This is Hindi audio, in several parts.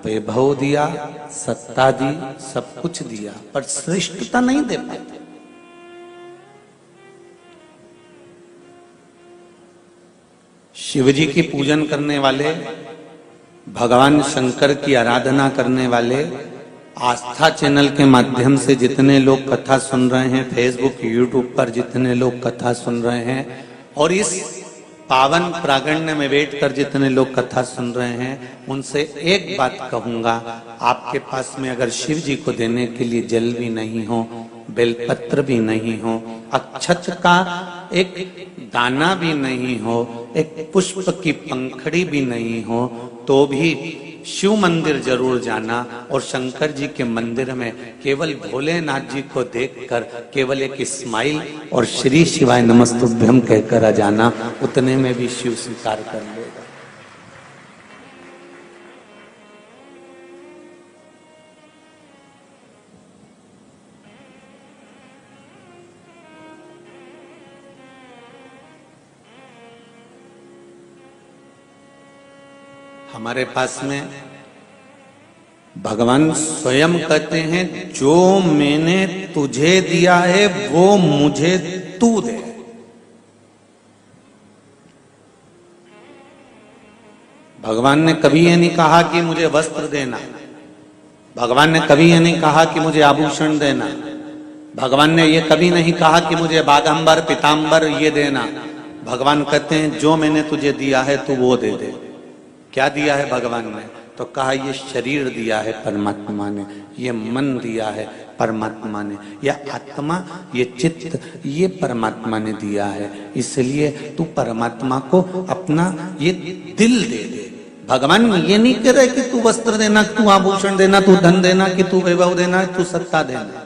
वैभव दिया, सत्ता दी, सब कुछ दिया, पर श्रेष्ठता नहीं दे पाते। शिवजी की पूजन करने वाले, भगवान शंकर की आराधना करने वाले, आस्था चैनल के माध्यम से जितने लोग कथा सुन रहे हैं, फेसबुक यूट्यूब पर जितने लोग कथा सुन रहे हैं, और इस पावन प्रांगण में बैठकर जितने लोग कथा सुन रहे हैं, उनसे एक बात कहूंगा, आपके पास में अगर शिव जी को देने के लिए जल भी नहीं हो, बेलपत्र भी नहीं हो, अक्षत का एक दाना भी नहीं हो, एक पुष्प की पंखड़ी भी नहीं हो, तो भी शिव मंदिर जरूर जाना और शंकर जी के मंदिर में केवल भोलेनाथ जी को देखकर केवल एक स्माइल और श्री शिवाय नमस्तुभ्यम कहकर आ जाना, उतने में भी शिव स्वीकार कर लेगा। हमारे पास में भगवान स्वयं कहते हैं, जो मैंने तुझे दिया है वो मुझे तू दे। भगवान ने कभी ये नहीं कहा कि मुझे वस्त्र देना, भगवान ने कभी ये नहीं कहा कि मुझे आभूषण देना, भगवान ने ये कभी नहीं कहा कि मुझे बागंबर पीतांबर ये देना। भगवान कहते हैं, जो मैंने तुझे दिया है तू वो दे दे। क्या दिया है भगवान ने? तो कहा, ये शरीर दिया है परमात्मा ने, ये मन दिया है परमात्मा ने, ये आत्मा, ये चित्त, ये परमात्मा ने दिया है। इसलिए तू परमात्मा को अपना ये दिल दे दे। भगवान ये नहीं कह रहे कि तू वस्त्र देना, तू आभूषण देना, तू धन देना, कि तू वैभव देना, तू सत्ता देना।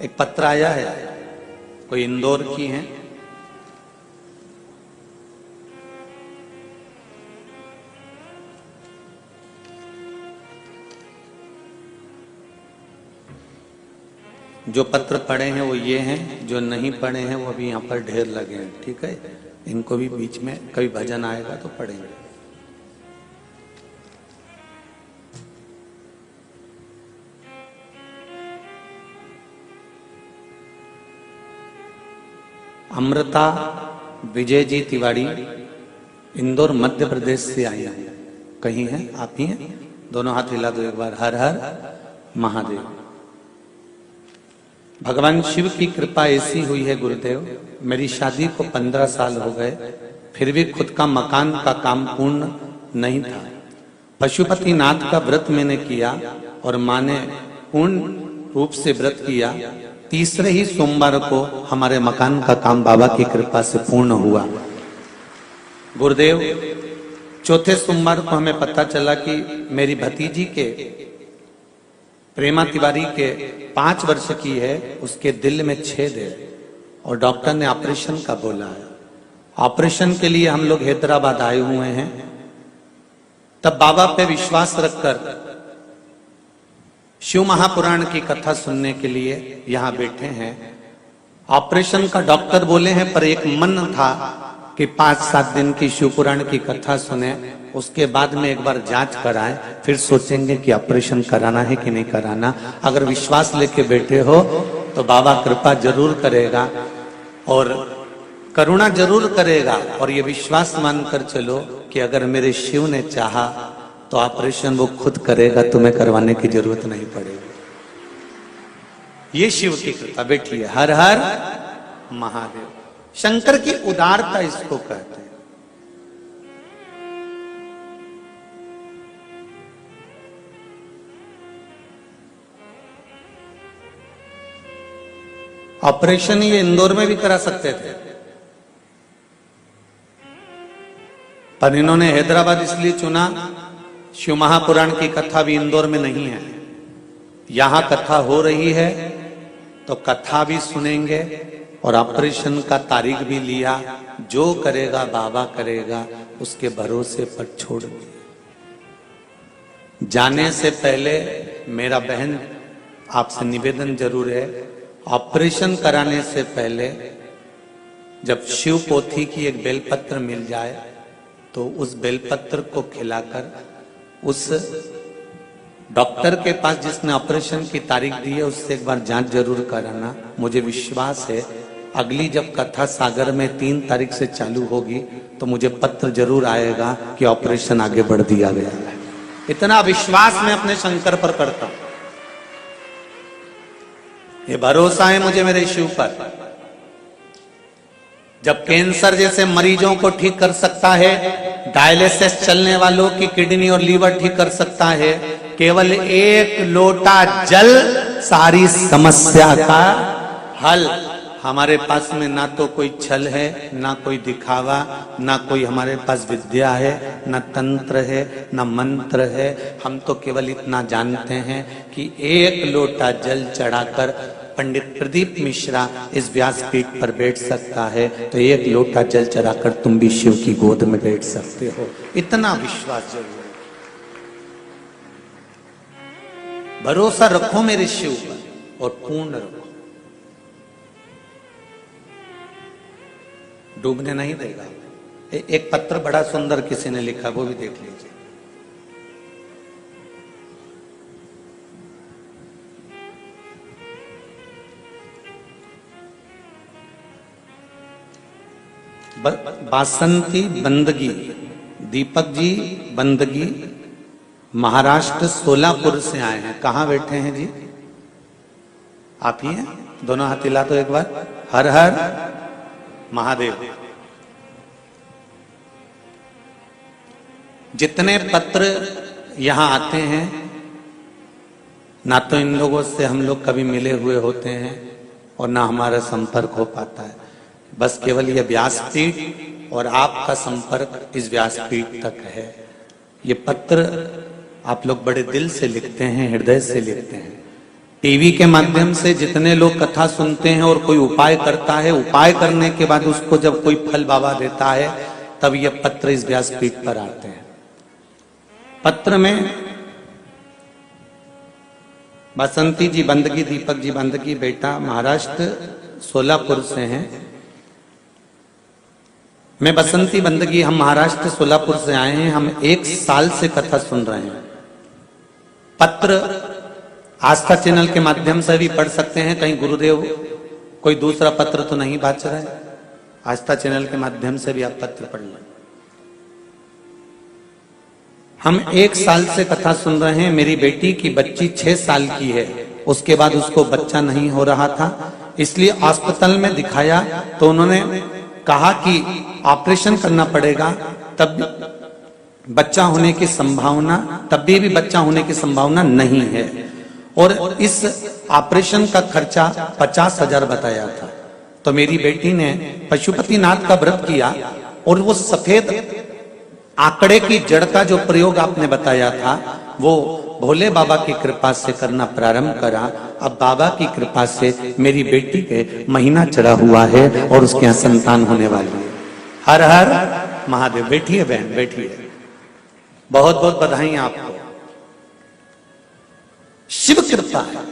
एक पत्र आया है, कोई इंदौर की है, जो पत्र पढ़े हैं वो ये हैं, जो नहीं पढ़े हैं वो अभी यहाँ पर ढेर लगे हैं। ठीक है, इनको भी बीच में कभी भजन आएगा तो पढ़ेंगे। अमृता विजय जी तिवारी इंदौर मध्य प्रदेश से आई हैं। कहीं हैं? आप ही हैं? दोनों हाथ हिला दो एक बार। हर हर महादेव। भगवान शिव की कृपा ऐसी हुई है गुरुदेव, मेरी शादी को 15 साल हो गए, फिर भी खुद का मकान का काम पूर्ण नहीं था। पशुपतिनाथ का व्रत मैंने किया और माँ ने पूर्ण रूप से व्रत किया। तीसरे ही सोमवार को हमारे मकान का काम बाबा की कृपा से पूर्ण हुआ। गुरुदेव, चौथे सोमवार को हमें पता चला कि मेरी भतीजी के प्रेमा तिवारी के 5 वर्ष की है, उसके दिल में छेद है और डॉक्टर ने ऑपरेशन का बोला है। ऑपरेशन के लिए हम लोग हैदराबाद आए हुए हैं। तब बाबा पे विश्वास रखकर शिव महापुराण की कथा सुनने के लिए यहां बैठे हैं। ऑपरेशन का डॉक्टर बोले हैं, पर एक मन था कि 5-7 दिन की शिव पुराण की कथा सुने, उसके बाद में एक बार जांच कराएं, फिर सोचेंगे कि ऑपरेशन कराना है कि नहीं कराना। अगर विश्वास लेके बैठे हो तो बाबा कृपा जरूर करेगा और करुणा जरूर करेगा। और ये विश्वास मानकर चलो कि अगर मेरे शिव ने चाहा तो ऑपरेशन वो खुद करेगा, तुम्हें करवाने की जरूरत नहीं पड़ेगी। ये शिव की कृपा बैठी है। हर हर महादेव। शंकर की उदारता इसको कहते हैं। ऑपरेशन ये इंदौर में भी करा सकते थे, पर इन्होंने हैदराबाद इसलिए चुना, शिव महापुराण की कथा भी इंदौर में नहीं है। यहां कथा हो रही है तो कथा भी सुनेंगे और ऑपरेशन का तारीख भी लिया। जो करेगा बाबा करेगा, उसके भरोसे पर छोड़ दिया। जाने से पहले मेरा बहन आपसे निवेदन जरूर है, ऑपरेशन कराने से पहले जब शिव पोथी की एक बेलपत्र मिल जाए तो उस बेलपत्र को खिलाकर उस डॉक्टर के पास जिसने ऑपरेशन की तारीख दी है उससे एक बार जांच जरूर कराना। मुझे विश्वास है अगली जब कथा सागर में 3 तारीख से चालू होगी तो मुझे पत्र जरूर आएगा कि ऑपरेशन आगे बढ़ दिया गया है। इतना विश्वास मैं अपने शंकर पर करता हूं, ये भरोसा है मुझे मेरे शिव पर। जब कैंसर जैसे मरीजों को ठीक कर सकता है, डायलिसिस चलने वालों की किडनी और लीवर ठीक कर सकता है, केवल 1 लोटा जल सारी समस्या का हल। हमारे पास में ना तो कोई छल है, ना कोई दिखावा, ना कोई हमारे पास विद्या है, ना तंत्र है, ना मंत्र है। हम तो केवल इतना जानते हैं कि 1 लोटा जल चढ़ाकर पंडित प्रदीप मिश्रा इस व्यासपीठ पर बैठ सकता है तो 1 लोटा जल चढ़ाकर तुम भी शिव की गोद में बैठ सकते हो। इतना विश्वास जरूर है। भरोसा रखो मेरे शिव पर और पूर्ण रखो, डूबने नहीं देगा। एक पत्र बड़ा सुंदर किसी ने लिखा, वो भी देख लीजिए। बासंती बंदगी, दीपक जी बंदगी, महाराष्ट्र सोलापुर से आए हैं। कहां बैठे हैं जी? आप ही हैं? दोनों हाथ हिला तो एक बार। हर हर महादेव। जितने पत्र यहां आते हैं ना तो इन लोगों से हम लोग कभी मिले हुए होते हैं और ना हमारा संपर्क हो पाता है। बस केवल ये व्यासपीठ और आपका संपर्क इस व्यासपीठ तक है। ये पत्र आप लोग बड़े दिल से लिखते हैं, हृदय से लिखते हैं। टीवी के माध्यम से जितने लोग कथा सुनते हैं और कोई उपाय करता है, उपाय करने के बाद उसको जब कोई फल बाबा देता है तब ये पत्र इस व्यासपीठ पर आते हैं। पत्र में बसंती जी बंदगी, दीपक जी बंदगी बेटा महाराष्ट्र सोलापुर से हैं। मैं बसंती बंदगी, हम महाराष्ट्र सोलापुर से आए हैं। हम 1 साल से कथा सुन रहे हैं। पत्र आस्था चैनल के माध्यम से भी पढ़ सकते हैं। कहीं गुरुदेव कोई दूसरा पत्र तो नहीं बाच रहा है, आस्था चैनल के माध्यम से भी आप पत्र पढ़ लें। हम 1 साल से कथा सुन रहे हैं। मेरी बेटी की बच्ची 6 साल की है, उसके बाद उसको बच्चा नहीं हो रहा था, इसलिए अस्पताल में दिखाया तो उन्होंने कहा कि ऑपरेशन करना पड़ेगा, तब बच्चा होने की संभावना, तब भी बच्चा होने की संभावना नहीं है। और इस ऑपरेशन का खर्चा 50,000 बताया था। तो मेरी बेटी ने पशुपतिनाथ का व्रत किया और वो सफेद आंकड़े की जड़ का जो प्रयोग आपने बताया था वो भोले बाबा की कृपा से करना प्रारंभ करा। अब बाबा की कृपा से मेरी बेटी के महीना चढ़ा हुआ है और उसके यहाँ संतान होने वाली है। हर हर महादेव। बैठिए बहन, बैठिए। बहुत बहुत बधाई आपको। शिव कृपा है।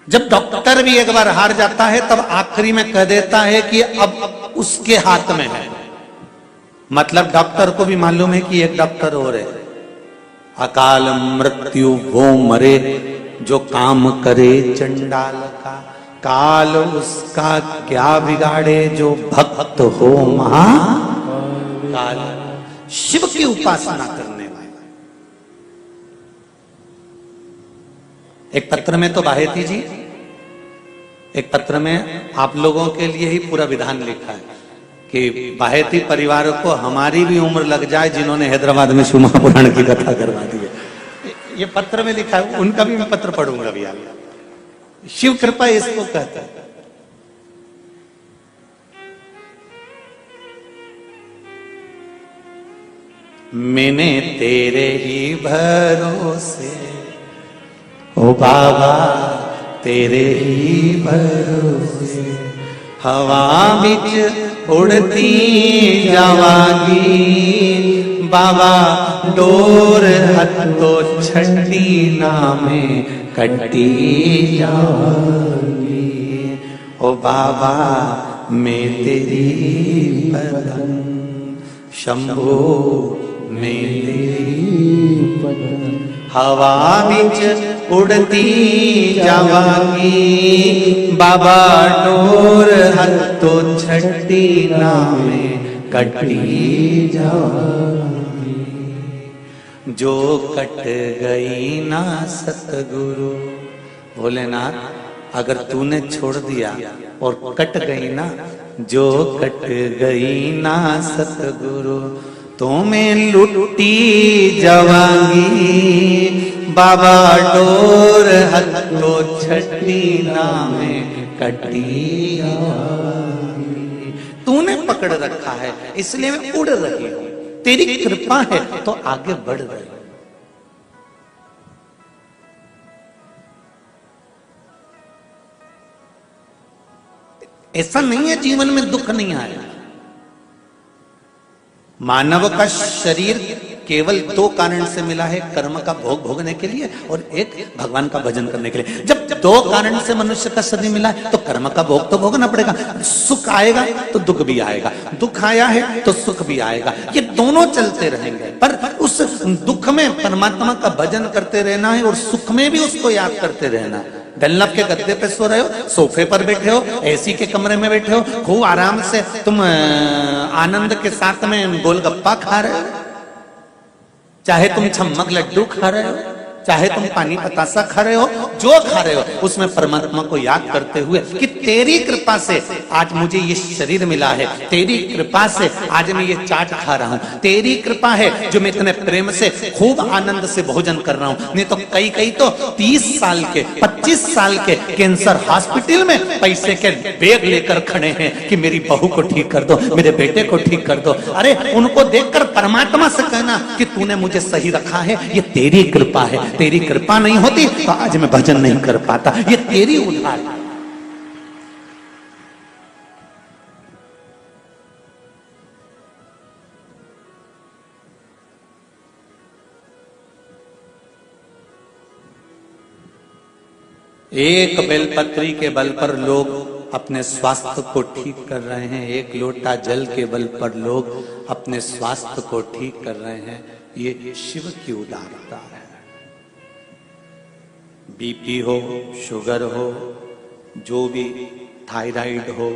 जब डॉक्टर भी एक बार हार जाता है तब आखिरी में कह देता है कि अब उसके हाथ में है। मतलब डॉक्टर को भी मालूम है कि एक डॉक्टर और है। अकाल मृत्यु वो मरे जो काम करे चंडाल का, काल उसका क्या बिगाड़े जो भक्त हो महाकाल। शिव की उपासना करने वाले। एक पत्र में तो बाहेती जी, एक पत्र में आप लोगों के लिए ही पूरा विधान लिखा है कि बाहेती परिवार को हमारी भी उम्र लग जाए जिन्होंने हैदराबाद में शिव महापुराण की कथा करवा दी है। ये पत्र में लिखा है, उनका भी मैं पत्र पढ़ूंगा भी। शिव कृपा इसको कहता है। मैंने तेरे ही भरोसे ओ बाबा, तेरे ही भरोसे हवा बिच उड़ती जावागी, बाबा डोर हत्तो छठी नामे कटी जाऊंगी। ओ बाबा मैं तेरी बदन शंभो मैं तेरी बदन हवा बिच उड़ती जावांगी। बाबा डोर हत्तो छठी नामे कटी जावांगी। जो कट गई ना सतगुरु, भोलेनाथ अगर तूने छोड़ दिया और कट गई ना, जो कट गई ना सतगुरु तो मैं लुटी जावांगी। बाबा डोर हत्तो छठी नामे कटी जावांगी। तूने पकड़ रखा है इसलिए मैं उड़ रही हूं, तेरी कृपा है तो आगे बढ़ रही हूं। ऐसा नहीं है जीवन में दुख नहीं आया। मानव का शरीर केवल दो कारण से मिला है, कर्म का भोग भोगने के लिए और एक भगवान का भजन करने के लिए। जब दो कारण से मनुष्य का शरीर मिला है तो कर्म का भोग तो भोगना पड़ेगा। सुख आएगा तो दुख भी आएगा, दुख आया है तो सुख भी आएगा, ये दोनों चलते रहेंगे। पर उस दुख में परमात्मा का भजन करते रहना है और सुख में भी उसको याद करते रहना है। डल्लब के गद्दे पे सो रहे हो, सोफे पर बैठे हो, एसी के कमरे में बैठे हो, खूब आराम से तुम आनंद के साथ में गोलगप्पा खा रहे हो, चाहे तुम छम्मक लड्डू खा रहे हो, चाहे तुम पानी बतासा खा रहे हो, जो खा रहे हो उसमें परमात्मा को याद करते हुए कि तेरी कृपा से आज मुझे ये शरीर मिला है, तेरी कृपा से आज मैं ये चाट खा रहा हूं, तेरी कृपा है जो मैं इतने प्रेम से खूब आनंद से भोजन कर रहा हूं। नहीं तो कई तो 30 साल के 25 साल के कैंसर हॉस्पिटल में पैसे के बैग लेकर खड़े हैं कि मेरी बहू को ठीक कर दो, मेरे बेटे को ठीक कर दो। अरे उनको देखकर परमात्मा से कहना कि तूने मुझे सही रखा है, ये तेरी कृपा है, तेरी कृपा नहीं होती तो आज मैं भजन नहीं कर पाता, ये तेरी उधार। एक बेलपत्री के बल पर लोग अपने स्वास्थ्य को ठीक कर रहे हैं, एक लोटा जल के बल पर लोग अपने स्वास्थ्य को ठीक कर रहे हैं। ये शिव की उदारता है। बीपी हो, शुगर हो, जो भी थायराइड हो,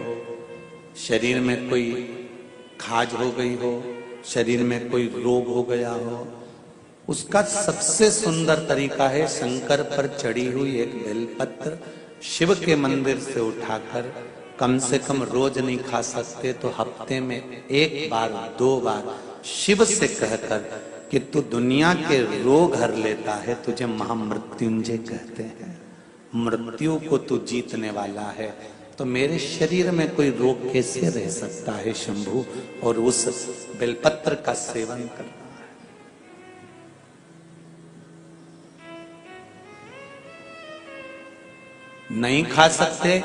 शरीर में कोई खाज हो गई हो, शरीर में कोई रोग हो गया हो, उसका सबसे सुंदर तरीका है शंकर पर चढ़ी हुई एक बेलपत्र शिव के मंदिर से उठाकर, कम से कम रोज नहीं खा सकते तो हफ्ते में एक बार 2 बार शिव से कहकर कि तू दुनिया के रोग हर लेता है, तुझे महामृत्युंजय कहते हैं, मृत्यु को तू जीतने वाला है, तो मेरे शरीर में कोई रोग कैसे रह सकता है शंभू। और उस बेलपत्र का सेवन करना है। नहीं खा सकते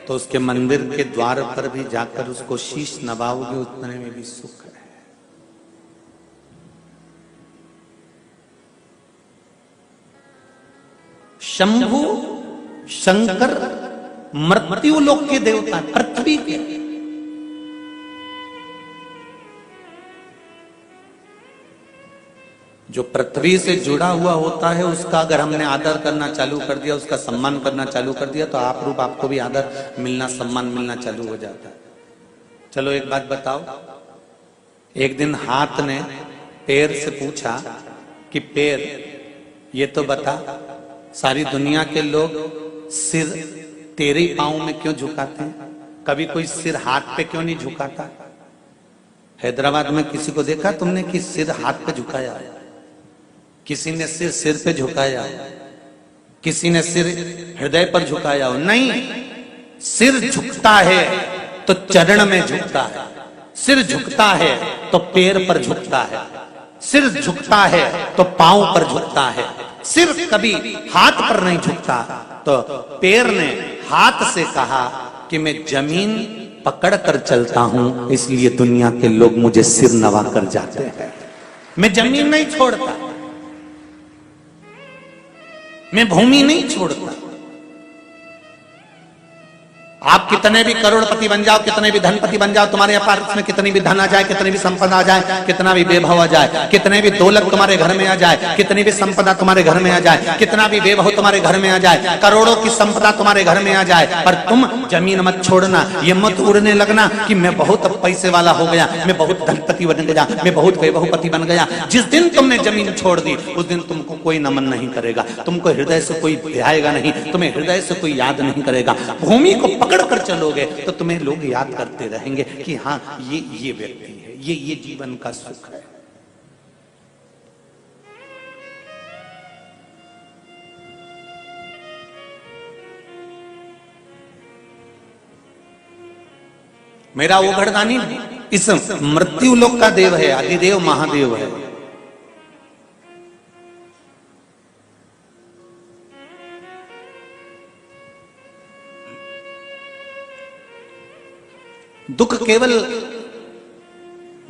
तो उसके मंदिर के द्वार पर भी जाकर उसको शीश नवाओगे, उतने में भी सुख है। शंभु शंकर मृत्यु लोक के देवता, पृथ्वी के। जो पृथ्वी से जुड़ा हुआ होता है उसका अगर हमने आदर करना चालू कर दिया, उसका सम्मान करना चालू कर दिया तो आप रूप आपको भी आदर मिलना, सम्मान मिलना चालू हो जाता है। चलो एक बात बताओ, एक दिन हाथ ने पैर से पूछा कि पैर ये तो बता, सारी दुनिया के लोग सिर तेरे ही पांव में क्यों झुकाते हैं, कभी कोई सिर हाथ पे क्यों नहीं झुकाता? हैदराबाद में किसी को देखा तुमने कि सिर हाथ पे झुकाया? किसी ने सिर पे झुकाया, किसी ने सिर हृदय पर झुकाया हो? नहीं, सिर झुकता है तो चरण में झुकता है, सिर झुकता है तो पैर पर झुकता है, सिर झुकता है तो पांव पर झुकता है, सिर कभी हाथ पर नहीं झुकता। तो पैर ने हाथ से कहा कि मैं जमीन पकड़ कर चलता हूं, इसलिए दुनिया के लोग मुझे सिर नवा कर जाते हैं। मैं जमीन नहीं छोड़ता, मैं भूमि नहीं छोड़ता। आप कितने भी करोड़पति बन जाओ, कितने भी धनपति बन जाओ, तुम्हारे पास में कितनी भी धन आ जाए, कितनी भी संपदा आ जाए, कितना भी वैभव आ जाए, कितने भी दौलत तुम्हारे घर में आ जाए, कितनी भी संपदा तुम्हारे घर में आ जाए, कितना भी वैभव तुम्हारे घर में आ जाए, करोड़ों की संपदा तुम्हारे घर में आ जाए, पर तुम जमीन मत छोड़ना। ये मत उड़ने लगना कि मैं बहुत पैसे वाला हो गया, मैं बहुत धनपति बन गया, मैं बहुत वैभवपति बन गया। जिस दिन तुमने जमीन छोड़ दी उस दिन तुमको कोई नमन नहीं करेगा, तुमको हृदय से कोई ध्याएगा नहीं, तुम्हें हृदय से कोई याद नहीं करेगा। भूमि को पकड़ कर चलोगे तो तुम्हें लोग याद करते रहेंगे कि हाँ ये व्यक्ति है, ये जीवन का सुख है। मेरा वो घरदानी इस मृत्यु लोक का देव है, आदिदेव महादेव है। दुख केवल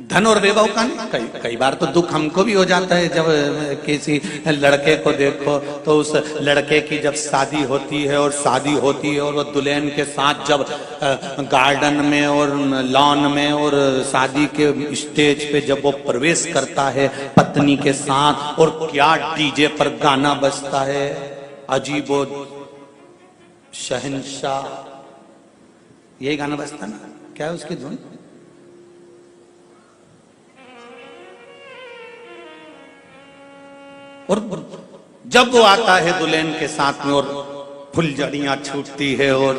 धन और वैभव का नहीं, कई बार तो दुख हमको भी हो जाता है। जब किसी लड़के को देखो तो उस लड़के की जब शादी होती है और वो दुल्हन के साथ जब गार्डन में और लॉन में और शादी के स्टेज पे जब वो प्रवेश करता है पत्नी के साथ, और क्या डीजे पर गाना बजता है, अजीबो शहंशाह, यही गाना बजता ना, क्या है उसकी धुन? और जब वो आता है दुल्हन के साथ में और फुलझड़ियां छूटती है और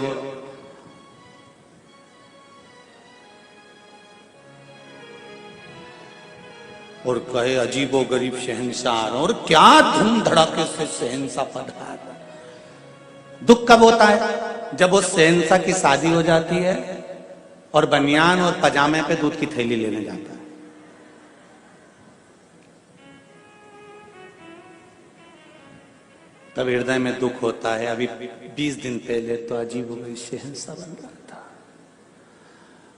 कहे अजीबो गरीब शहंशाह, और क्या धूम धड़ाके से शहंशाह पढ़ा। दुख कब होता है? जब वो शहंशाह की शादी हो जाती है और बनियान और पजामे पे दूध की थैली लेने जाता है। तब हृदय में दुख होता है। अभी 20 दिन पहले तो अजीब हो गई, शहंशाह बन रहा था,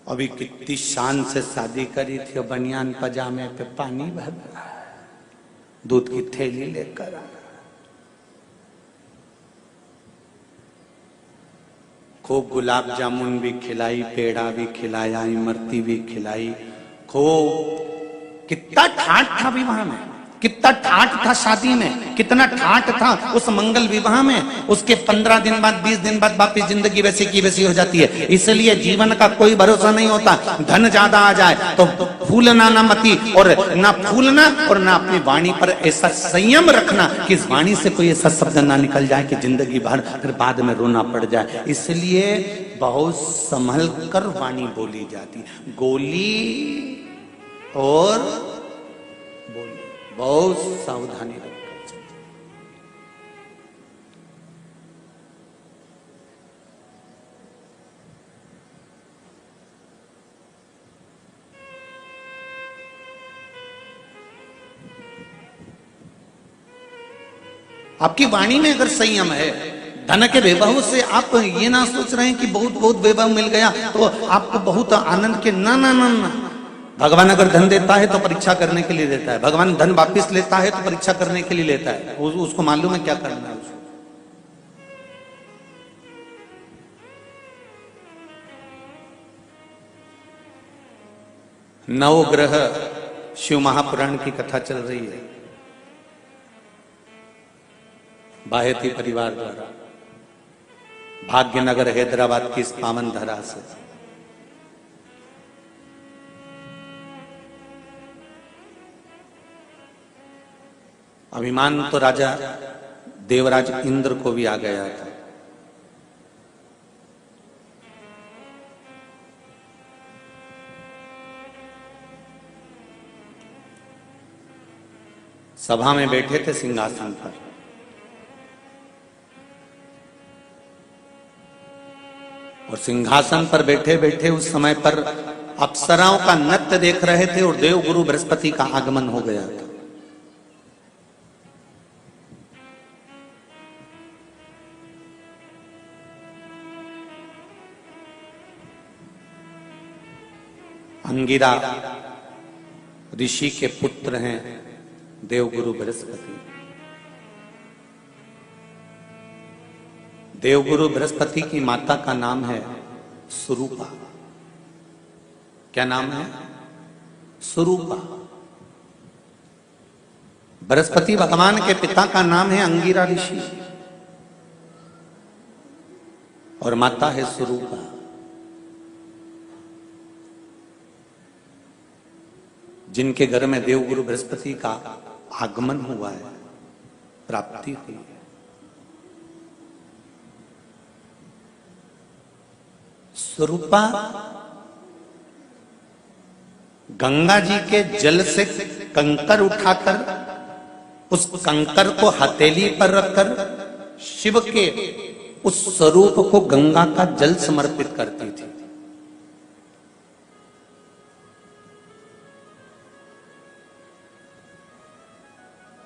अभी कितनी शान से शादी करी थी और बनियान पजामे पे पानी भर रहा है, दूध की थैली लेकर आ रहा है। खूब गुलाब जामुन भी खिलाई, पेड़ा भी खिलाया, इमरती भी खिलाई, खूब। कितना ठाठ था विवाह में, कितना ठाठ था शादी में, कितना ठाठ था उस मंगल विवाह में। उसके 15 दिन बाद 20 दिन बाद वापिस जिंदगी वैसी की वैसी हो जाती है। इसलिए जीवन का कोई भरोसा नहीं होता। धन ज्यादा आ जाए तो फूलना ना मती, और ना फूलना और ना अपनी वाणी पर ऐसा संयम रखना कि इस वाणी से कोई ऐसा शब्द ना निकल जाए कि जिंदगी भर फिर बाद में रोना पड़ जाए। इसलिए बहुत संभल कर वाणी बोली जाती, गोली और बोली बहुत सावधानी रखकर। आपकी वाणी में अगर संयम है, धन के वैभव से आप ये ना सोच रहे हैं कि बहुत बहुत वैभव मिल गया तो आपको बहुत आनंद के, ना ना ना ना। भगवान अगर धन देता है तो परीक्षा करने के लिए देता है, भगवान धन वापिस लेता है तो परीक्षा करने के लिए लेता है। उसको मालूम है क्या करना है उसको। नवग्रह शिव महापुराण की कथा चल रही है बाहेती परिवार द्वारा, भाग्यनगर हैदराबाद की इस पावन धरा से। अभिमान तो राजा देवराज इंद्र को भी आ गया था। सभा में बैठे थे सिंहासन पर, और सिंहासन पर बैठे बैठे उस समय पर अप्सराओं का नृत्य देख रहे थे और देवगुरु बृहस्पति का आगमन हो गया था। अंगिरा ऋषि के पुत्र हैं देवगुरु बृहस्पति। देवगुरु बृहस्पति की माता का नाम है सुरूपा। क्या नाम है? सुरूपा। बृहस्पति भगवान के पिता का नाम है अंगिरा ऋषि और माता है सुरूपा। जिनके घर में देवगुरु बृहस्पति का आगमन हुआ है, प्राप्ति हुई है। स्वरूपा गंगा जी के जल से कंकर उठाकर उस कंकर को हथेली पर रखकर शिव के उस स्वरूप को गंगा का जल समर्पित करती थी।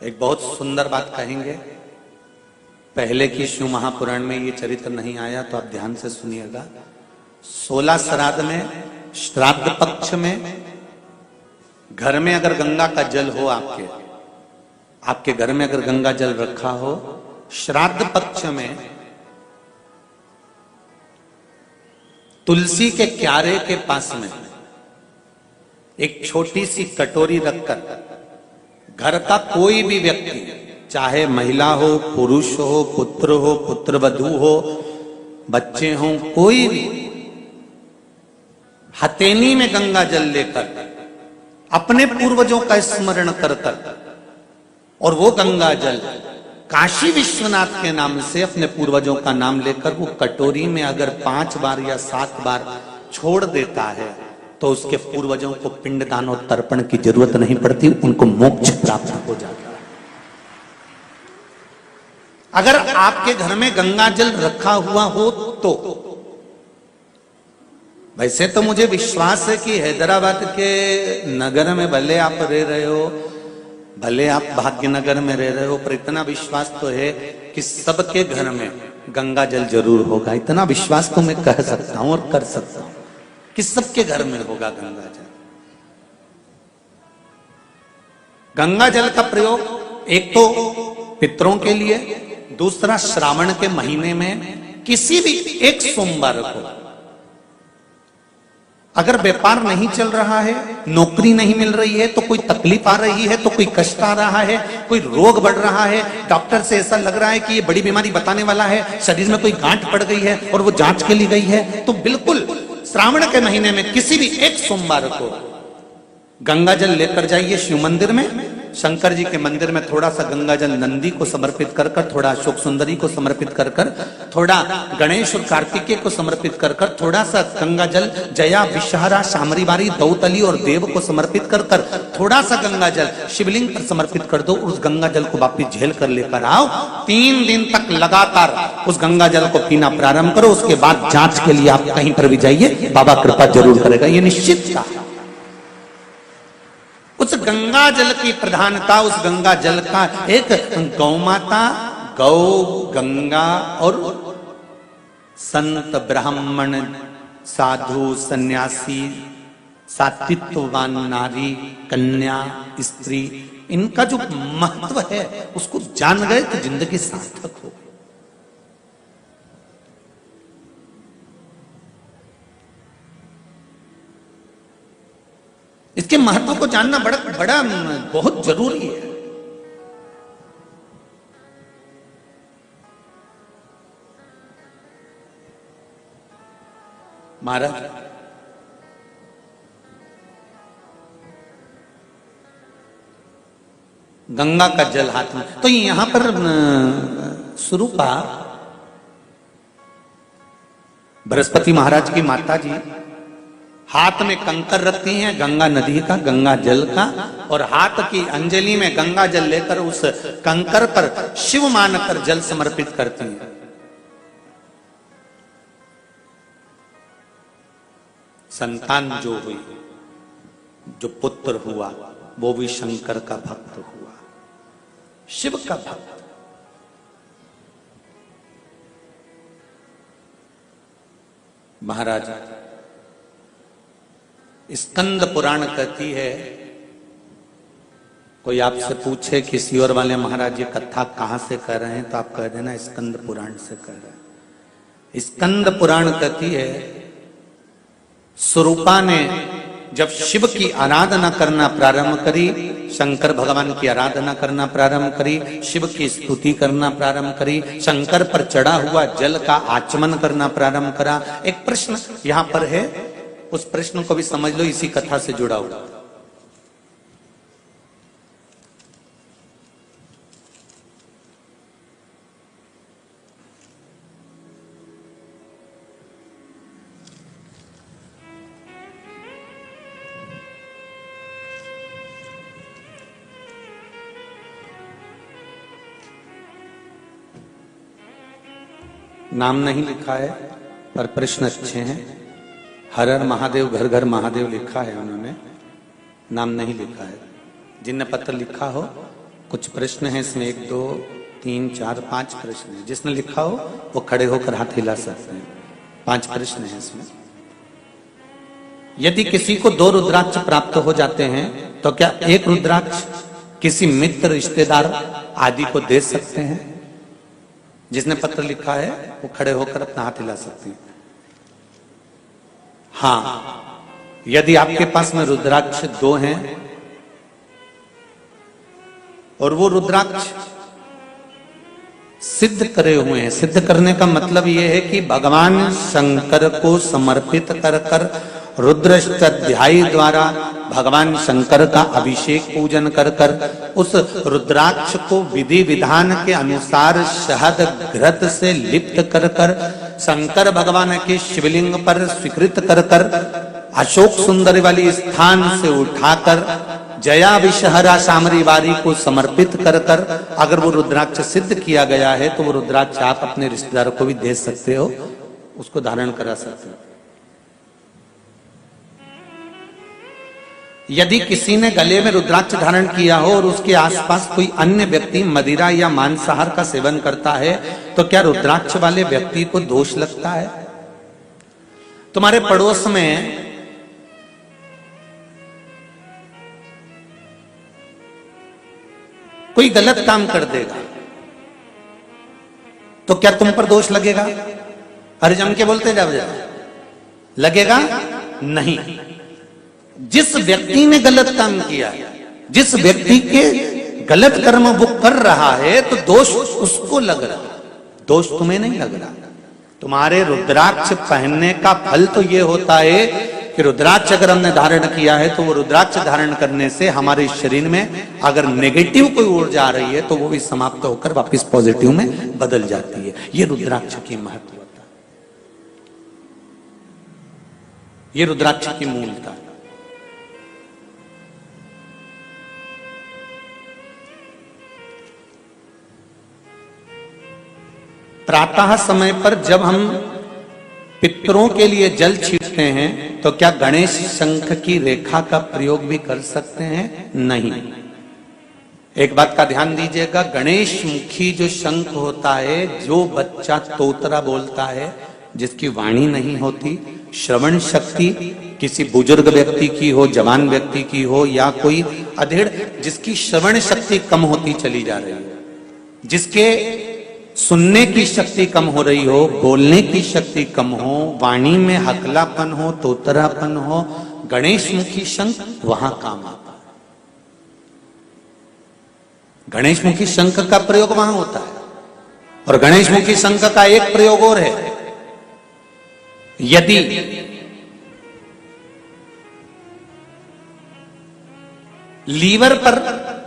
एक बहुत सुंदर बात कहेंगे, पहले की शिव महापुराण में ये चरित्र नहीं आया तो आप ध्यान से सुनिएगा। 16 श्राद्ध में, श्राद्ध पक्ष में घर में अगर गंगा का जल हो, आपके घर में अगर गंगा जल रखा हो, श्राद्ध पक्ष में तुलसी के क्यारे के पास में एक छोटी सी कटोरी रखकर घर का कोई भी व्यक्ति, चाहे महिला हो, पुरुष हो, पुत्र वधू हो, बच्चे हों, कोई भी हथेली में गंगा जल लेकर अपने पूर्वजों का स्मरण कर और वो गंगा जल काशी विश्वनाथ के नाम से अपने पूर्वजों का नाम लेकर वो कटोरी में अगर 5 बार या 7 बार छोड़ देता है तो उसके पूर्वजों को पिंडदान और तर्पण की जरूरत नहीं पड़ती, उनको मोक्ष प्राप्त हो जाता है। अगर आपके घर में गंगा जल रखा हुआ हो तो वैसे तो मुझे विश्वास है कि हैदराबाद के नगर में भले आप रह रहे हो, भले आप भाग्यनगर में रह रहे हो, पर इतना विश्वास तो है कि सबके घर में गंगा जल जरूर होगा। इतना विश्वास तो मैं कह सकता हूं और कर सकता हूं कि सबके घर में होगा गंगा जल। गंगा जल का प्रयोग एक तो पितरों के लिए, दूसरा श्रावण के महीने में किसी भी एक सोमवार को अगर व्यापार नहीं चल रहा है, नौकरी नहीं मिल रही है, तो कोई तकलीफ आ रही है, तो कोई कष्ट आ रहा है, कोई रोग बढ़ रहा है, डॉक्टर से ऐसा लग रहा है कि ये बड़ी बीमारी बताने वाला है, शरीर में कोई गांठ पड़ गई है और वो जांच के लिए गई है, तो बिल्कुल श्रावण के महीने में किसी भी एक सोमवार को गंगा जल लेकर जाइए शिव मंदिर में। शंकर जी के मंदिर में थोड़ा सा गंगा जल नंदी को समर्पित कर कर, थोड़ा अशोक सुंदरी को समर्पित कर कर, थोड़ा गणेश और कार्तिकेय को समर्पित कर कर, थोड़ा सा गंगा जल जया, विषहरा, शामरी बारी, दौतली और देव को समर्पित कर कर, थोड़ा सा गंगा जल शिवलिंग पर समर्पित कर दो। उस गंगा जल को वापिस झेल कर लेकर आओ। 3 दिन तक लगातार उस गंगा जल को पीना प्रारंभ करो। उसके बाद जांच के लिए आप कहीं पर भी जाइए, बाबा कृपा जरूर करेगा, ये निश्चित था। उस गंगा जल की प्रधानता, उस गंगा जल का एक गौ माता, गौ, गंगा और संत, ब्राह्मण, साधु, सन्यासी, सात्वित्ववान नारी, कन्या, स्त्री, इनका जो महत्व है उसको जान गए तो जिंदगी सार्थक हो। इसके महत्व को जानना बड़ा बहुत जरूरी है। महाराज गंगा का जल हाथ में, तो यहां पर स्वरूपा बृहस्पति महाराज की माता जी हाथ में कंकर रखती हैं गंगा नदी का, गंगा जल का, और हाथ की अंजलि में गंगा जल लेकर उस कंकर पर शिव मानकर जल समर्पित करती हैं। संतान जो हुई, जो पुत्र हुआ, वो भी शंकर का भक्त हुआ, शिव का भक्त। महाराज स्कंद पुराण कहती है कोई आपसे पूछे किसी और वाले महाराज ये कथा कहाँ से कर रहे हैं, तो आप कह देना स्कंद पुराण से कर रहे हैं। स्कंद पुराण कहती है स्वरूपा ने जब शिव की आराधना करना प्रारंभ करी, शंकर भगवान की आराधना करना प्रारंभ करी, शिव की स्तुति करना प्रारंभ करी, शंकर पर चढ़ा हुआ जल का आचमन करना प्रारंभ करा। एक प्रश्न यहां पर है, उस प्रश्न को भी समझ लो, इसी कथा से जुड़ा हुआ। नाम नहीं लिखा है पर प्रश्न अच्छे हैं। हर हर महादेव घर घर महादेव लिखा है उन्होंने, नाम नहीं लिखा है। जिनने पत्र लिखा हो, कुछ प्रश्न हैं इसमें, 1 2 3 4 5 प्रश्न हैं। जिसने लिखा हो वो खड़े होकर हाथ हिला सकते हैं। 5 प्रश्न हैं इसमें। यदि किसी को 2 रुद्राक्ष प्राप्त हो जाते हैं तो क्या एक रुद्राक्ष किसी मित्र रिश्तेदार आदि को दे सकते हैं? जिसने पत्र लिखा है वो खड़े होकर अपना हाथ हिला सकते हैं। हाँ, यदि आपके पास में रुद्राक्ष 2 हैं और वो रुद्राक्ष सिद्ध करे हुए हैं, सिद्ध करने का मतलब ये है कि भगवान शंकर को समर्पित कर कर रुद्राष्टाध्यायी द्वारा भगवान शंकर का अभिषेक पूजन कर कर उस रुद्राक्ष को विधि विधान के अनुसार शहद घृत से लिप्त कर कर शंकर भगवान के शिवलिंग पर स्वीकृत कर कर अशोक सुंदरी वाली स्थान से उठाकर जया विषहरा सामरी वारी को समर्पित कर कर अगर वो रुद्राक्ष सिद्ध किया गया है तो वो रुद्राक्ष आप अपने रिश्तेदारों को भी दे सकते हो, उसको धारण करा सकते हो। यदि किसी ने गले में रुद्राक्ष धारण किया हो और उसके आसपास कोई अन्य व्यक्ति मदिरा या मांसाहार का सेवन करता है तो क्या रुद्राक्ष वाले व्यक्ति को दोष लगता है? तुम्हारे पड़ोस में कोई गलत काम कर देगा तो क्या तुम पर दोष लगेगा? अरे जम के बोलते जाओ, लगेगा नहीं। जिस व्यक्ति ने गलत काम किया, जिस व्यक्ति के गलत कर्म वो कर रहा है तो दोष उसको लग रहा, दोष तुम्हें नहीं लग रहा। तुम्हारे रुद्राक्ष पहनने का फल तो ये होता है कि रुद्राक्ष अगर हमने धारण किया है तो वो रुद्राक्ष धारण करने से हमारे शरीर में अगर नेगेटिव कोई ऊर्जा आ रही है तो वो भी समाप्त होकर वापस पॉजिटिव में बदल जाती है। ये रुद्राक्ष की महत्वता, ये रुद्राक्ष की मूलता। प्रातः समय पर जब हम पितरों के लिए जल छींटते हैं तो क्या गणेश शंख की रेखा का प्रयोग भी कर सकते हैं? नहीं। एक बात का ध्यान दीजिएगा, गणेश मुखी जो शंख होता है, जो बच्चा तोतरा बोलता है, जिसकी वाणी नहीं होती, श्रवण शक्ति किसी बुजुर्ग व्यक्ति की हो, जवान व्यक्ति की हो, या कोई अधेड़ जिसकी श्रवण शक्ति कम होती चली जा रही है, जिसके सुनने की शक्ति कम हो रही हो, बोलने की शक्ति कम हो, वाणी में हकलापन हो, तोतरापन हो, गणेश मुखी शंख वहां काम आता है। गणेश मुखी शंख का प्रयोग वहां होता है। और गणेश मुखी शंख का एक प्रयोग और है, यदि लीवर पर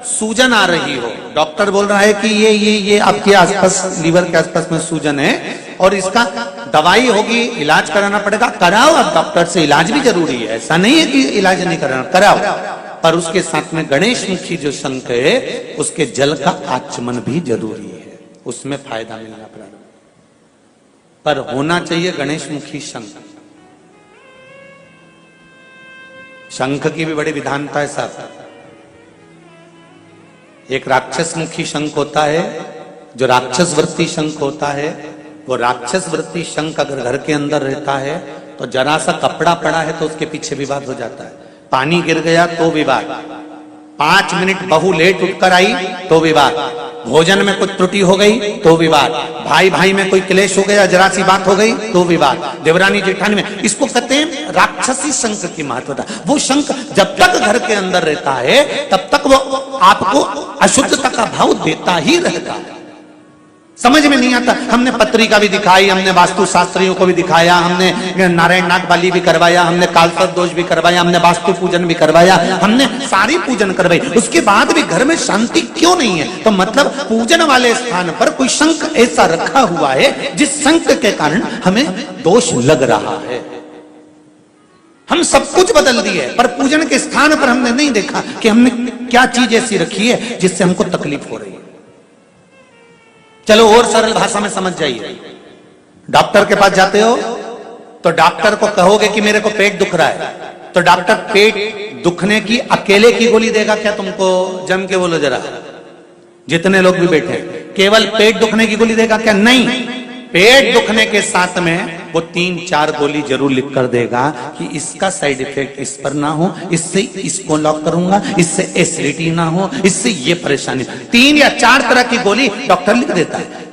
सूजन आ रही हो, डॉक्टर बोल रहा है कि ये आपके आसपास, लीवर के आसपास में सूजन है और इसका दवाई होगी, इलाज कराना पड़ेगा, कराओ। अब डॉक्टर से इलाज भी जरूरी है, ऐसा नहीं है कि इलाज नहीं कराना, कराओ। पर उसके साथ में गणेश मुखी जो शंख है उसके जल का आचमन भी जरूरी है, उसमें फायदा मिलना प्रारंभ। पर होना चाहिए गणेश मुखी शंख। शंख की भी बड़ी विधानता है साहब। एक राक्षस मुखी शंख होता है, जो राक्षस वृत्ति शंख होता है। वो राक्षस वृत्ति शंख अगर घर के अंदर रहता है तो जरा सा कपड़ा पड़ा है तो उसके पीछे विवाद हो जाता है, पानी गिर गया तो विवाद, 5 मिनट बहू लेट उठकर आई तो विवाद, भोजन में कुछ त्रुटि हो गई तो विवाद, भाई भाई में कोई क्लेश हो गया, जरा सी बात हो गई तो विवाद, देवरानी जेठानी में, इसको कहते हैं राक्षसी शंख की महत्वता। वो शंख जब तक घर के अंदर रहता है तब तक वो आपको अशुद्धता का भाव देता ही रहता है। समझ में नहीं आता। हमने पत्रिका भी दिखाई, हमने वास्तु शास्त्रियों को भी दिखाया, हमने नारायण नाग बलि भी करवाया, हमने कालसर्प दोष भी करवाया, हमने वास्तु पूजन भी करवाया, हमने सारी पूजन करवाई, उसके बाद भी घर में शांति क्यों नहीं है? तो मतलब पूजन वाले स्थान पर कोई शंख ऐसा रखा हुआ है जिस शंख के कारण हमें दोष लग रहा है। हम सब कुछ बदल दिए पर पूजन के स्थान पर हमने नहीं देखा कि हमने क्या चीज ऐसी रखी है जिससे हमको तकलीफ हो रही है। चलो और सरल भाषा में समझ जाइए। डॉक्टर के पास जाते हो तो डॉक्टर को कहोगे कि मेरे को पेट दुख रहा है, तो डॉक्टर पेट दुखने की अकेले की गोली देगा क्या तुमको? जम के बोलो जरा, जितने लोग भी बैठे, केवल पेट दुखने की गोली देगा क्या? नहीं, पेट दुखने के साथ में वो 3-4 गोली जरूर लिख कर देगा कि इसका साइड इफेक्ट इस पर ना हो, इससे इसको लॉक करूंगा, इससे एसिडिटी ना हो, इससे ये परेशानी। 3 या 4 तरह की गोली डॉक्टर लिख देता है।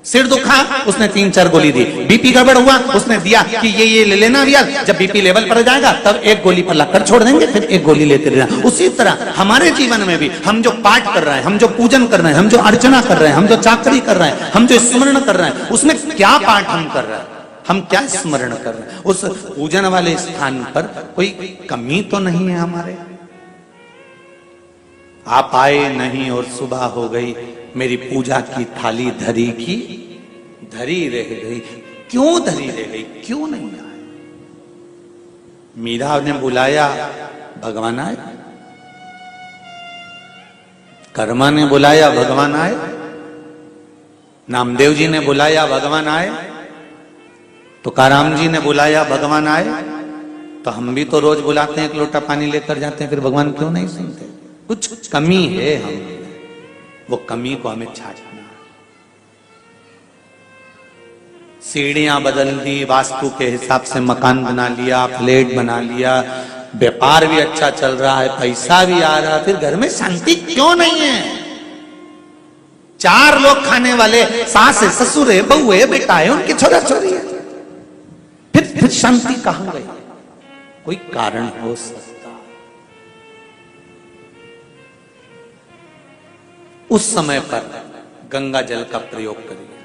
सिर दुखा, उसने 3-4 गोली दी। बीपी गड़बड़ हुआ, उसने दिया कि ये ले लेना भैया, जब बीपी लेवल पर जाएगा तब 1 गोली पर लाकर छोड़ देंगे, फिर 1 गोली लेते रहना। उसी तरह हमारे जीवन में भी हम जो पाठ कर रहे हैं, हम जो पूजन कर रहे हैं, हम जो अर्चना कर रहे हैं, हम जो चाकरी कर रहे हैं, हम जो स्मरण कर रहे हैं, उसमें क्या पाठ हम कर रहे हैं, हम क्या स्मरण कर रहे हैं? उस पूजन वाले स्थान पर कोई कमी तो नहीं है हमारे? आप आए नहीं और सुबह हो गई, मेरी पूजा की थाली धरी की धरी रह गई। क्यों धरी रह गई? क्यों नहीं आए? मीरा ने बुलाया, भगवान आए। कर्मा ने बुलाया, भगवान आए। नामदेव जी ने बुलाया, भगवान आए। तुकाराम जी ने बुलाया, भगवान आए। तो हम भी तो रोज बुलाते हैं, 1 लोटा पानी लेकर जाते हैं, फिर भगवान क्यों नहीं सुनते? कुछ कमी है हम, वो कमी को हमें छाटना। सीढ़ियां बदल दी, वास्तु के हिसाब से मकान बना लिया, फ्लैट बना लिया, व्यापार भी अच्छा चल रहा है, पैसा भी आ रहा है, फिर घर में शांति क्यों नहीं है? 4 लोग खाने वाले, सास है, ससुर है, बहू है, बेटा है, उनके छोरा छोरी है, फिर शांति कहां गई? कोई कारण हो सकता। उस समय पर गंगा जल का प्रयोग करिए।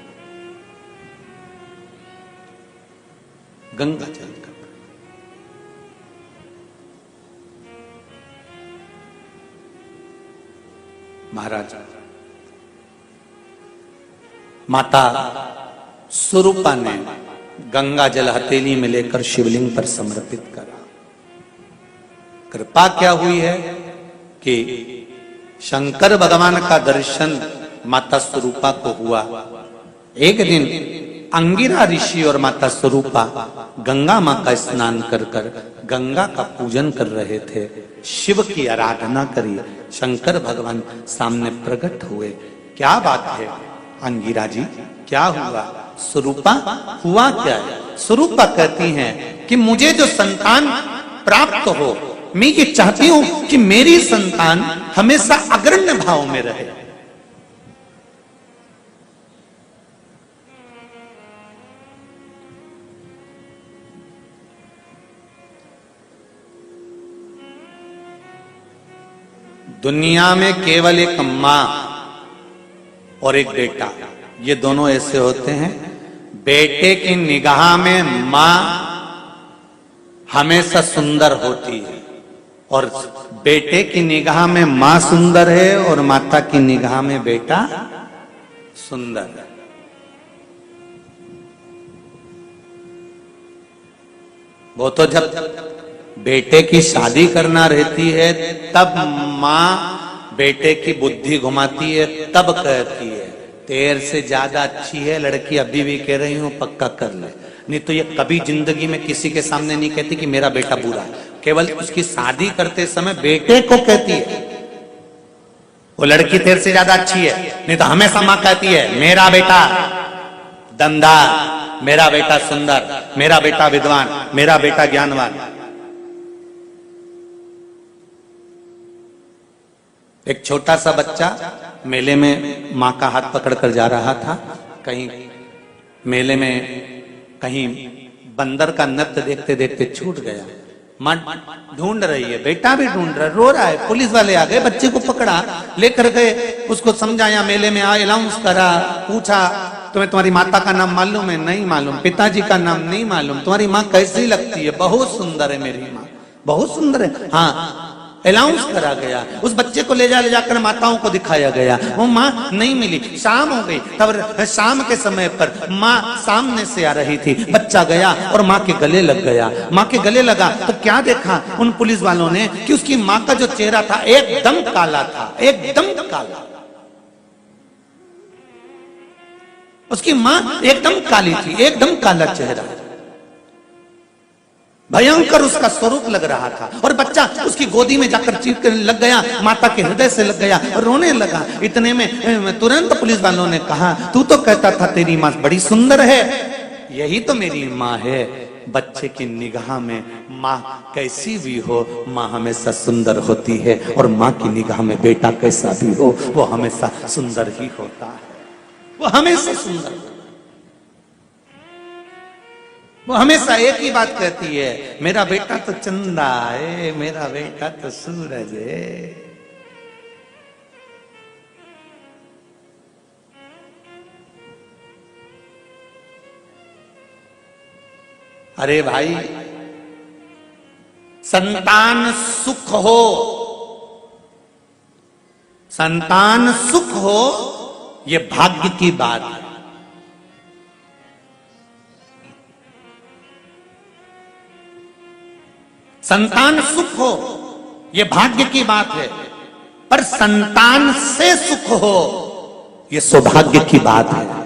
गंगा जल का महाराज माता स्वरूपा ने गंगा जल हथेली में लेकर शिवलिंग पर समर्पित करा। कृपा क्या हुई है कि शंकर भगवान का दर्शन माता स्वरूपा को हुआ। एक दिन अंगिरा ऋषि और माता स्वरूपा गंगा मां का स्नान कर कर गंगा का पूजन कर रहे थे, शिव की आराधना करी। शंकर भगवान सामने प्रकट हुए। क्या बात है अंगिरा जी, क्या हुआ? स्वरूपा हुआ क्या है? स्वरूपा कहती हैं कि मुझे जो संतान प्राप्त हो, मैं ये चाहती हूं कि मेरी संतान हमेशा अग्रण्य भाव में रहे। दुनिया में केवल एक मां और एक बेटा, ये दोनों ऐसे होते हैं। बेटे की निगाह में मां हमेशा सुंदर होती है और बेटे की निगाह में मां सुंदर है और माता की निगाह में बेटा सुंदर है। वो तो जब बेटे की शादी करना रहती है तब मां बेटे की बुद्धि घुमाती है, तब कहती है तेरे से ज्यादा अच्छी है लड़की, अभी भी कह रही हूं पक्का कर ले। नहीं तो ये कभी जिंदगी में किसी के सामने नहीं कहती कि मेरा बेटा बुरा है, केवल उसकी शादी करते समय बेटे को कहती है वो लड़की तेरे से ज्यादा अच्छी है। नहीं तो हमेशा मां कहती है मेरा बेटा दमदार, मेरा बेटा सुंदर, मेरा बेटा विद्वान, मेरा बेटा ज्ञानवान। एक छोटा सा बच्चा मेले में माँ का हाथ पकड़कर जा रहा था। कहीं मेले में कहीं बंदर का नृत्य देखते देखते छूट गया। माँ ढूंढ रही है, बेटा भी ढूंढ रहा, रो रहा है। पुलिस वाले आ गए, बच्चे को पकड़ा, लेकर गए, उसको समझाया, मेले में आए, अनाउंस करा, पूछा तुम्हें तुम्हारी माता का नाम मालूम है? नहीं मालूम। पिताजी का नाम नहीं मालूम। तुम्हारी माँ कैसी लगती है? बहुत सुंदर है मेरी माँ, बहुत सुंदर है। हाँ, अनाउंस करा गया। उस बच्चे को ले जाकर माताओं को दिखाया गया। वो माँ नहीं मिली, शाम हो गई। तब शाम के समय पर माँ सामने से आ रही थी। बच्चा गया और माँ के गले लग गया। माँ के गले लगा तो क्या देखा उन पुलिस वालों ने कि उसकी माँ का जो चेहरा था एकदम काला था, एकदम काला। उसकी माँ एकदम काली थी, एकदम काला चेहरा, भयंकर उसका स्वरूप लग रहा था। और बच्चा उसकी गोदी में जाकर चीखने लग गया, माता के हृदय से लग गया और रोने लगा। इतने में तुरंत पुलिस वालों ने कहा, तू तो कहता था तेरी माँ बड़ी सुंदर है। यही तो मेरी माँ है। बच्चे की निगाह में माँ कैसी भी हो, माँ हमेशा सुंदर होती है। और माँ की निगाह में बेटा कैसा भी हो, वो हमेशा सुंदर ही होता है। वो हमेशा सुंदर, वो हमेशा एक ही बात कहती है, मेरा बेटा तो चंदा है, मेरा बेटा तो सूरज है। अरे भाई, संतान सुख हो, संतान सुख हो, ये भाग्य की बात है। संतान सुख हो, यह भाग्य की बात है। पर संतान से सुख हो, यह सौभाग्य की बात है।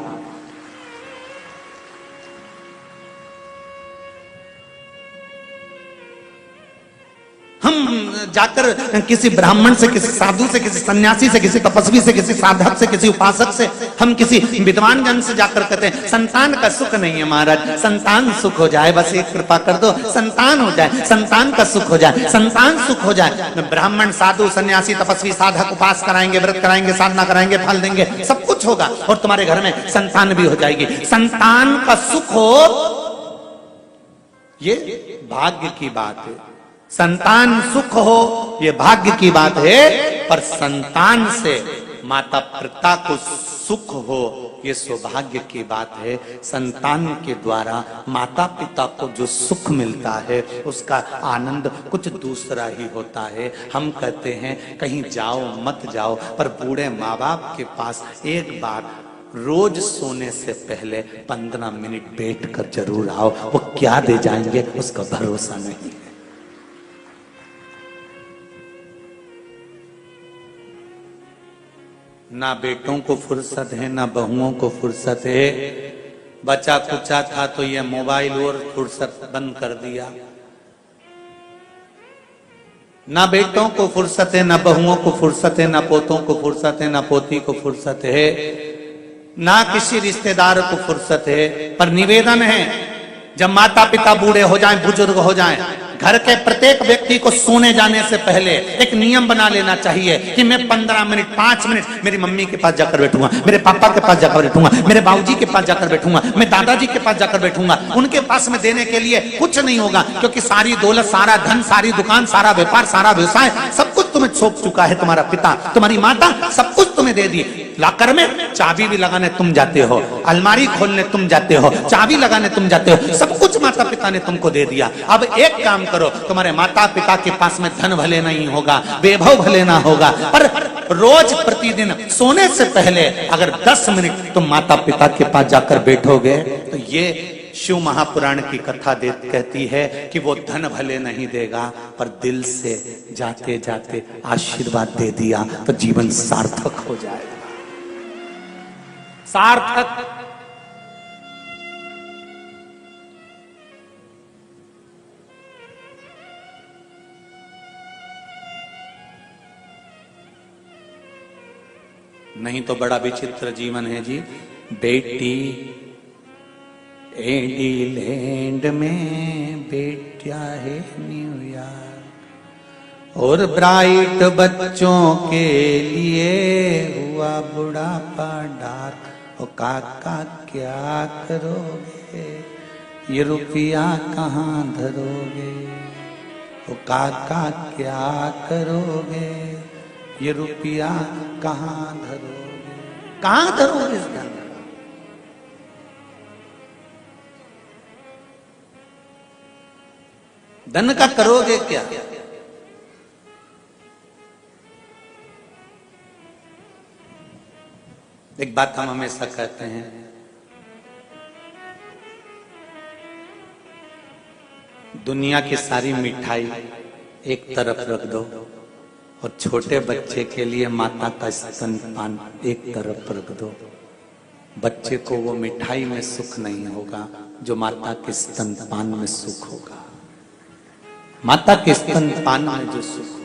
हम जाकर किसी ब्राह्मण से, किसी साधु से, किसी सन्यासी से, किसी तपस्वी से, किसी साधक से, किसी उपासक से, हम किसी विद्वान जन से जाकर कहते हैं संतान का सुख नहीं है महाराज, संतान सुख हो जाए, बस एक कृपा कर दो, संतान हो जाए, संतान का सुख हो जाए, संतान सुख हो जाए। ब्राह्मण, साधु, सन्यासी, तपस्वी, साधक उपास कराएंगे, व्रत कराएंगे, साधना कराएंगे, फल देंगे, सब कुछ होगा और तुम्हारे घर में संतान भी हो जाएगी। संतान का सुख हो, ये भाग्य की बात है। संतान सुख हो, यह भाग्य की बात है। पर संतान से माता पिता को सुख हो, यह सौभाग्य की बात है। संतान के द्वारा माता पिता को जो सुख मिलता है, उसका आनंद कुछ दूसरा ही होता है। हम कहते हैं कहीं जाओ मत जाओ, पर बूढ़े माँ बाप के पास एक बार रोज सोने से पहले 15 मिनट बैठ कर जरूर आओ। वो क्या दे जाएंगे उसका भरोसा नहीं है। ना बेटों को फुर्सत है, ना बहुओं को फुर्सत है। बच्चा कुचा था तो ये मोबाइल और फुर्सत बंद कर दिया। ना बेटों को फुर्सत है, ना बहुओं को फुर्सत है, ना पोतों को फुर्सत है, ना पोती को फुर्सत है, ना किसी रिश्तेदार को फुर्सत है। पर निवेदन है, जब माता पिता बूढ़े हो जाएं, बुजुर्ग हो जाएं, घर के प्रत्येक व्यक्ति को सोने जाने से पहले एक नियम बना लेना चाहिए कि मैं 15 मिनट 5 मिनट मेरी मम्मी के पास जाकर बैठूंगा, मेरे पापा के पास जाकर बैठूंगा, मेरे बाबूजी के पास जाकर बैठूंगा, मैं दादाजी के पास जाकर बैठूंगा। उनके पास में देने के लिए कुछ नहीं होगा, क्योंकि सारी दौलत, सारा धन, सारी दुकान, सारा व्यापार, सारा व्यवसाय, सब कुछ तुम्हें सौंप चुका है तुम्हारा पिता, तुम्हारी माता, सब कुछ तुम्हें दे दी। लाकर में चाबी भी लगाने तुम जाते हो, अलमारी खोलने तुम जाते हो, चाबी लगाने तुम जाते हो, सब कुछ माता पिता ने तुमको दे दिया। अब एक काम करो, तुम्हारे माता पिता के पास में धन भले नहीं होगा, वैभव भले ना होगा, पर रोज प्रतिदिन सोने से पहले अगर 10 मिनट तुम माता पिता के पास जाकर बैठोगे, तो ये शिव महापुराण की कथा कहती है कि वो धन भले नहीं देगा, पर दिल से जाते जाते आशीर्वाद दे दिया तो जीवन सार्थक हो जाएगा। सार्थक। नहीं तो बड़ा विचित्र जीवन है जी। बेटी एडीलैंड में, बेटा है न्यूयॉर्क, और ब्राइट बच्चों के लिए हुआ बुढ़ापा डार्क। ओ काका क्या करोगे, ये रुपया कहाँ धरोगे। ओ काका क्या करोगे, ये रुपया कहाँ धरोगे। कहाँ धरोगे इसका? धन का करोगे क्या? एक बात हम हमेशा कहते हैं, दुनिया की सारी मिठाई एक तरफ रख दो और छोटे बच्चे के लिए माता का स्तनपान एक तरफ रख दो। बच्चे को वो मिठाई में सुख नहीं होगा जो माता के स्तनपान में सुख होगा। माता के स्तनपान में जो सुख होगा।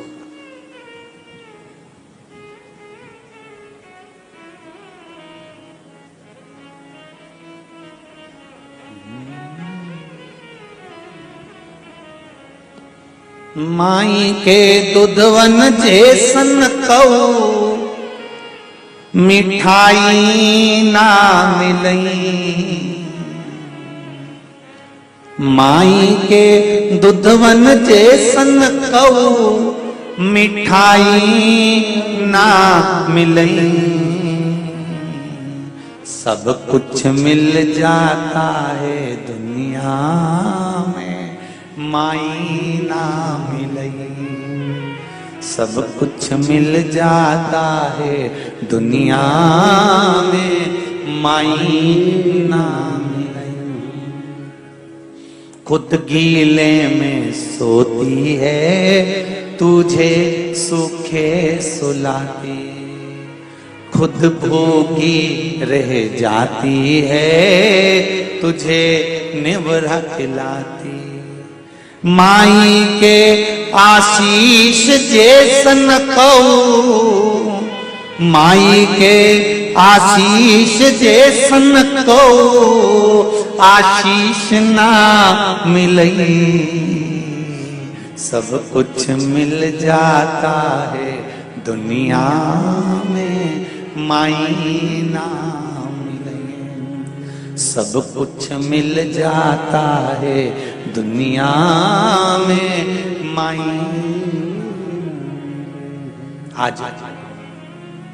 माई के दुधवन जैसन कऊ मिठाई ना मिलई। माई के दुधवन जैसन कऊ मिठाई ना मिलई। सब कुछ मिल जाता है दुनिया में, माई ना मिलई। सब कुछ मिल जाता है दुनिया में, माई ना मिलई। खुद गीले में सोती है, तुझे सूखे सुलाती। खुद भूखी रह जाती है, तुझे निवरा खिलाती। माई के आशीष जैसन कऊ, माई के आशीष जैसन कऊ आशीष ना मिलई। सब कुछ मिल जाता है दुनिया में, माई ना मिलई। सब कुछ मिल जाता है दुनिया में, माई। आज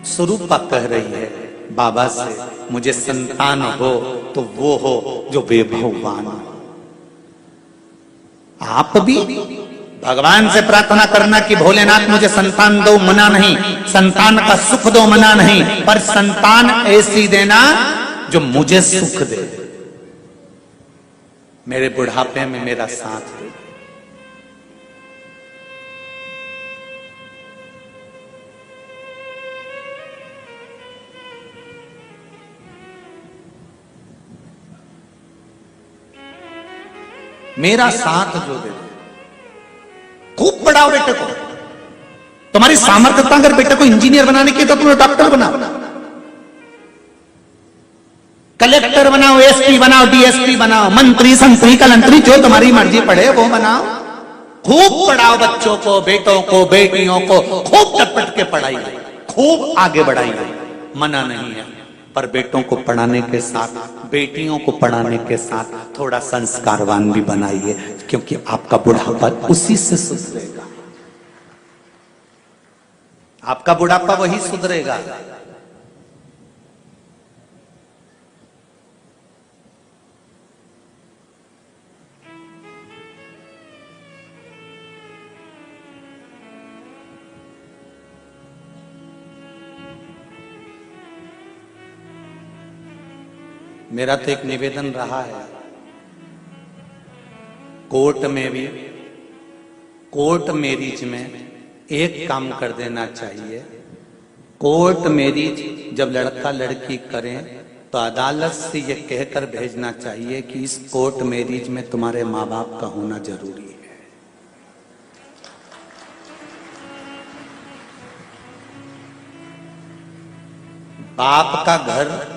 स्वरूपा कह रही है बाबा से, मुझे संतान हो तो वो हो जो वैभववान हो। आप भी भगवान से प्रार्थना करना कि भोलेनाथ मुझे संतान दो, मना नहीं। संतान का सुख दो, मना नहीं। पर संतान ऐसी देना जो मुझे सुख दे, मेरे बुढ़ापे में मेरा साथ दे। मेरा साथ जो दे। खूब पढ़ाओ बेटे को, तुम्हारी सामर्थ्यता अगर बेटे को इंजीनियर बनाने की तो तुम्हें डॉक्टर बनाओ, कलेक्टर बनाओ, एसपी बनाओ, डीएसपी बनाओ, मंत्री संतरी कलंतरी जो तुम्हारी मर्जी पड़े वो बनाओ। खूब पढ़ाओ बच्चों को, बेटों को, बेटियों को, खूब टपट के पढ़ाइए, खूब आगे बढ़ाइए, मना नहीं है। पर बेटों को पढ़ाने के साथ, बेटियों को पढ़ाने के साथ थोड़ा संस्कारवान भी बनाइए, क्योंकि आपका बुढ़ापा उसी से सुधरेगा। आपका बुढ़ापा वही सुधरेगा। मेरा तो एक निवेदन रहा है, कोर्ट में भी, कोर्ट मैरिज में एक काम कर देना चाहिए। कोर्ट मैरिज जब लड़का लड़की करें तो अदालत से ये कहकर भेजना चाहिए कि इस कोर्ट मैरिज में तुम्हारे माँ बाप का होना जरूरी है। बाप का घर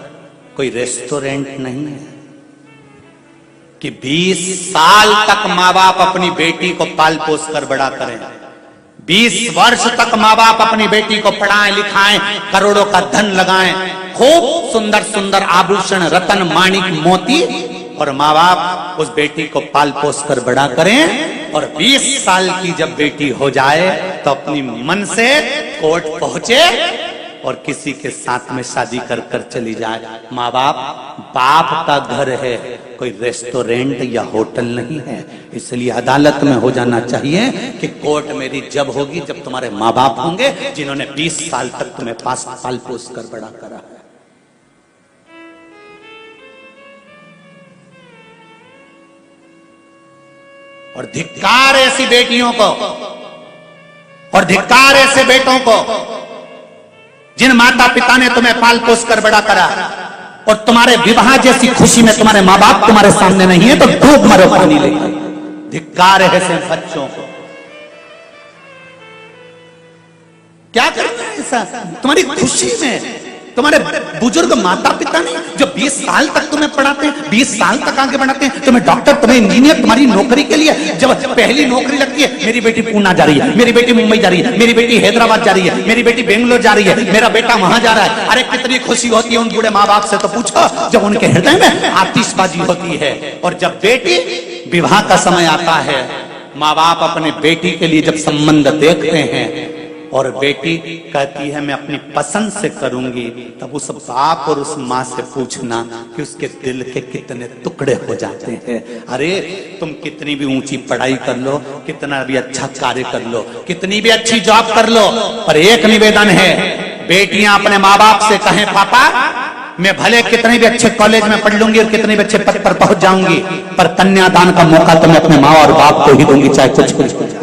कोई रेस्टोरेंट नहीं है कि 20 साल तक माँ बाप अपनी बेटी को पाल पोस कर बड़ा करें। 20 वर्ष तक माँ बाप अपनी बेटी को पढ़ाएं लिखाएं, करोड़ों का धन लगाएं, खूब सुंदर सुंदर आभूषण, रतन, माणिक, मोती, और माँ बाप उस बेटी को पाल पोस कर बड़ा करें, और 20 साल की जब बेटी हो जाए तो अपनी मन से कोर्ट पहुंचे और किसी के साथ में शादी कर कर चली जाए। माँ बाप का घर है, कोई रेस्टोरेंट या होटल नहीं है। इसलिए अदालत में हो जाना चाहिए कि कोर्ट मेरी जब होगी जब तुम्हारे माँ बाप होंगे जिन्होंने 20 साल तक तुम्हें पाल पोस कर बड़ा करा है। और धिक्कार ऐसी बेटियों को और धिक्कार ऐसे बेटों को जिन माता पिता ने तुम्हें पाल पोस कर बड़ा करा, और तुम्हारे विवाह जैसी खुशी में तुम्हारे माँ बाप तुम्हारे सामने नहीं है तो डूब मरो पानी लेकर। धिक्कार है ऐसे बच्चों को। क्या करना है ऐसा तुम्हारी खुशी में? तुम्हारे बुजुर्ग माता पिता नहीं जो 20 साल तक तुम्हें पढ़ाते हैं, 20 साल तक आगे बढ़ाते हैं, तुम्हें डॉक्टर, तुम्हें इंजीनियर, तुम्हारी नौकरी के लिए जब पहली नौकरी लगती है, मेरी बेटी पूना जा रही है, मेरी बेटी मुंबई जा रही है, मेरी बेटी हैदराबाद जा रही है, मेरी बेटी बेंगलोर जा रही है, मेरा बेटा वहां जा रहा है। अरे कितनी खुशी होती है उन बूढ़े माँ बाप से तो पूछो, जब उनके हृदय में आतिशबाजी होती है। और जब बेटी विवाह का समय आता है, माँ बाप अपने बेटी के लिए जब संबंध देखते हैं और बेटी कहती है मैं अपनी पसंद से करूंगी, तब उस बाप और उस माँ से पूछना कि उसके दिल के कितने टुकड़े हो जाते हैं। अरे तुम कितनी भी ऊंची पढ़ाई कर लो, कितना भी अच्छा कार्य कर लो, कितनी भी अच्छी जॉब कर लो, पर एक निवेदन है, बेटियां अपने माँ बाप से कहें पापा मैं भले कितने भी अच्छे कॉलेज में पढ़ लूंगी और कितने भी अच्छे पद पर पहुंच जाऊंगी, पर कन्यादान का मौका तो मैं अपने माँ और बाप को ही दूंगी, चाहे कुछ कुछ हो जाए।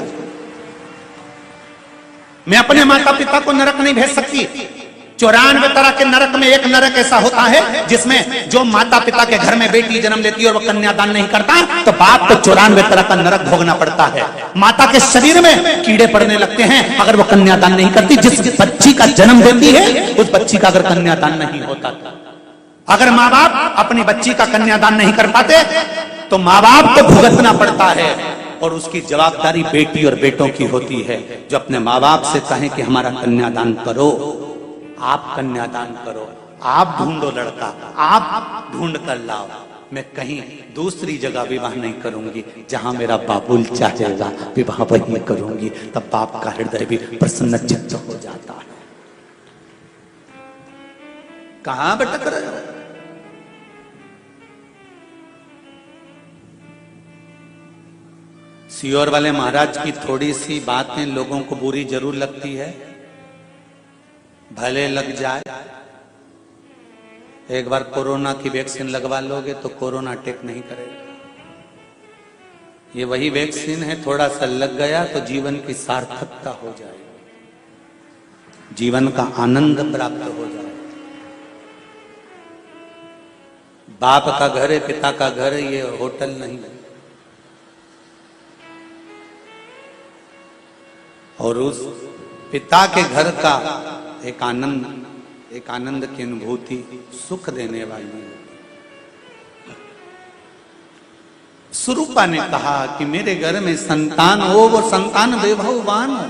मैं अपने माता पिता को नरक नहीं भेज सकती। 94 तरह के नरक में एक नरक ऐसा होता है जिसमें जो माता पिता के घर में बेटी जन्म लेती है और वो कन्यादान नहीं करता तो बाप को 94 तरह का नरक भोगना पड़ता है। माता के शरीर में कीड़े पड़ने लगते हैं अगर वो कन्यादान नहीं करती। जिस बच्ची का जन्म देती है उस बच्ची का अगर कन्यादान नहीं होता, अगर माँ बाप अपनी बच्ची का कन्यादान नहीं कर पाते तो माँ बाप को भुगतना पड़ता है, और उसकी जवाबदारी बेटी और बेटों की होती है जो अपने माँ बाप से कहें कि हमारा कन्यादान करो, आप कन्यादान करो, आप ढूंढो लड़का, आप ढूंढ कर लाओ, मैं कहीं दूसरी जगह विवाह नहीं करूंगी, जहां मेरा बाबुल चाहेगा विवाह वहीं करूंगी। तब बाप का हृदय भी प्रसन्न चित्त हो जाता है। कहां भटक रहे हो? सियोर वाले महाराज की थोड़ी सी बातें लोगों को बुरी जरूर लगती है, भले लग जाए। एक बार कोरोना की वैक्सीन लगवा लोगे तो कोरोना अटैक नहीं करेगा। ये वही वैक्सीन है, थोड़ा सा लग गया तो जीवन की सार्थकता हो जाएगी, जीवन का आनंद प्राप्त हो जाएगा। बाप का घर है, पिता का घर है, ये होटल नहीं है। और उस पिता के घर का एक आनंद की अनुभूति सुख देने वाली है। स्वरूपा ने कहा कि मेरे घर में संतान हो, वो संतान वैभववान हो,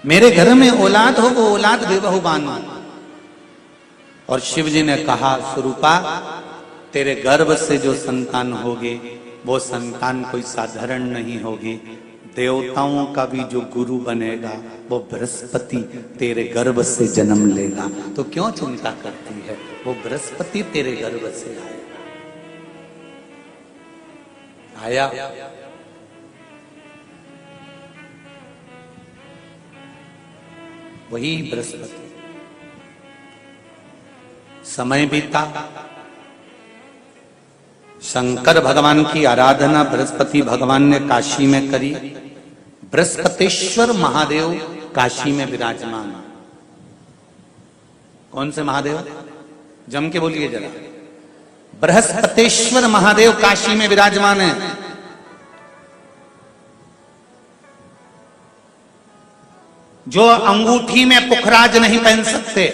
मेरे घर में औलाद हो, वो औलाद वैभववान हो। और शिव जी ने कहा स्वरूपा तेरे गर्भ से जो संतान होगी वो संतान कोई साधारण नहीं होगी, देवताओं का भी जो गुरु बनेगा वो बृहस्पति तेरे गर्भ से जन्म लेगा। तो क्यों चिंता करती है, वो बृहस्पति तेरे गर्भ से आया। वही बृहस्पति। समय बीता, शंकर भगवान की आराधना बृहस्पति भगवान ने काशी में करी। बृहस्पतेश्वर महादेव काशी में विराजमान। कौन से महादेव? जम के बोलिए जरा। बृहस्पतेश्वर महादेव काशी में विराजमान है। जो अंगूठी में पुखराज नहीं पहन सकते,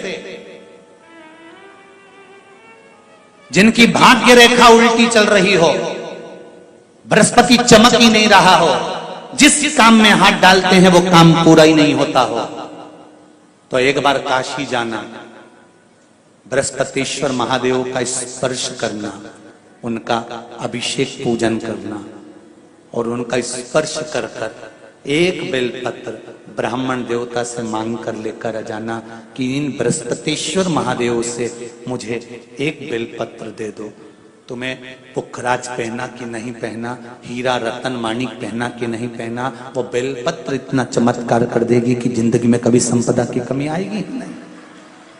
जिनकी भाग्य रेखा उल्टी चल रही हो, बृहस्पति चमक ही नहीं रहा हो, जिस काम में हाथ डालते हैं वो काम पूरा ही नहीं होता हो, तो एक बार काशी जाना, बृहस्पतिश्वर महादेव का स्पर्श करना, उनका अभिषेक पूजन करना और उनका स्पर्श कर कर एक बेलपत्र ब्राह्मण देवता से मांग कर लेकर आ जाना कि इन बृहस्पतिश्वर महादेव से मुझे एक बेलपत्र दे दो। तुम्हें पुखराज पहना कि नहीं पहना, हीरा रतन माणिक पहना कि नहीं पहना, वो बेलपत्र इतना चमत्कार कर देगी कि जिंदगी में कभी संपदा की कमी आएगी ही नहीं।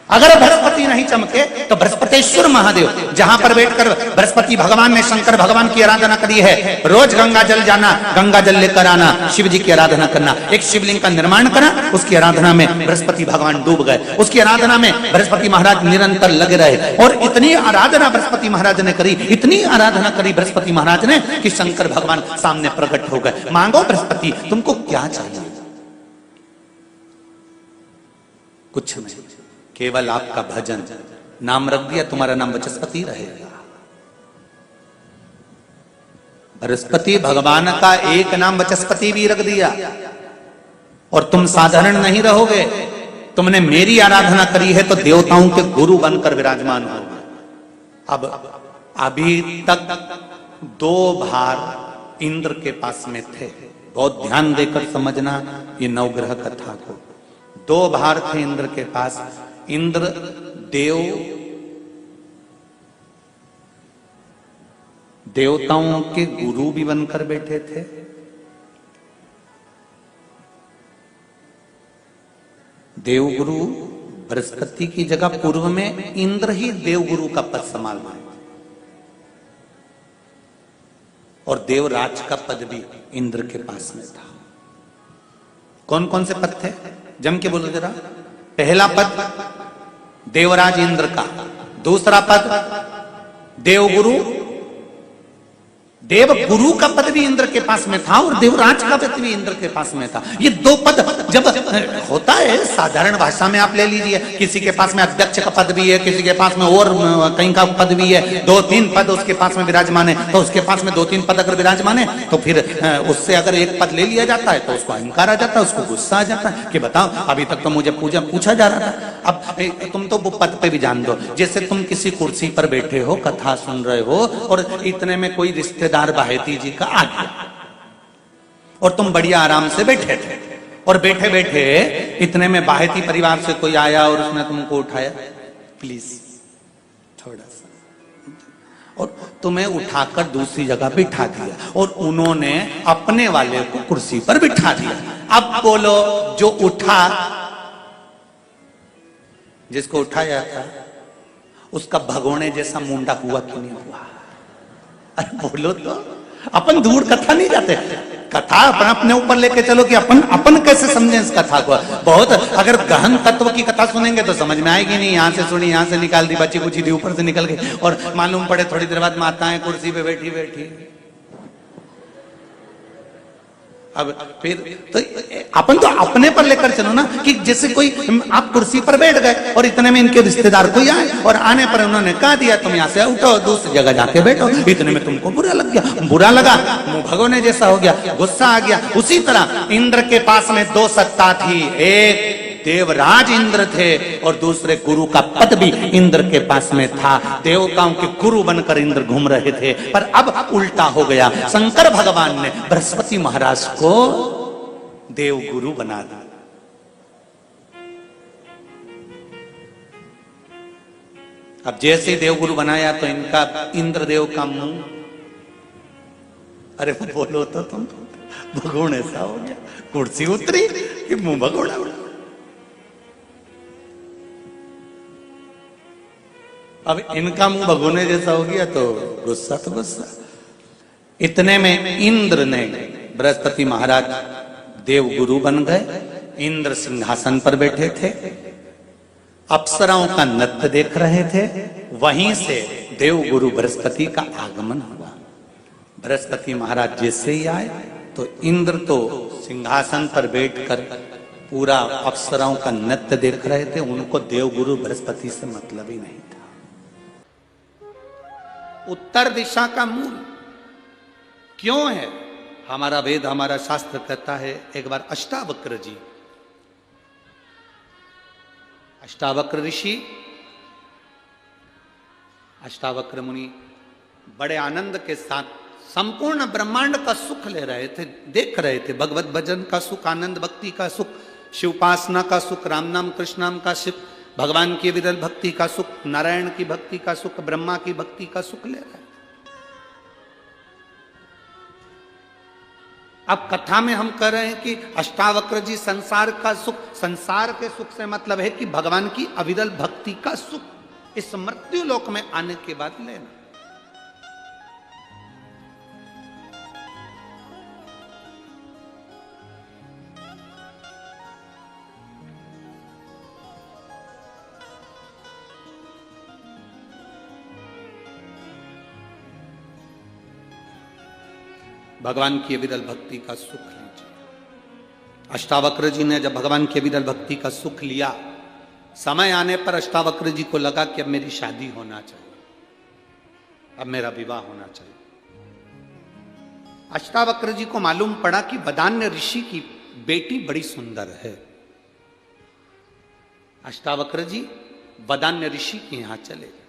अगर बृहस्पति नहीं चमके तो बृहस्पतिश्वर महादेव, जहां पर बैठकर बृहस्पति भगवान ने शंकर भगवान की आराधना करी है, रोज गंगा जल जाना, गंगा जल लेकर आना, शिव जी की आराधना करना, एक शिवलिंग का निर्माण करा, उसकी आराधना में बृहस्पति भगवान डूब गए, उसकी आराधना में बृहस्पति महाराज निरंतर लगे रहे और इतनी आराधना बृहस्पति महाराज ने करी, इतनी आराधना करी बृहस्पति महाराज ने कि शंकर भगवान सामने प्रकट हो गए। मांगो बृहस्पति, तुमको क्या चाहिए? कुछ नहीं, केवल आपका भजन। नाम रख दिया, तुम्हारा नाम बृहस्पति रहेगा। बृहस्पति भगवान का एक नाम बृहस्पति भी रख दिया और तुम साधारण नहीं रहोगे। तुमने मेरी आराधना करी है तो देवताओं के गुरु बनकर विराजमान होगे। अब अभी तक 2 भार इंद्र के पास में थे, बहुत ध्यान देकर समझना ये नवग्रह कथा को। 2 भार थे इंद्र के पास। इंद्र देवताओं के गुरु भी बनकर बैठे थे, देवगुरु बृहस्पति की जगह पूर्व में इंद्र ही देवगुरु का पद संभाल रहे और देवराज का पद भी इंद्र के पास में था। कौन कौन से पद थे? जम के बोलो जरा। पहला पद देवराज इंद्र का, दूसरा पद देवगुरु, देवगुरु का पद भी इंद्र के पास में था और देवराज का पद भी इंद्र के पास में था। ये 2 पद जब होता है साधारण भाषा में आप ले लीजिए, किसी के पास में अध्यक्ष का पद भी है, किसी के पास में और कहीं का पद भी है, 2-3 पद उसके पास में विराजमान है, तो उसके पास में 2-3 पद अगर विराजमान है तो फिर उससे अगर एक पद ले लिया जाता है तो उसको अहंकार आ जाता है, उसको गुस्सा आ जाता है कि बताओ अभी तक तो मुझे पूछा जा रहा था, अब तुम तो वो पद पे भी जान दो। जैसे तुम किसी कुर्सी पर बैठे हो, कथा सुन रहे हो और इतने में कोई रिश्तेदार बाहेती जी का आ गया और तुम बढ़िया आराम से बैठे थे और बैठे बैठे इतने में बाहेती परिवार से कोई आया और उसने तुमको उठाया, प्लीज थोड़ा सा, और तुम्हें उठाकर दूसरी जगह बिठा दिया और उन्होंने अपने वाले को कुर्सी पर बिठा दिया। अब बोलो, जो उठा, जिसको उठाया था उसका भगोने जैसा मुंडा हुआ कि नहीं हुआ? अरे बोलो तो, अपन दूर कथा नहीं जाते, कथा अपन अपने ऊपर लेके चलो कि अपन कैसे समझे इस कथा को। बहुत अगर गहन तत्व की कथा सुनेंगे तो समझ में आएगी नहीं। यहाँ से सुनी, यहाँ से निकाल दी, बच्ची कुछ दी, ऊपर से निकल गई और मालूम पड़े थोड़ी देर बाद माताएं कुर्सी पे बैठी बैठी। अब फिर तो अपन तो अपने पर लेकर चलो ना, कि जैसे कोई आप कुर्सी पर बैठ गए और इतने में इनके रिश्तेदार कोई आए और आने पर उन्होंने कह दिया तुम यहाँ से उठो, दूसरी जगह जाके बैठो, इतने में तुमको बुरा लग गया, बुरा लगा, मुंह भगोने जैसा हो गया, गुस्सा आ गया। उसी तरह इंद्र के पास में 2 सत्ता थी, एक देवराज इंद्र थे और दूसरे गुरु का पद भी इंद्र के पास में था। देवताओं के गुरु बनकर इंद्र घूम रहे थे, पर अब उल्टा हो गया। शंकर भगवान ने बृहस्पति महाराज को देवगुरु बना दिया। अब जैसे देवगुरु बनाया तो इनका इंद्रदेव का मुंह, अरे बोलो तो तुम, भगोड़ ऐसा हो गया, कुर्सी उतरी कि मुंह भगोड़ा उड़ा। अब इनका मुंह भगोने जैसा हो गया तो गुस्सा तो गुस्सा। इतने में इंद्र ने, बृहस्पति महाराज देवगुरु बन गए, इंद्र सिंहासन पर बैठे थे, अप्सराओं का नृत्य देख रहे थे। वहीं से देवगुरु बृहस्पति का आगमन हुआ। बृहस्पति महाराज जैसे ही आए तो इंद्र तो सिंहासन पर बैठकर पूरा अप्सराओं का नृत्य देख रहे थे, उनको देवगुरु बृहस्पति से मतलब ही नहीं था। उत्तर दिशा का मूल क्यों है? हमारा वेद, हमारा शास्त्र कहता है, एक बार अष्टावक्र जी, अष्टावक्र ऋषि, अष्टावक्र मुनि बड़े आनंद के साथ संपूर्ण ब्रह्मांड का सुख ले रहे थे, देख रहे थे। भगवत भजन का सुख, आनंद भक्ति का सुख, शिवोपासना का सुख, राम नाम कृष्ण नाम का सुख, भगवान की विरल भक्ति का सुख, नारायण की भक्ति का सुख, ब्रह्मा की भक्ति का सुख ले रहे हैं। अब कथा में हम कह रहे हैं कि अष्टावक्र जी संसार का सुख, संसार के सुख से मतलब है कि भगवान की अविरल भक्ति का सुख इस मृत्यु लोक में आने के बाद लेना। भगवान की अविरल भक्ति का सुख लीजिए। अष्टावक्र जी ने जब भगवान की अविरल भक्ति का सुख लिया, समय आने पर अष्टावक्र जी को लगा कि अब मेरी शादी होना चाहिए, अब मेरा विवाह होना चाहिए। अष्टावक्र जी को मालूम पड़ा कि वदान्य ऋषि की बेटी बड़ी सुंदर है। अष्टावक्र जी वदान्य ऋषि के यहां चले गए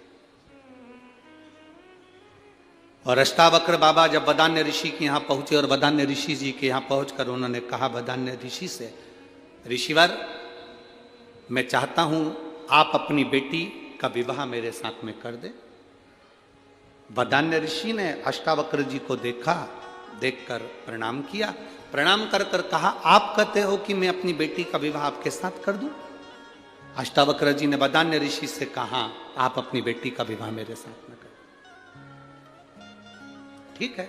और अष्टावक्र बाबा जब वदान्य ऋषि के यहाँ पहुंचे और वदान्य ऋषि जी के यहाँ पहुंचकर उन्होंने कहा वदान्य ऋषि से, ऋषिवर मैं चाहता हूं आप अपनी बेटी का विवाह मेरे साथ में कर दे। वदान्य ऋषि ने अष्टावक्र जी को देखा, देखकर प्रणाम किया, प्रणाम कर कर कहा आप कहते हो कि मैं अपनी बेटी का विवाह आपके साथ कर दूं? अष्टावक्र जी ने वदान्य ऋषि से कहा आप अपनी बेटी का विवाह मेरे साथ में कर। ठीक है,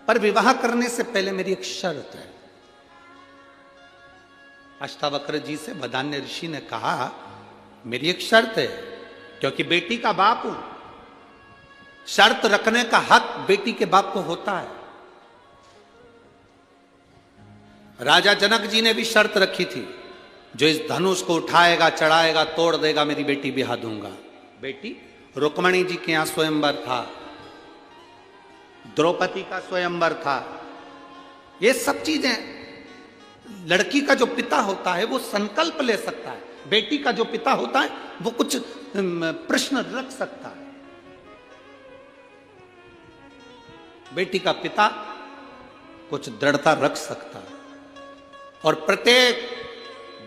पर विवाह करने से पहले मेरी एक शर्त है। अष्टावक्र जी से वदान्य ऋषि ने कहा मेरी एक शर्त है, क्योंकि बेटी का बाप हूं, शर्त रखने का हक बेटी के बाप को होता है। राजा जनक जी ने भी शर्त रखी थी, जो इस धनुष को उठाएगा, चढ़ाएगा, तोड़ देगा, मेरी बेटी बिहा दूंगा। बेटी रुक्मणी जी के यहां स्वयंवर था, द्रौपदी का स्वयंवर था। ये सब चीजें, लड़की का जो पिता होता है वो संकल्प ले सकता है, बेटी का जो पिता होता है वो कुछ प्रश्न रख सकता है। बेटी का पिता कुछ दृढ़ता रख सकता है, और प्रत्येक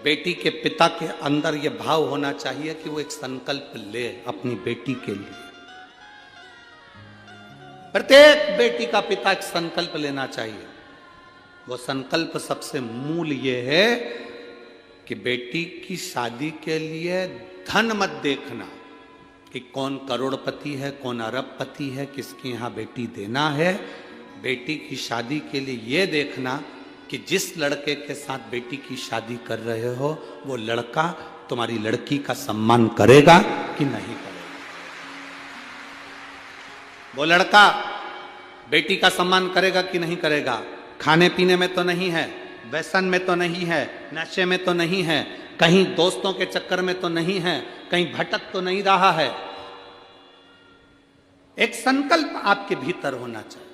बेटी के पिता के अंदर यह भाव होना चाहिए कि वो एक संकल्प ले अपनी बेटी के लिए। प्रत्येक बेटी का पिता एक संकल्प लेना चाहिए। वो संकल्प सबसे मूल ये है कि बेटी की शादी के लिए धन मत देखना कि कौन करोड़पति है, कौन अरबपति है, किसके यहां बेटी देना है। बेटी की शादी के लिए यह देखना कि जिस लड़के के साथ बेटी की शादी कर रहे हो वो लड़का तुम्हारी लड़की का सम्मान करेगा कि नहीं करेगा। वो लड़का बेटी का सम्मान करेगा कि नहीं करेगा। खाने पीने में तो नहीं है, व्यसन में तो नहीं है, नशे में तो नहीं है, कहीं दोस्तों के चक्कर में तो नहीं है, कहीं भटक तो नहीं रहा है। एक संकल्प आपके भीतर होना चाहिए।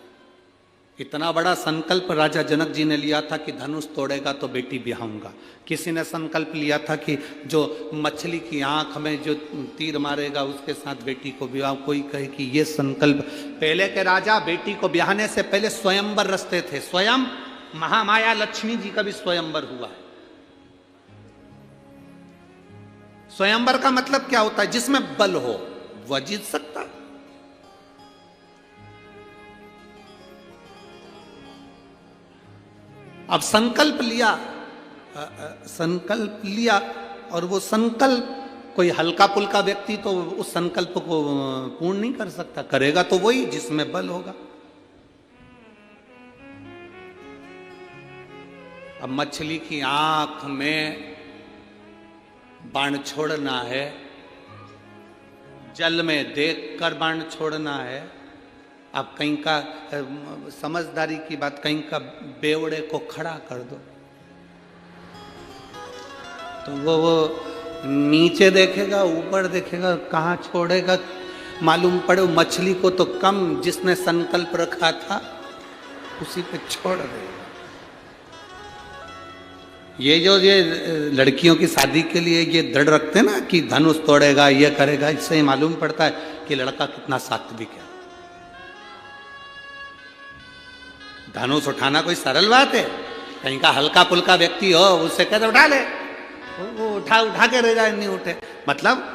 इतना बड़ा संकल्प राजा जनक जी ने लिया था कि धनुष तोड़ेगा तो बेटी ब्याहूंगा। किसी ने संकल्प लिया था कि जो मछली की आंख में जो तीर मारेगा उसके साथ बेटी को ब्याह। कोई कहे कि ये संकल्प, पहले के राजा बेटी को ब्याहने से पहले स्वयंवर रचते थे। स्वयं महामाया लक्ष्मी जी का भी स्वयंवर हुआ है। स्वयंवर का मतलब क्या होता है? जिसमें बल हो वह जीत सकता है। अब संकल्प लिया और वो संकल्प, कोई हल्का पुल्का व्यक्ति तो उस संकल्प को पूर्ण नहीं कर सकता। करेगा तो वही जिसमें बल होगा। अब मछली की आंख में बाण छोड़ना है, जल में देखकर बाण छोड़ना है। अब कहीं का समझदारी की बात, कहीं का बेवड़े को खड़ा कर दो तो वो नीचे देखेगा, ऊपर देखेगा, कहाँ छोड़ेगा। मालूम पड़े मछली को तो कम, जिसने संकल्प रखा था उसी पे छोड़ दे। ये लड़कियों की शादी के लिए ये दृढ़ रखते हैं ना कि धनुष तोड़ेगा, ये करेगा, इससे मालूम पड़ता है कि लड़का कितना सात्विक है। धनुष उठाना कोई सरल बात है? कहीं का हल्का पुल्का व्यक्ति हो उससे कहते उठा ले, वो उठा के रह जाए, नहीं उठे। मतलब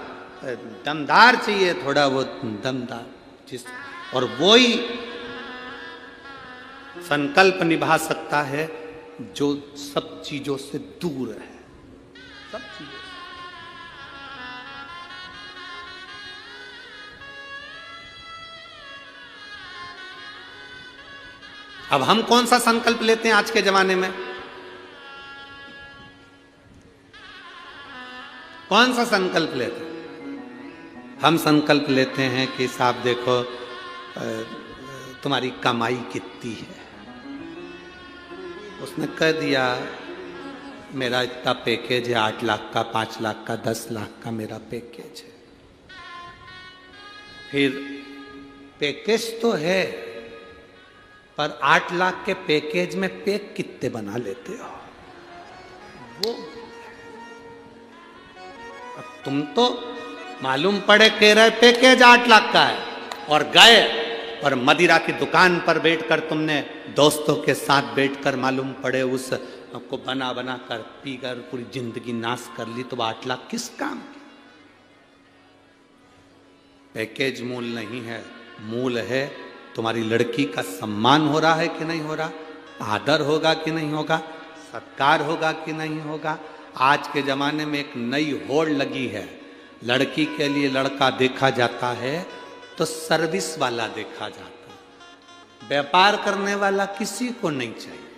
दमदार चाहिए, थोड़ा वो दमदार जिस, और वो ही संकल्प निभा सकता है जो सब चीजों से दूर है, सब चीजों से। अब हम कौन सा संकल्प लेते हैं आज के जमाने में? कौन सा संकल्प लेते हैं? हम संकल्प लेते हैं कि साहब देखो तुम्हारी कमाई कितनी है। उसने कह दिया मेरा इतना पैकेज है, 8 लाख का, 5 लाख का, 10 लाख का मेरा पैकेज है। फिर पैकेज तो है, पर 8 लाख के पैकेज में पैक कितने बना लेते हो? वो अब तुम तो मालूम पड़े कह रहे पैकेज 8 लाख का है और गए और मदिरा की दुकान पर बैठकर तुमने दोस्तों के साथ बैठकर मालूम पड़े उस को बना बना कर पीकर पूरी जिंदगी नाश कर ली, तो 8 लाख किस काम की? पैकेज मूल नहीं है, मूल है तुम्हारी लड़की का सम्मान हो रहा है कि नहीं हो रहा, आदर होगा कि नहीं होगा, सत्कार होगा कि नहीं होगा। आज के जमाने में एक नई होड़ लगी है, लड़की के लिए लड़का देखा जाता है तो सर्विस वाला देखा जाता है। व्यापार करने वाला किसी को नहीं चाहिए,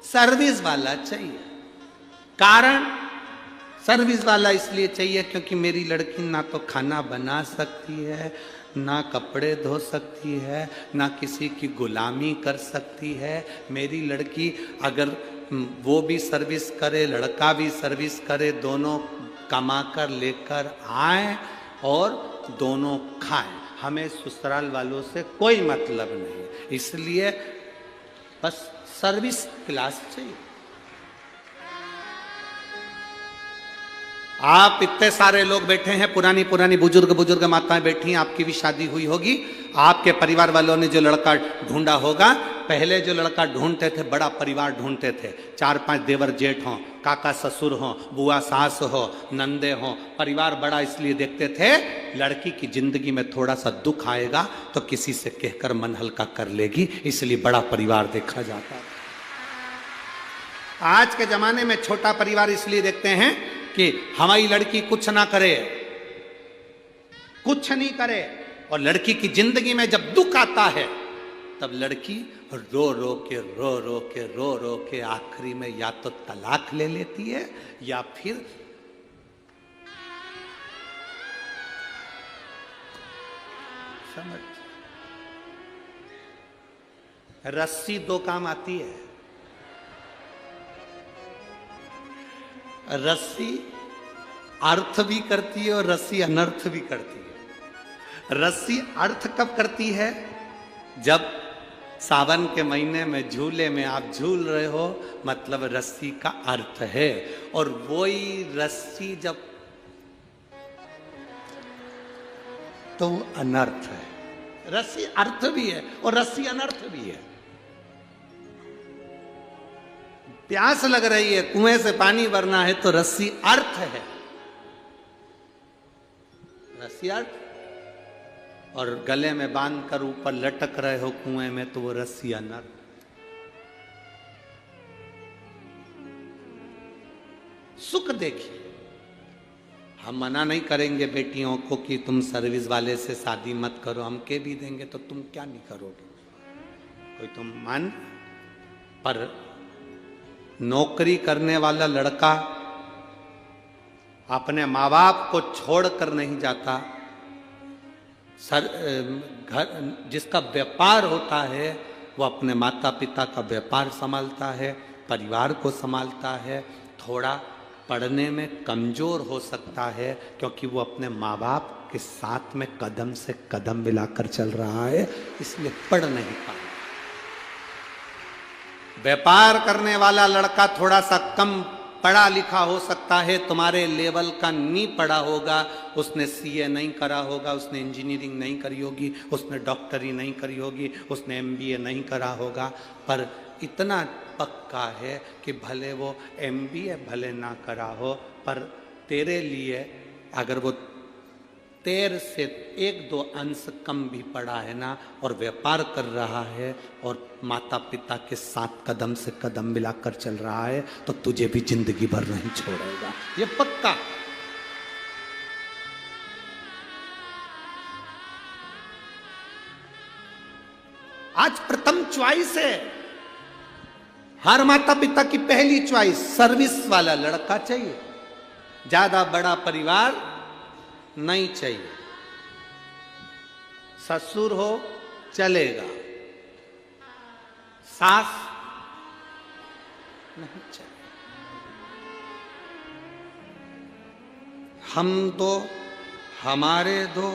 सर्विस वाला चाहिए। कारण सर्विस वाला इसलिए चाहिए क्योंकि मेरी लड़की ना तो खाना बना सकती है, ना कपड़े धो सकती है, ना किसी की गुलामी कर सकती है। मेरी लड़की अगर वो भी सर्विस करे, लड़का भी सर्विस करे, दोनों कमा कर लेकर आए और दोनों खाएं। हमें ससुराल वालों से कोई मतलब नहीं, इसलिए बस सर्विस क्लास चाहिए। आप इतने सारे लोग बैठे हैं, पुरानी पुरानी बुजुर्ग माताएं बैठी हैं, आपकी भी शादी हुई होगी। आपके परिवार वालों ने जो लड़का ढूंढा होगा, पहले जो लड़का ढूंढते थे बड़ा परिवार ढूंढते थे, 4-5 देवर जेठ हों, काका ससुर हों, बुआ सास हो, नंदे हों, परिवार बड़ा इसलिए देखते थे लड़की की जिंदगी में थोड़ा सा दुख आएगा तो किसी से कहकर मन हल्का कर लेगी, इसलिए बड़ा परिवार देखा जाता है। आज के जमाने में छोटा परिवार इसलिए देखते हैं कि हमारी लड़की कुछ ना करे, कुछ नहीं करे, और लड़की की जिंदगी में जब दुख आता है तब लड़की रो रो के आखिरी में या तो तलाक ले लेती है या फिर समझ। रस्सी 2 काम आती है। रस्सी अर्थ भी करती है और रस्सी अनर्थ भी करती है। रस्सी अर्थ कब करती है? जब सावन के महीने में झूले में आप झूल रहे हो, मतलब रस्सी का अर्थ है। और वही रस्सी जब, तो अनर्थ है। रस्सी अर्थ भी है और रस्सी अनर्थ भी है। प्यास लग रही है, कुएं से पानी भरना है, तो रस्सी अर्थ है, रस्सी अर्थ। और गले में बांधकर ऊपर लटक रहे हो कुएं में, तो वो रस्सी अनर्थ। सुख देखिए, हम मना नहीं करेंगे बेटियों को कि तुम सर्विस वाले से शादी मत करो, हम के भी देंगे तो तुम क्या नहीं करोगे, कोई तुम मान। पर नौकरी करने वाला लड़का अपने माँ बाप को छोड़कर नहीं जाता। घर जिसका व्यापार होता है वो अपने माता पिता का व्यापार संभालता है, परिवार को संभालता है, थोड़ा पढ़ने में कमजोर हो सकता है क्योंकि वो अपने माँ बाप के साथ में कदम से कदम मिलाकर चल रहा है, इसलिए पढ़ नहीं पाता। व्यापार करने वाला लड़का थोड़ा सा कम पढ़ा लिखा हो सकता है, तुम्हारे लेवल का नहीं पढ़ा होगा, उसने सीए नहीं करा होगा, उसने इंजीनियरिंग नहीं करी होगी, उसने डॉक्टरी नहीं करी होगी, उसने एमबीए नहीं करा होगा, पर इतना पक्का है कि भले वो एमबीए भले ना करा हो, पर तेरे लिए अगर वो तेरे से 1-2 अंश कम भी पढ़ा है ना और व्यापार कर रहा है और माता पिता के साथ कदम से कदम मिलाकर चल रहा है, तो तुझे भी जिंदगी भर नहीं छोड़ेगा, ये पक्का। आज प्रथम च्वाइस है, हर माता पिता की पहली च्वाइस सर्विस वाला लड़का चाहिए, ज्यादा बड़ा परिवार नहीं चाहिए। ससुर हो चलेगा, सास नहीं चाहिए। हम दो, हमारे दो,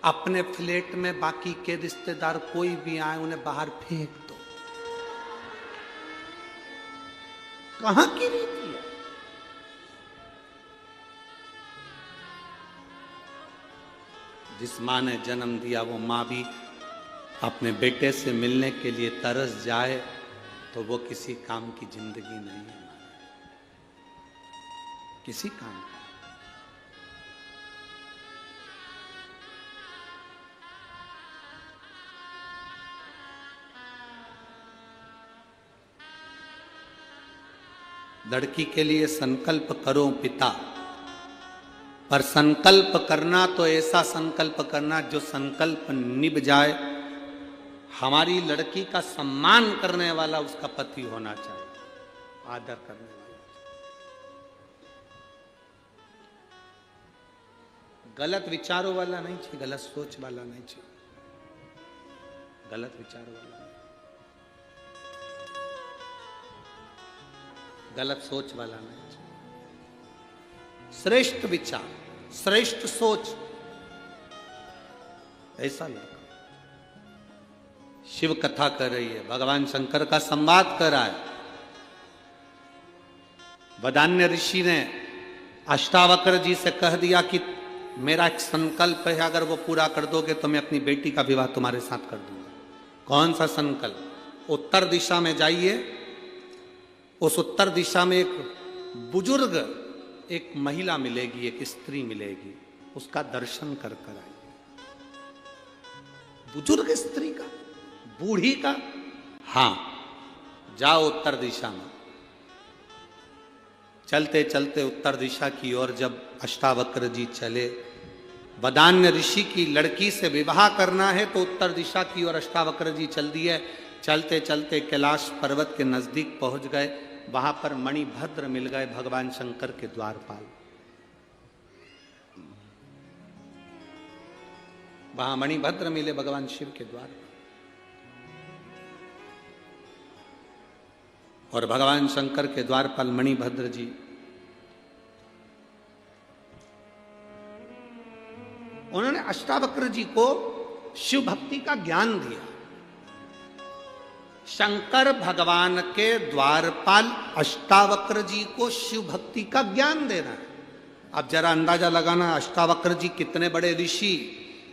अपने फ्लैट में बाकी के रिश्तेदार कोई भी आए उन्हें बाहर फेंक दो। कहां की रीति है? जिस माँ ने जन्म दिया वो माँ भी अपने बेटे से मिलने के लिए तरस जाए तो वो किसी काम की जिंदगी नहीं है, किसी काम की। लड़की के लिए संकल्प करो पिता, पर संकल्प करना तो ऐसा संकल्प करना जो संकल्प निभ जाए। हमारी लड़की का सम्मान करने वाला उसका पति होना चाहिए, आदर करने वाला। गलत विचारों वाला नहीं चाहिए, गलत सोच वाला नहीं चाहिए, गलत विचारों वाला नहीं, गलत सोच वाला नहीं चाहिए। श्रेष्ठ विचार, श्रेष्ठ सोच, ऐसा लड़का। शिव कथा कर रही है, भगवान शंकर का संवाद कर रहा है। वदान्य ऋषि ने अष्टावक्र जी से कह दिया कि मेरा एक संकल्प है, अगर वो पूरा कर दोगे तो मैं अपनी बेटी का विवाह तुम्हारे साथ कर दूंगा। कौन सा संकल्प? उत्तर दिशा में जाइए, उस उत्तर दिशा में एक बुजुर्ग, एक महिला मिलेगी, एक स्त्री मिलेगी, उसका दर्शन कर कर आइए। बुजुर्ग स्त्री का, बूढ़ी का, हां, जाओ उत्तर दिशा में। चलते चलते उत्तर दिशा की ओर जब अष्टावक्र जी चले, वदान्य ऋषि की लड़की से विवाह करना है तो उत्तर दिशा की ओर अष्टावक्र जी चल दिए। चलते चलते कैलाश पर्वत के नजदीक पहुंच गए, वहां पर मणिभद्र मिल गए, भगवान शंकर के द्वारपाल। वहां मणिभद्र मिले भगवान शिव के द्वार, और भगवान शंकर के द्वारपाल मणिभद्र जी उन्होंने अष्टावक्र जी को शिव भक्ति का ज्ञान दिया। शंकर भगवान के द्वारपाल अष्टावक्र जी को शिव भक्ति का ज्ञान देना है। अब जरा अंदाजा लगाना, अष्टावक्र जी कितने बड़े ऋषि,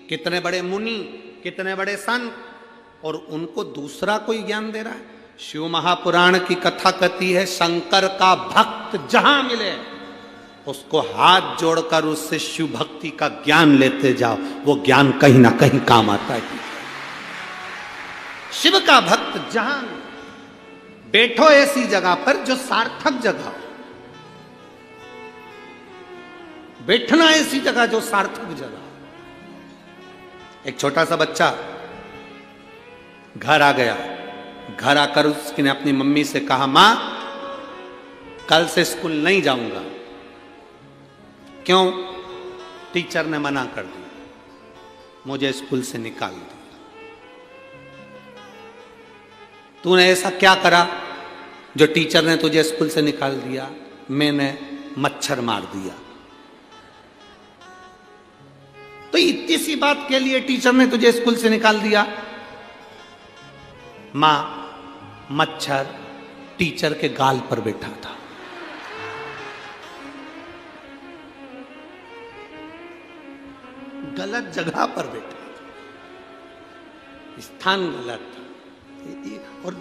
कितने बड़े मुनि, कितने बड़े संत, और उनको दूसरा कोई ज्ञान दे रहा है। शिव महापुराण की कथा कहती है, शंकर का भक्त जहां मिले उसको हाथ जोड़कर उससे शिव भक्ति का ज्ञान लेते जाओ, वो ज्ञान कहीं ना कहीं काम आता है। शिव का भक्त जहां बैठो ऐसी जगह पर जो सार्थक जगह हो, बैठना ऐसी जगह जो सार्थक जगह। एक छोटा सा बच्चा घर आ गया, घर आकर उसने अपनी मम्मी से कहा, मां कल से स्कूल नहीं जाऊंगा। क्यों? टीचर ने मना कर दिया, मुझे स्कूल से निकाल दिया। तूने ऐसा क्या करा जो टीचर ने तुझे स्कूल से निकाल दिया? मैंने मच्छर मार दिया। तो इतनी सी बात के लिए टीचर ने तुझे स्कूल से निकाल दिया। मां, मच्छर टीचर के गाल पर बैठा था। गलत जगह पर बैठा था, स्थान गलत था। और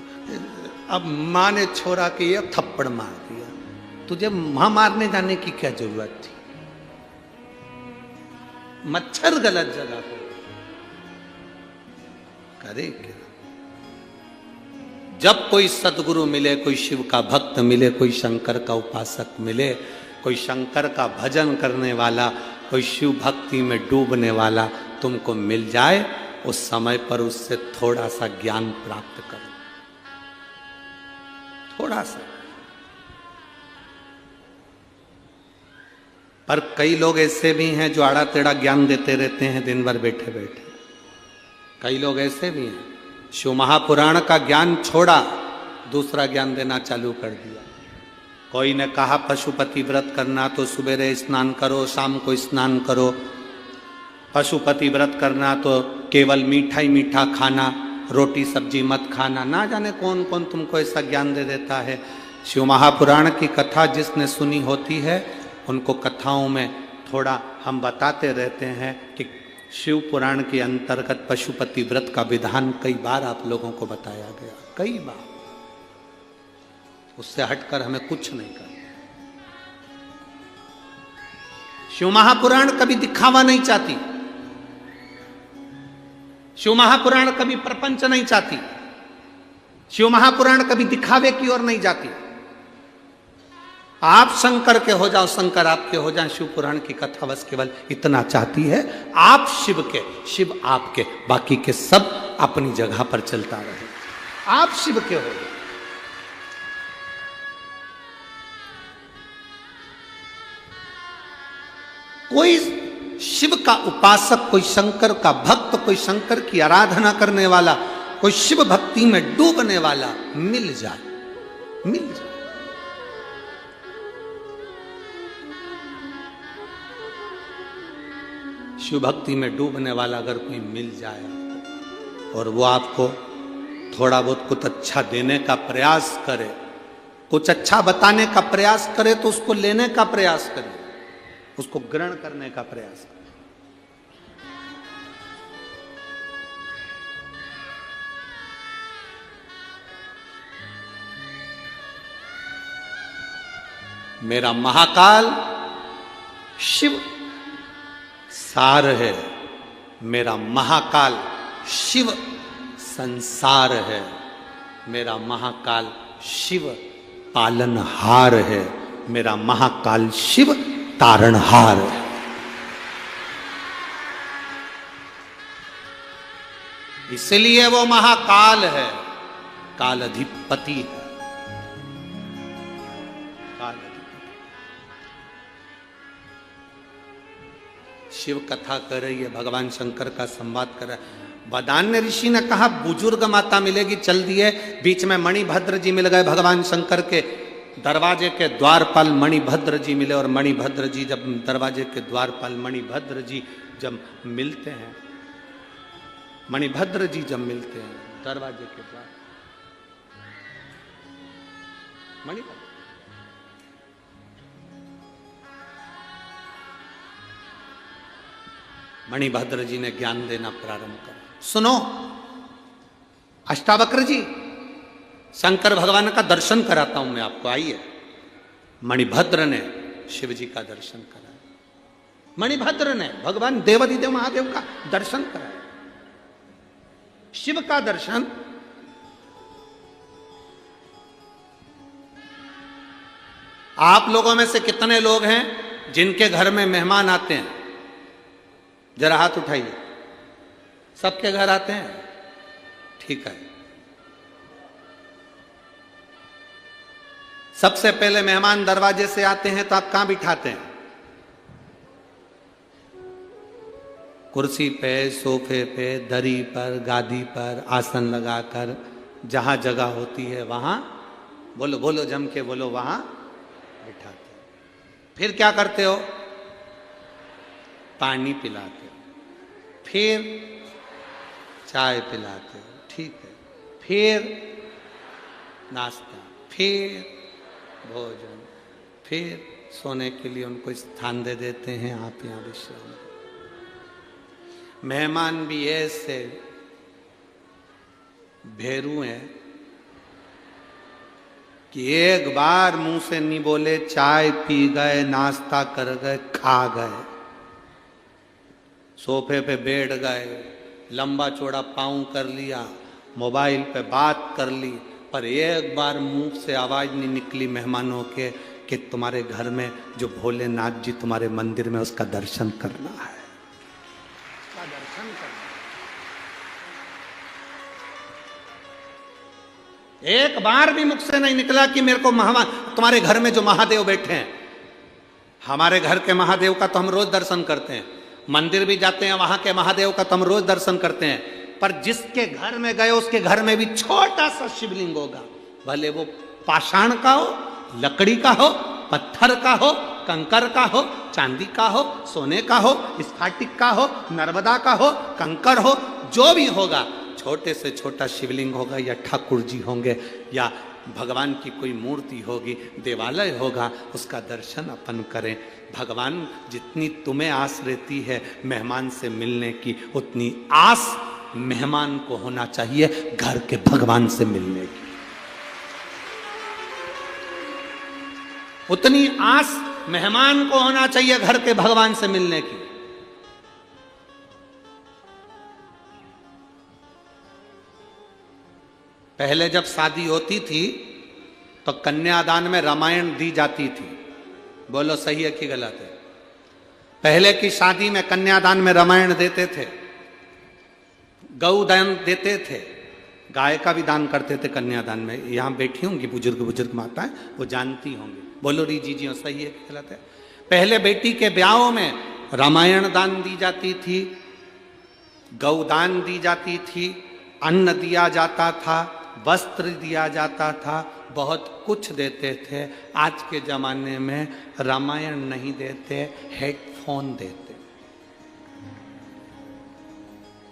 अब मां ने छोड़ा कि ये थप्पड़ मार दिया। तुझे वहां मारने जाने की क्या जरूरत थी? मच्छर गलत जगह पर करे क्या? जब कोई सदगुरु मिले, कोई शिव का भक्त मिले, कोई शंकर का उपासक मिले, कोई शंकर का भजन करने वाला, कोई शिव भक्ति में डूबने वाला तुमको मिल जाए, उस समय पर उससे थोड़ा सा ज्ञान प्राप्त करो, थोड़ा सा। पर कई लोग ऐसे भी हैं जो आड़ा टेढ़ा ज्ञान देते रहते हैं दिन भर बैठे बैठे। कई लोग ऐसे भी हैं, शिव महापुराण का ज्ञान छोड़ा, दूसरा ज्ञान देना चालू कर दिया। कोई ने कहा पशुपति व्रत करना तो सुबह स्नान करो, शाम को स्नान करो। पशुपति व्रत करना तो केवल मीठा ही मीठा खाना, रोटी सब्जी मत खाना। ना जाने कौन कौन तुमको ऐसा ज्ञान दे देता है। शिव महापुराण की कथा जिसने सुनी होती है, उनको कथाओं में थोड़ा हम बताते रहते हैं कि शिव पुराण के अंतर्गत पशुपति व्रत का विधान कई बार आप लोगों को बताया गया, कई बार। उससे हटकर हमें कुछ नहीं करना। शिव महापुराण कभी दिखावा नहीं चाहती, शिव महापुराण कभी प्रपंच नहीं चाहती, शिव महापुराण कभी दिखावे की ओर नहीं जाती। आप शंकर के हो जाओ, शंकर आपके हो जाए, शिव पुराण की कथा बस केवल इतना चाहती है, आप शिव के, शिव आपके, बाकी के सब अपनी जगह पर चलता रहे। आप शिव के हो। कोई शिव का उपासक, कोई शंकर का भक्त, कोई शंकर की आराधना करने वाला, कोई शिव भक्ति में डूबने वाला मिल जाए, मिल जाए। शिव भक्ति में डूबने वाला अगर कोई मिल जाए और वो आपको थोड़ा बहुत कुछ अच्छा देने का प्रयास करे, कुछ अच्छा बताने का प्रयास करे, तो उसको लेने का प्रयास करे, उसको ग्रहण करने का प्रयास करे। मेरा महाकाल शिव सार है, मेरा महाकाल शिव संसार है, मेरा महाकाल शिव पालनहार है, मेरा महाकाल शिव तारणहार है। इसलिए वो महाकाल है, काल अधिपति है, काल अधिपति। शिव कथा कर रही है, भगवान शंकर का संवाद कर रहा है। वदान्य ऋषि ने कहा बुजुर्ग माता मिलेगी, चल दिए। बीच में मणिभद्र जी मिल गए, भगवान शंकर के दरवाजे के द्वारपाल मणिभद्र जी मिले। और मणिभद्र जी जब दरवाजे के द्वारपाल मणिभद्र जी जब मिलते हैं, मणिभद्र जी जब मिलते हैं दरवाजे के द्वार, मणिभद्र मणिभद्र जी ने ज्ञान देना प्रारंभ करा। सुनो अष्टावक्र जी, शंकर भगवान का दर्शन कराता हूं मैं आपको, आइए। मणिभद्र ने शिव जी का दर्शन कराया, मणिभद्र ने भगवान देवाधिदेव महादेव का दर्शन कराया। शिव का दर्शन आप लोगों में से कितने लोग हैं जिनके घर में मेहमान आते हैं? जरा हाथ उठाइए। सबके घर आते हैं? ठीक है। सबसे पहले मेहमान दरवाजे से आते हैं तो आप कहां बिठाते हैं? कुर्सी पे, सोफे पे, दरी पर, गादी पर, आसन लगाकर, जहां जगह होती है वहां, बोलो बोलो जम के बोलो, वहां बिठाते हो। फिर क्या करते हो? पानी पिलाते हो, फिर चाय पिलाते हो, ठीक है, फिर नाश्ता, फिर भोजन, फिर सोने के लिए उनको स्थान दे देते हैं, आप यहाँ विश्राम करो। मेहमान भी ऐसे भेरू हैं कि एक बार मुंह से नहीं बोले, चाय पी गए, नाश्ता कर गए, खा गए, सोफे पे बैठ गए, लंबा चौड़ा पाँव कर लिया, मोबाइल पे बात कर ली, पर एक बार मुंह से आवाज नहीं निकली मेहमानों के कि तुम्हारे घर में जो भोलेनाथ जी तुम्हारे मंदिर में उसका दर्शन करना है, उसका दर्शन करना। एक बार भी मुख से नहीं निकला कि मेरे को तुम्हारे घर में जो महादेव बैठे हैं, हमारे घर के महादेव का तो हम रोज दर्शन करते हैं, मंदिर भी जाते हैं, वहां के महादेव का तो हम रोज दर्शन करते हैं, पर जिसके घर में गए उसके घर में भी छोटा सा शिवलिंग होगा, भले वो पाषाण का हो, लकड़ी का हो, पत्थर का हो, कंकर का हो, चांदी का हो, सोने का हो, स्फटिक का हो, नर्मदा का हो, कंकर हो, जो भी होगा, छोटे से छोटा शिवलिंग होगा, या ठाकुर जी होंगे, या भगवान की कोई मूर्ति होगी, देवालय होगा, उसका दर्शन अपन करें। भगवान जितनी तुम्हें आस रहती है मेहमान से मिलने की, उतनी आस मेहमान को होना चाहिए घर के भगवान से मिलने की। उतनी आस मेहमान को होना चाहिए घर के भगवान से मिलने की। पहले जब शादी होती थी तो कन्यादान में रामायण दी जाती थी। बोलो सही है कि गलत है? पहले की शादी में कन्यादान में रामायण देते थे, गौदान देते थे, गाय का भी दान करते थे कन्यादान में। यहां बैठी होंगी बुजुर्ग माताएं, वो जानती होंगी। बोलो री जी सही है कि गलत है? पहले बेटी के ब्याहों में रामायण दान दी जाती थी, गौदान दी जाती थी, अन्न दिया जाता था, वस्त्र दिया जाता था, बहुत कुछ देते थे। आज के जमाने में रामायण नहीं देते, हेडफोन देते।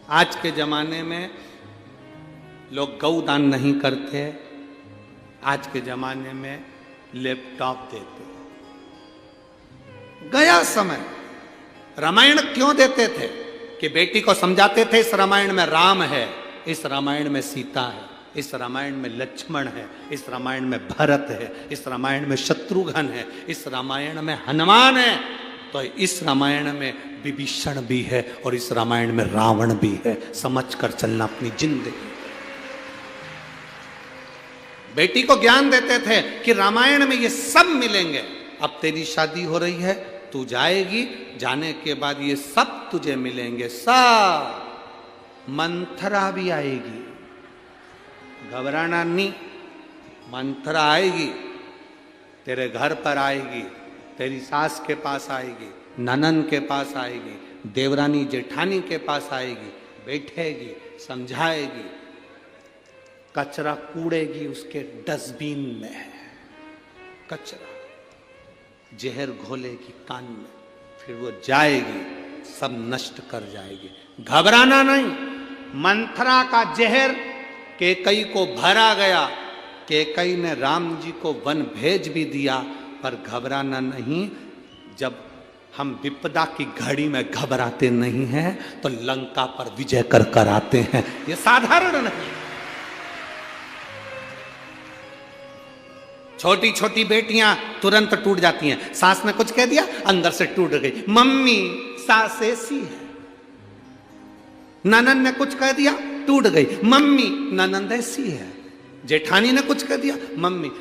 आज के जमाने में लोग गौदान नहीं करते, आज के जमाने में लैपटॉप देते। गया समय। रामायण क्यों देते थे? कि बेटी को समझाते थे इस रामायण में राम है, इस रामायण में सीता है, इस रामायण में लक्ष्मण है, इस रामायण में भरत है, इस रामायण में शत्रुघ्न है, इस रामायण में हनुमान है, तो इस रामायण में विभीषण भी है और इस रामायण में रावण भी है। समझ कर चलना अपनी जिंदगी। बेटी को ज्ञान देते थे कि रामायण में ये सब मिलेंगे। अब तेरी शादी हो रही है, तू जाएगी, जाने के बाद ये सब तुझे मिलेंगे, सब। मंथरा भी आएगी, घबराना नहीं। मंथरा आएगी, तेरे घर पर आएगी, तेरी सास के पास आएगी, ननन के पास आएगी, देवरानी जेठानी के पास आएगी, बैठेगी, समझाएगी, कचरा कूड़ेगी उसके डस्टबिन में, कचरा जहर घोलेगी कान में, फिर वो जाएगी, सब नष्ट कर जाएगी। घबराना नहीं। मंथरा का जहर केकई को भरा गया, केकई ने राम जी को वन भेज भी दिया, पर घबराना नहीं। जब हम विपदा की घड़ी में घबराते नहीं हैं तो लंका पर विजय कर कर आते हैं। ये साधारण नहीं। छोटी छोटी बेटियां तुरंत टूट जाती हैं। सास ने कुछ कह दिया, अंदर से टूट गई। मम्मी सास ऐसी है। ननन ने कुछ कह दिया, टूट गई। मम्मी ननंद ऐसी है। जेठानी ने कुछ कह दिया, मम्मी।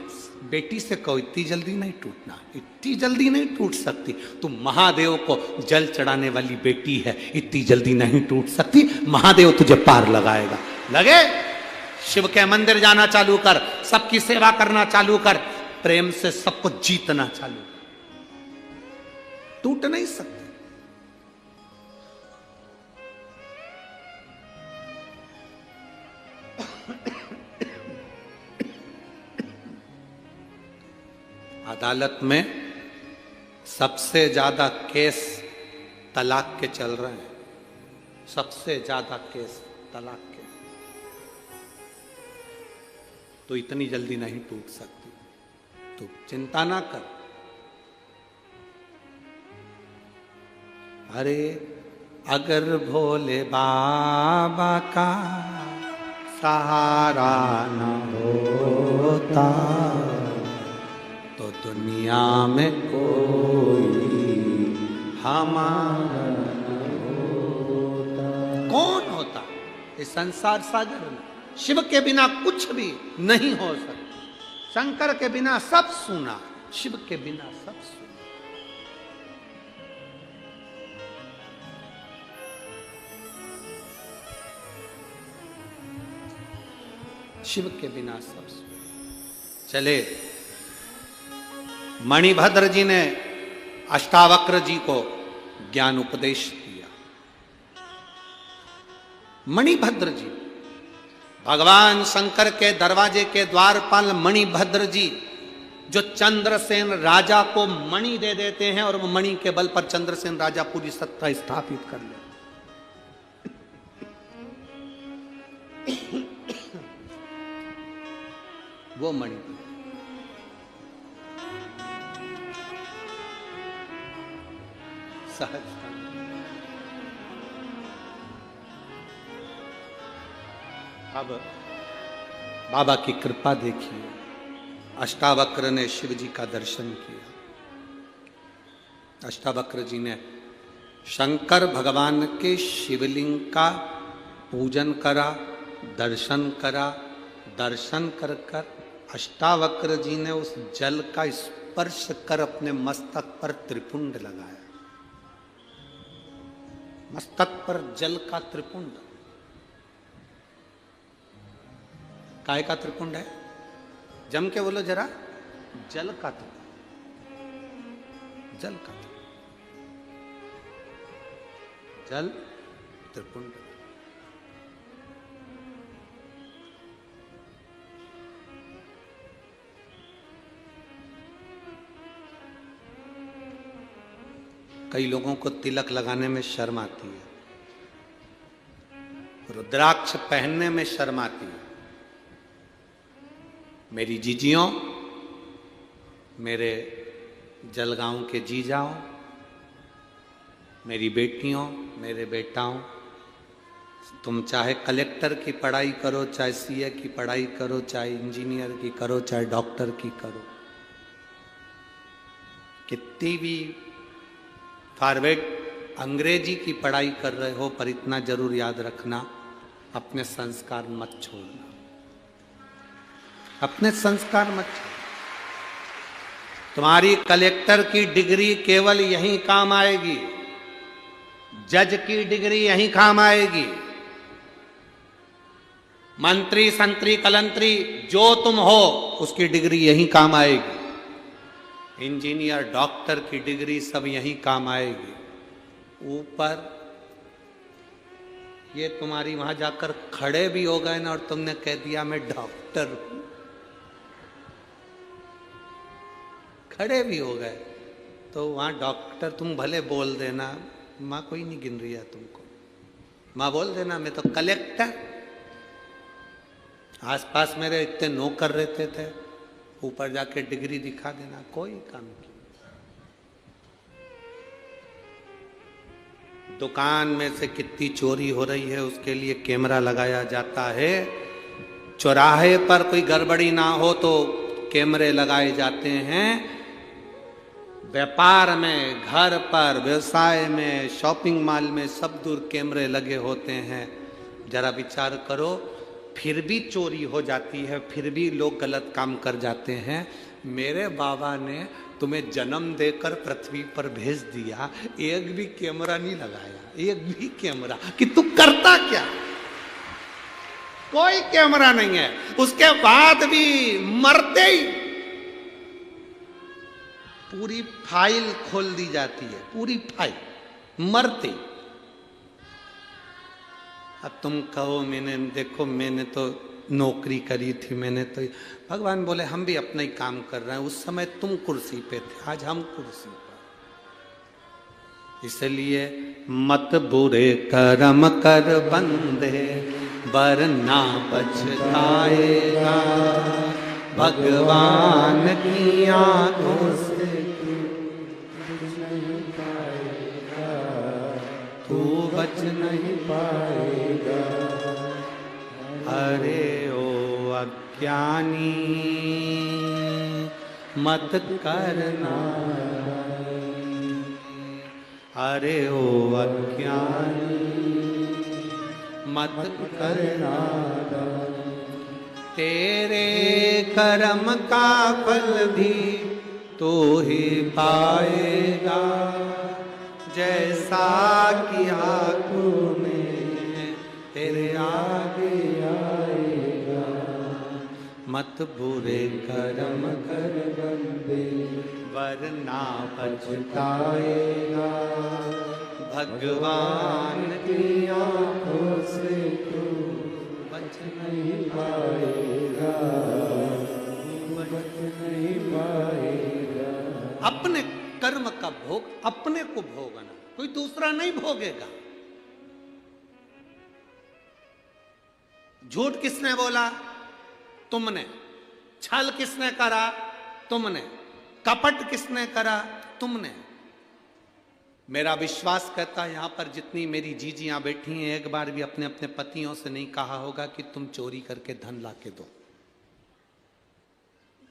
बेटी से कहो इतनी जल्दी नहीं टूटना, इतनी जल्दी नहीं टूट सकती। तुम महादेव को जल चढ़ाने वाली बेटी है, इतनी जल्दी नहीं टूट सकती। महादेव तुझे पार लगाएगा। लगे? शिव के मंदिर जाना चालू कर, सबकी सेवा करना चालू कर, प्रेम से सबको जीतना चालू कर, टूट नहीं सकते। अदालत में सबसे ज्यादा केस तलाक के चल रहे हैं, सबसे ज्यादा केस तलाक के। तो इतनी जल्दी नहीं टूट सकती, तो चिंता ना कर। अरे अगर भोले बाबा का सहारा न होता तो दुनिया में कोई हमारा न होता। कौन होता इस संसार सागर में? शिव के बिना कुछ भी नहीं हो सकता। शंकर के बिना सब सुना, शिव के बिना सब सुना। शिव के बिना सब सुना। चले, मणिभद्र जी ने अष्टावक्र जी को ज्ञान उपदेश दिया। मणिभद्र जी, भगवान शंकर के दरवाजे के द्वारपाल मणिभद्र जी, जो चंद्रसेन राजा को मणि दे देते हैं और मणि के बल पर चंद्रसेन राजा पूरी सत्ता स्थापित कर ले। वो मणि सहज। अब बाबा की कृपा देखिए, अष्टावक्र ने शिव जी का दर्शन किया। अष्टावक्र जी ने शंकर भगवान के शिवलिंग का पूजन करा, दर्शन करा। दर्शन कर कर अष्टावक्र जी ने उस जल का स्पर्श कर अपने मस्तक पर त्रिपुंड लगाया। मस्तक पर जल का त्रिपुंड। काय का त्रिपुंड है? जम के बोलो जरा। जल का त्रिपुंड। जल का त्रिपुंड। जल त्रिपुंड। कई लोगों को तिलक लगाने में शर्म आती है, रुद्राक्ष पहनने में शर्म आती है। मेरी जीजियों, मेरे जलगांव के जीजाओं, मेरी बेटियों, मेरे बेटाओं, तुम चाहे कलेक्टर की पढ़ाई करो, चाहे सीए की पढ़ाई करो, चाहे इंजीनियर की करो, चाहे डॉक्टर की करो, कितनी भी फॉरवर्ड अंग्रेजी की पढ़ाई कर रहे हो, पर इतना जरूर याद रखना, अपने संस्कार मत छोड़ना। अपने संस्कार मत छोड़ना। तुम्हारी कलेक्टर की डिग्री केवल यहीं काम आएगी, जज की डिग्री यहीं काम आएगी, मंत्री संतरी कलंतरी जो तुम हो उसकी डिग्री यहीं काम आएगी, इंजीनियर डॉक्टर की डिग्री सब यहीं काम आएगी। ऊपर ये तुम्हारी वहां जाकर खड़े भी हो गए ना और तुमने कह दिया मैं डॉक्टर हूं, खड़े भी हो गए तो वहां डॉक्टर तुम भले बोल देना, माँ कोई नहीं गिन रही है तुमको, माँ बोल देना मैं तो कलेक्टर। आसपास मेरे इतने नौकर रहते थे, ऊपर जाके डिग्री दिखा देना, कोई काम की। दुकान में से कितनी चोरी हो रही है उसके लिए कैमरा लगाया जाता है। चौराहे पर कोई गड़बड़ी ना हो तो कैमरे लगाए जाते हैं। व्यापार में, घर पर, व्यवसाय में, शॉपिंग मॉल में सब दूर कैमरे लगे होते हैं। जरा विचार करो, फिर भी चोरी हो जाती है, फिर भी लोग गलत काम कर जाते हैं। मेरे बाबा ने तुम्हें जन्म देकर पृथ्वी पर भेज दिया, एक भी कैमरा नहीं लगाया, एक भी कैमरा कि तू करता क्या, कोई कैमरा नहीं है। उसके बाद भी मरते ही पूरी फाइल खोल दी जाती है, पूरी फाइल मरते। अब तुम कहो मैंने देखो मैंने तो नौकरी करी थी मैंने तो। भगवान बोले हम भी अपना ही काम कर रहे हैं, उस समय तुम कुर्सी पे थे, आज हम कुर्सी पर। इसलिए मत बुरे कर्म कर बंदे, वरना पछताएगा, भगवान की आंखों से तू बच नहीं पाएगा। अरे ओ अज्ञानी मत करना, अरे ओ अज्ञानी मत करना, तेरे कर्म का फल भी तू ही पाएगा, जैसा किया तूने तेरे आगे आएगा। मत बुरे कर्म कर बंदे, वरना पछताएगा, भगवान की आंखों से तू बच नहीं पाएगा, बच नहीं पाएगा। अपने कर्म का भोग अपने को भोगना, कोई दूसरा नहीं भोगेगा। झूठ किसने बोला? तुमने। छल किसने करा? तुमने। कपट किसने करा? तुमने। मेरा विश्वास कहता है यहां पर जितनी मेरी जीजियां बैठी हैं, एक बार भी अपने अपने पतियों से नहीं कहा होगा कि तुम चोरी करके धन लाके दो।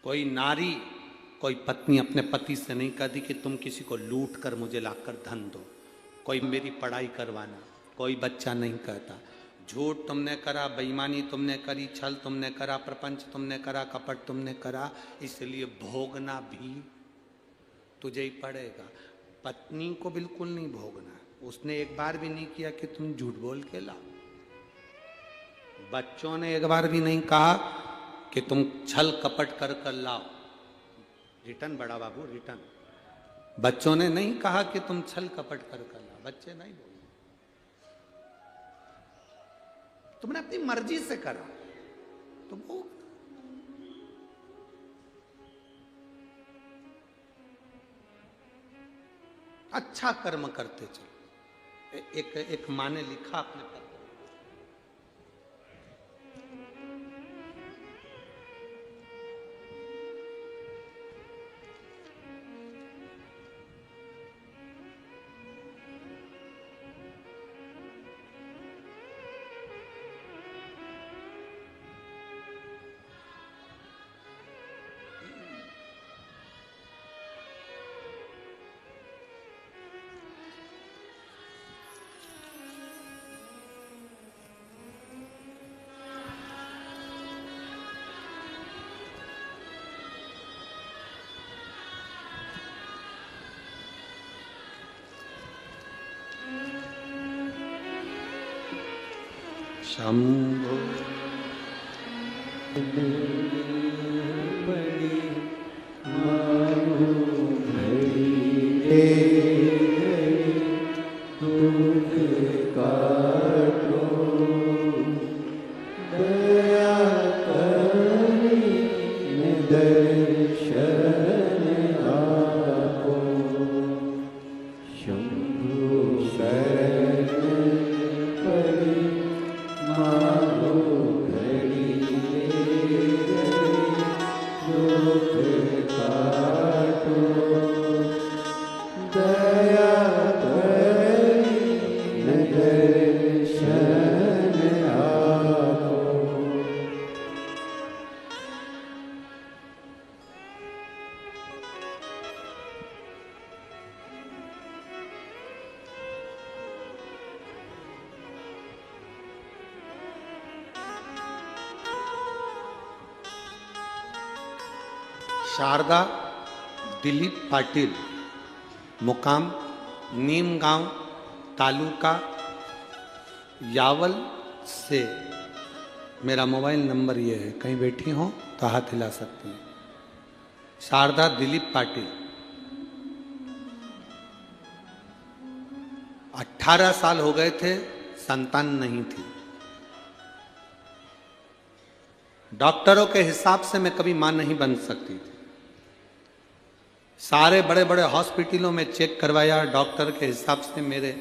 कोई नारी, कोई पत्नी अपने पति से नहीं कहती कि तुम किसी को लूट कर मुझे लाकर धन दो, कोई मेरी पढ़ाई करवाना, कोई बच्चा नहीं कहता। झूठ तुमने करा, बेईमानी तुमने करी, छल तुमने करा, प्रपंच तुमने करा, कपट तुमने करा, इसलिए भोगना भी तुझे ही पड़ेगा। पत्नी को बिल्कुल नहीं भोगना, उसने एक बार भी नहीं किया कि तुम झूठ बोल के लाओ। बच्चों ने एक बार भी नहीं कहा कि तुम छल कपट कर कर लाओ। रिटर्न बड़ा बाबू, रिटर्न। बच्चों ने नहीं कहा कि तुम छल कपट कर कर लाओ, बच्चे नहीं बोले। तुमने अपनी मर्जी से करा तो भोग। अच्छा कर्म करते चलो। एक माँ ने लिखा अपने पत्र, शंभो बड़ी दुख काटो, दया करी दर्शन आपो, शंभु शरण परी मारो घड़ी दुख काटो, दया करी दर्शन आपो। शारदा दिलीप पाटिल, मुकाम नीमगांव, तालुका यावल से। मेरा मोबाइल नंबर ये है, कहीं बैठी हो तो हाथ हिला सकती हैं। शारदा दिलीप पाटिल, 18 साल हो गए थे, संतान नहीं थी। डॉक्टरों के हिसाब से मैं कभी मां नहीं बन सकती थी। सारे बड़े बड़े हॉस्पिटलों में चेक करवाया, डॉक्टर के हिसाब से मेरे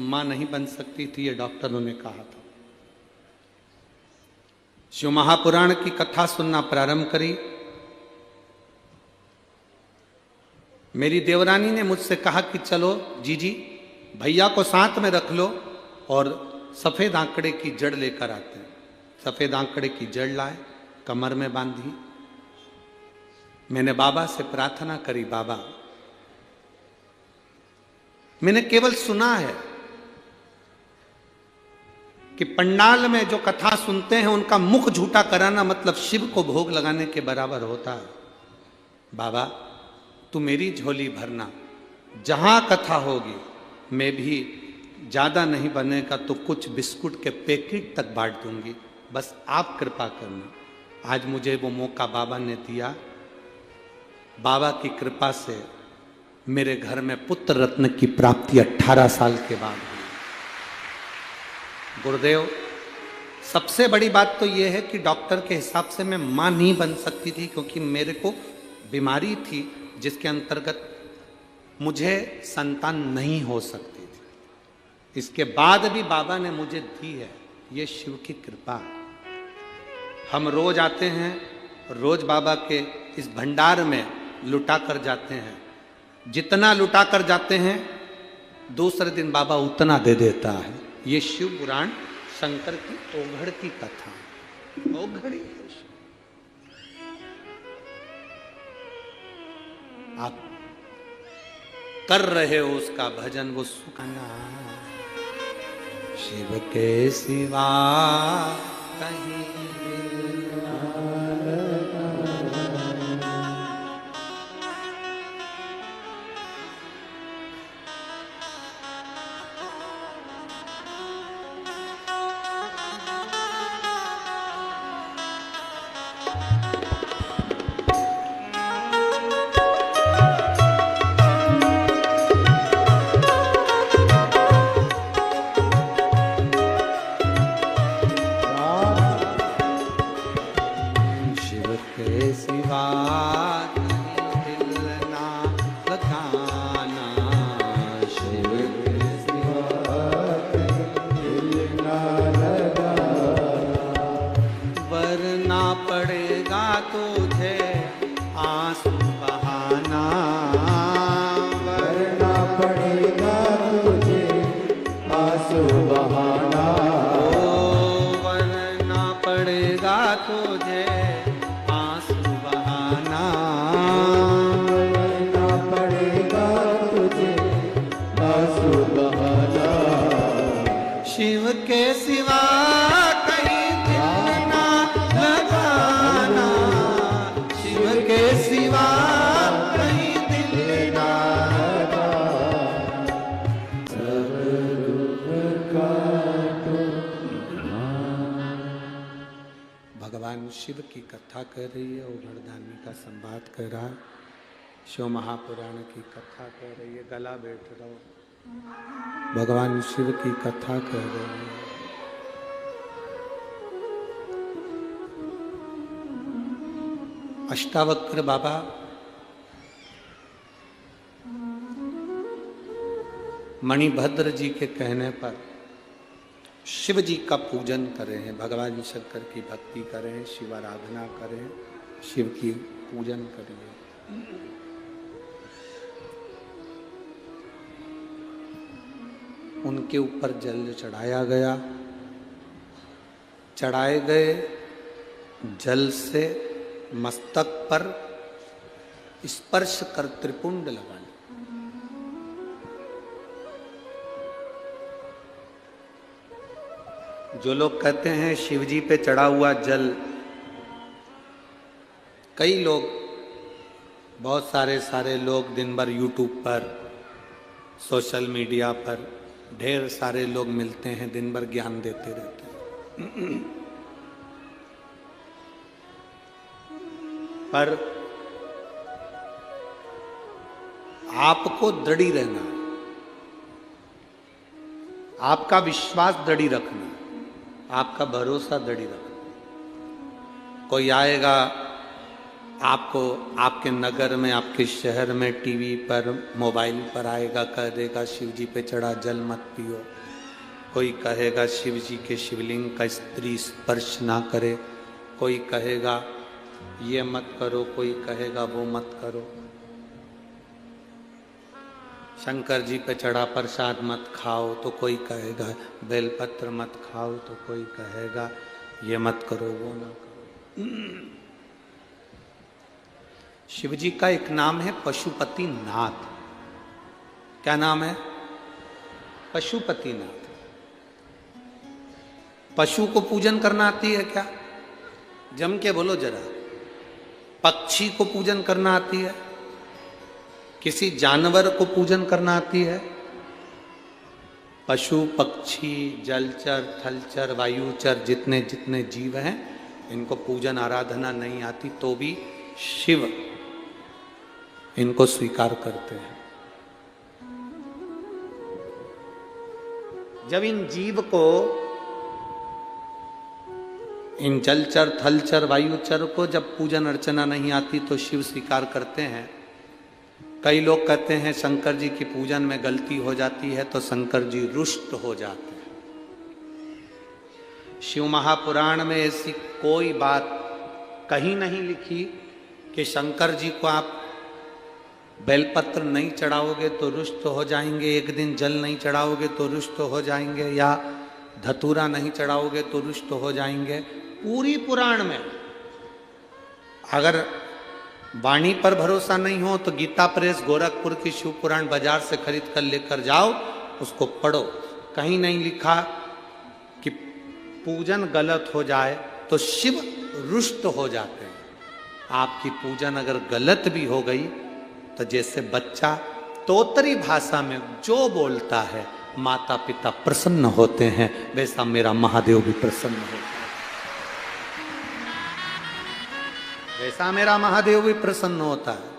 मां नहीं बन सकती थी, ये डॉक्टरों ने कहा था। शिव महापुराण की कथा सुनना प्रारंभ करी। मेरी देवरानी ने मुझसे कहा कि चलो जीजी भैया को साथ में रख लो और सफेद आंकड़े की जड़ लेकर आते हैं। सफेद आंकड़े की जड़ लाए, कमर में बांधी। मैंने बाबा से प्रार्थना करी, बाबा मैंने केवल सुना है कि पंडाल में जो कथा सुनते हैं उनका मुख झूठा कराना मतलब शिव को भोग लगाने के बराबर होता है। बाबा तू मेरी झोली भरना, जहां कथा होगी मैं भी ज्यादा नहीं बनेगा तो कुछ बिस्कुट के पैकेट तक बांट दूंगी, बस आप कृपा करना। आज मुझे वो मौका बाबा ने दिया। बाबा की कृपा से मेरे घर में पुत्र रत्न की प्राप्ति 18 साल के बाद हुई। गुरुदेव सबसे बड़ी बात तो यह है कि डॉक्टर के हिसाब से मैं मां नहीं बन सकती थी, क्योंकि मेरे को बीमारी थी जिसके अंतर्गत मुझे संतान नहीं हो सकती थी। इसके बाद भी बाबा ने मुझे दी है, ये शिव की कृपा। हम रोज आते हैं, रोज बाबा के इस भंडार में लुटा कर जाते हैं। जितना लुटा कर जाते हैं दूसरे दिन बाबा उतना दे देता है। ये शिव पुराण शंकर की ओघड़ की कथा, ओघड़ी। आप कर रहे हो उसका भजन, वो सुखाना शिव के सिवा कहीं शिव की कथा कर रही है, ओघड़दानी का संवाद कर रहा है, शिव महापुराण की कथा कर रही है। गला बैठ रहो, भगवान शिव की कथा कर रही है। अष्टावक्र बाबा मणिभद्र जी के कहने पर शिव जी का पूजन करें हैं, भगवान शंकर की भक्ति करें, शिव आराधना करें, शिव की पूजन करिए। उनके ऊपर जल चढ़ाया गया, चढ़ाए गए जल से मस्तक पर स्पर्श कर त्रिपुंड लगाए। जो लोग कहते हैं शिव जी पे चढ़ा हुआ जल, कई लोग, बहुत सारे लोग दिन भर यूट्यूब पर, सोशल मीडिया पर ढेर सारे लोग मिलते हैं, दिन भर ज्ञान देते रहते हैं। पर आपको दृढ़ी रहना है, आपका विश्वास दृढ़ी रखना, आपका भरोसा दृढ़ी रखना। कोई आएगा आपको, आपके नगर में, आपके शहर में टीवी पर, मोबाइल पर आएगा, कह देगा शिव जी पे चढ़ा जल मत पियो। कोई कहेगा शिव जी के शिवलिंग का स्त्री स्पर्श ना करे। कोई कहेगा ये मत करो, कोई कहेगा वो मत करो। शंकर जी पे चढ़ा प्रसाद मत खाओ, तो कोई कहेगा बेलपत्र मत खाओ, तो कोई कहेगा ये मत करो वो ना करो। शिव जी का एक नाम है पशुपति नाथ। क्या नाम है? पशुपति नाथ। पशु को पूजन करना आती है क्या? जम के बोलो जरा। पक्षी को पूजन करना आती है? किसी जानवर को पूजन करना आती है? पशु, पक्षी, जलचर, थलचर, वायुचर, जितने जितने जीव हैं, इनको पूजन आराधना नहीं आती, तो भी शिव इनको स्वीकार करते हैं। जब इन जीव को, इन जलचर, थलचर, वायुचर को जब पूजन अर्चना नहीं आती तो शिव स्वीकार करते हैं। कई लोग कहते हैं शंकर जी की पूजन में गलती हो जाती है तो शंकर जी रुष्ट हो जाते हैं। शिव महापुराण में ऐसी कोई बात कहीं नहीं लिखी कि शंकर जी को आप बेलपत्र नहीं चढ़ाओगे तो रुष्ट हो जाएंगे, एक दिन जल नहीं चढ़ाओगे तो रुष्ट हो जाएंगे, या धतूरा नहीं चढ़ाओगे तो रुष्ट हो जाएंगे। पूरी पुराण में, अगर वाणी पर भरोसा नहीं हो तो गीता प्रेस गोरखपुर की शिव पुराण बाजार से खरीद कर लेकर जाओ, उसको पढ़ो। कहीं नहीं लिखा कि पूजन गलत हो जाए तो शिव रुष्ट हो जाते हैं। आपकी पूजन अगर गलत भी हो गई तो जैसे बच्चा तोतरी भाषा में जो बोलता है माता पिता प्रसन्न होते हैं, वैसा मेरा महादेव भी प्रसन्न होता है। वैसा मेरा महादेव भी प्रसन्न होता है।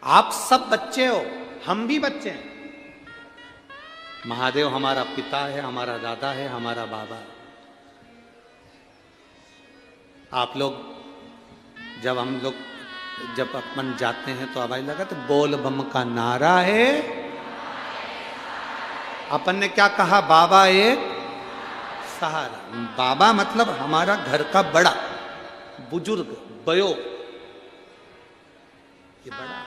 आप सब बच्चे हो, हम भी बच्चे हैं। महादेव हमारा पिता है, हमारा दादा है, हमारा बाबा है। आप लोग जब अपन जाते हैं तो आवाज लगा तो बोल बम का नारा है। अपन ने क्या कहा? बाबा एक सहारा। बाबा मतलब हमारा घर का बड़ा बुजुर्ग, बयो, ये बड़ा।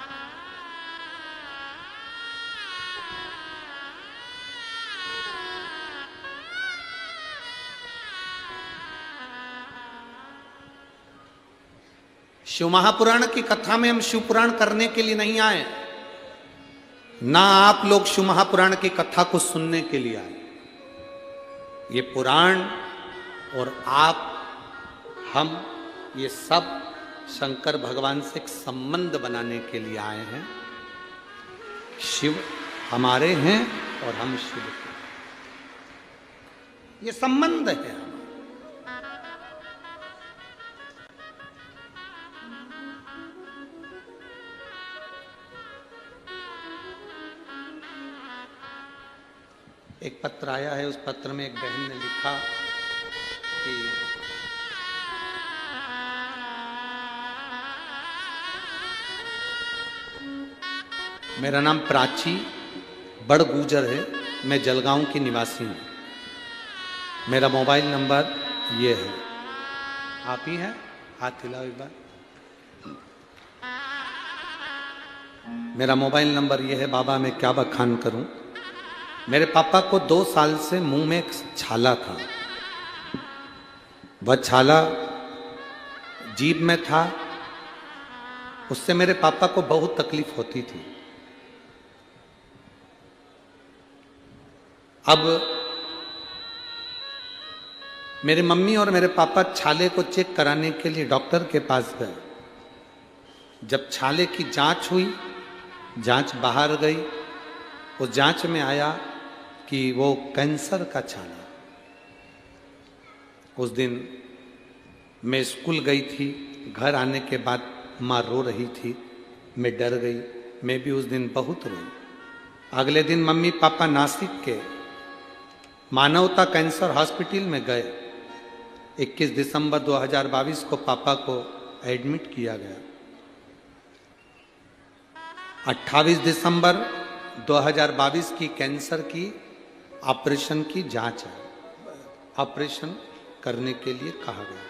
शिव महापुराण की कथा में हम शिव पुराण करने के लिए नहीं आए, ना आप लोग शिव महापुराण की कथा को सुनने के लिए आए। ये पुराण और आप, हम, ये सब शंकर भगवान से एक संबंध बनाने के लिए आए हैं। शिव हमारे हैं और हम शिव के, ये संबंध है। एक पत्र आया है, उस पत्र में एक बहन ने लिखा कि मेरा नाम प्राची बड़ गुजर है, मैं जलगांव की निवासी हूँ। मेरा मोबाइल नंबर ये है। आप ही हैं? हाथ हिलाओ एक बार। मेरा मोबाइल नंबर ये है। बाबा मैं क्या बखान करूं। मेरे पापा को 2 साल से मुंह में एक छाला था। वह छाला जीभ में था, उससे मेरे पापा को बहुत तकलीफ होती थी। अब मेरी मम्मी और मेरे पापा छाले को चेक कराने के लिए डॉक्टर के पास गए। जब छाले की जांच हुई, जांच बाहर गई, उस जांच में आया कि वो कैंसर का छाला। उस दिन मैं स्कूल गई थी, घर आने के बाद माँ रो रही थी, मैं डर गई, मैं भी उस दिन बहुत रोई। अगले दिन मम्मी पापा नासिक के मानवता कैंसर हॉस्पिटल में गए। 21 दिसंबर 2022 को पापा को एडमिट किया गया। 28 दिसंबर 2022 की कैंसर की ऑपरेशन की जांच है, ऑपरेशन करने के लिए कहा गया।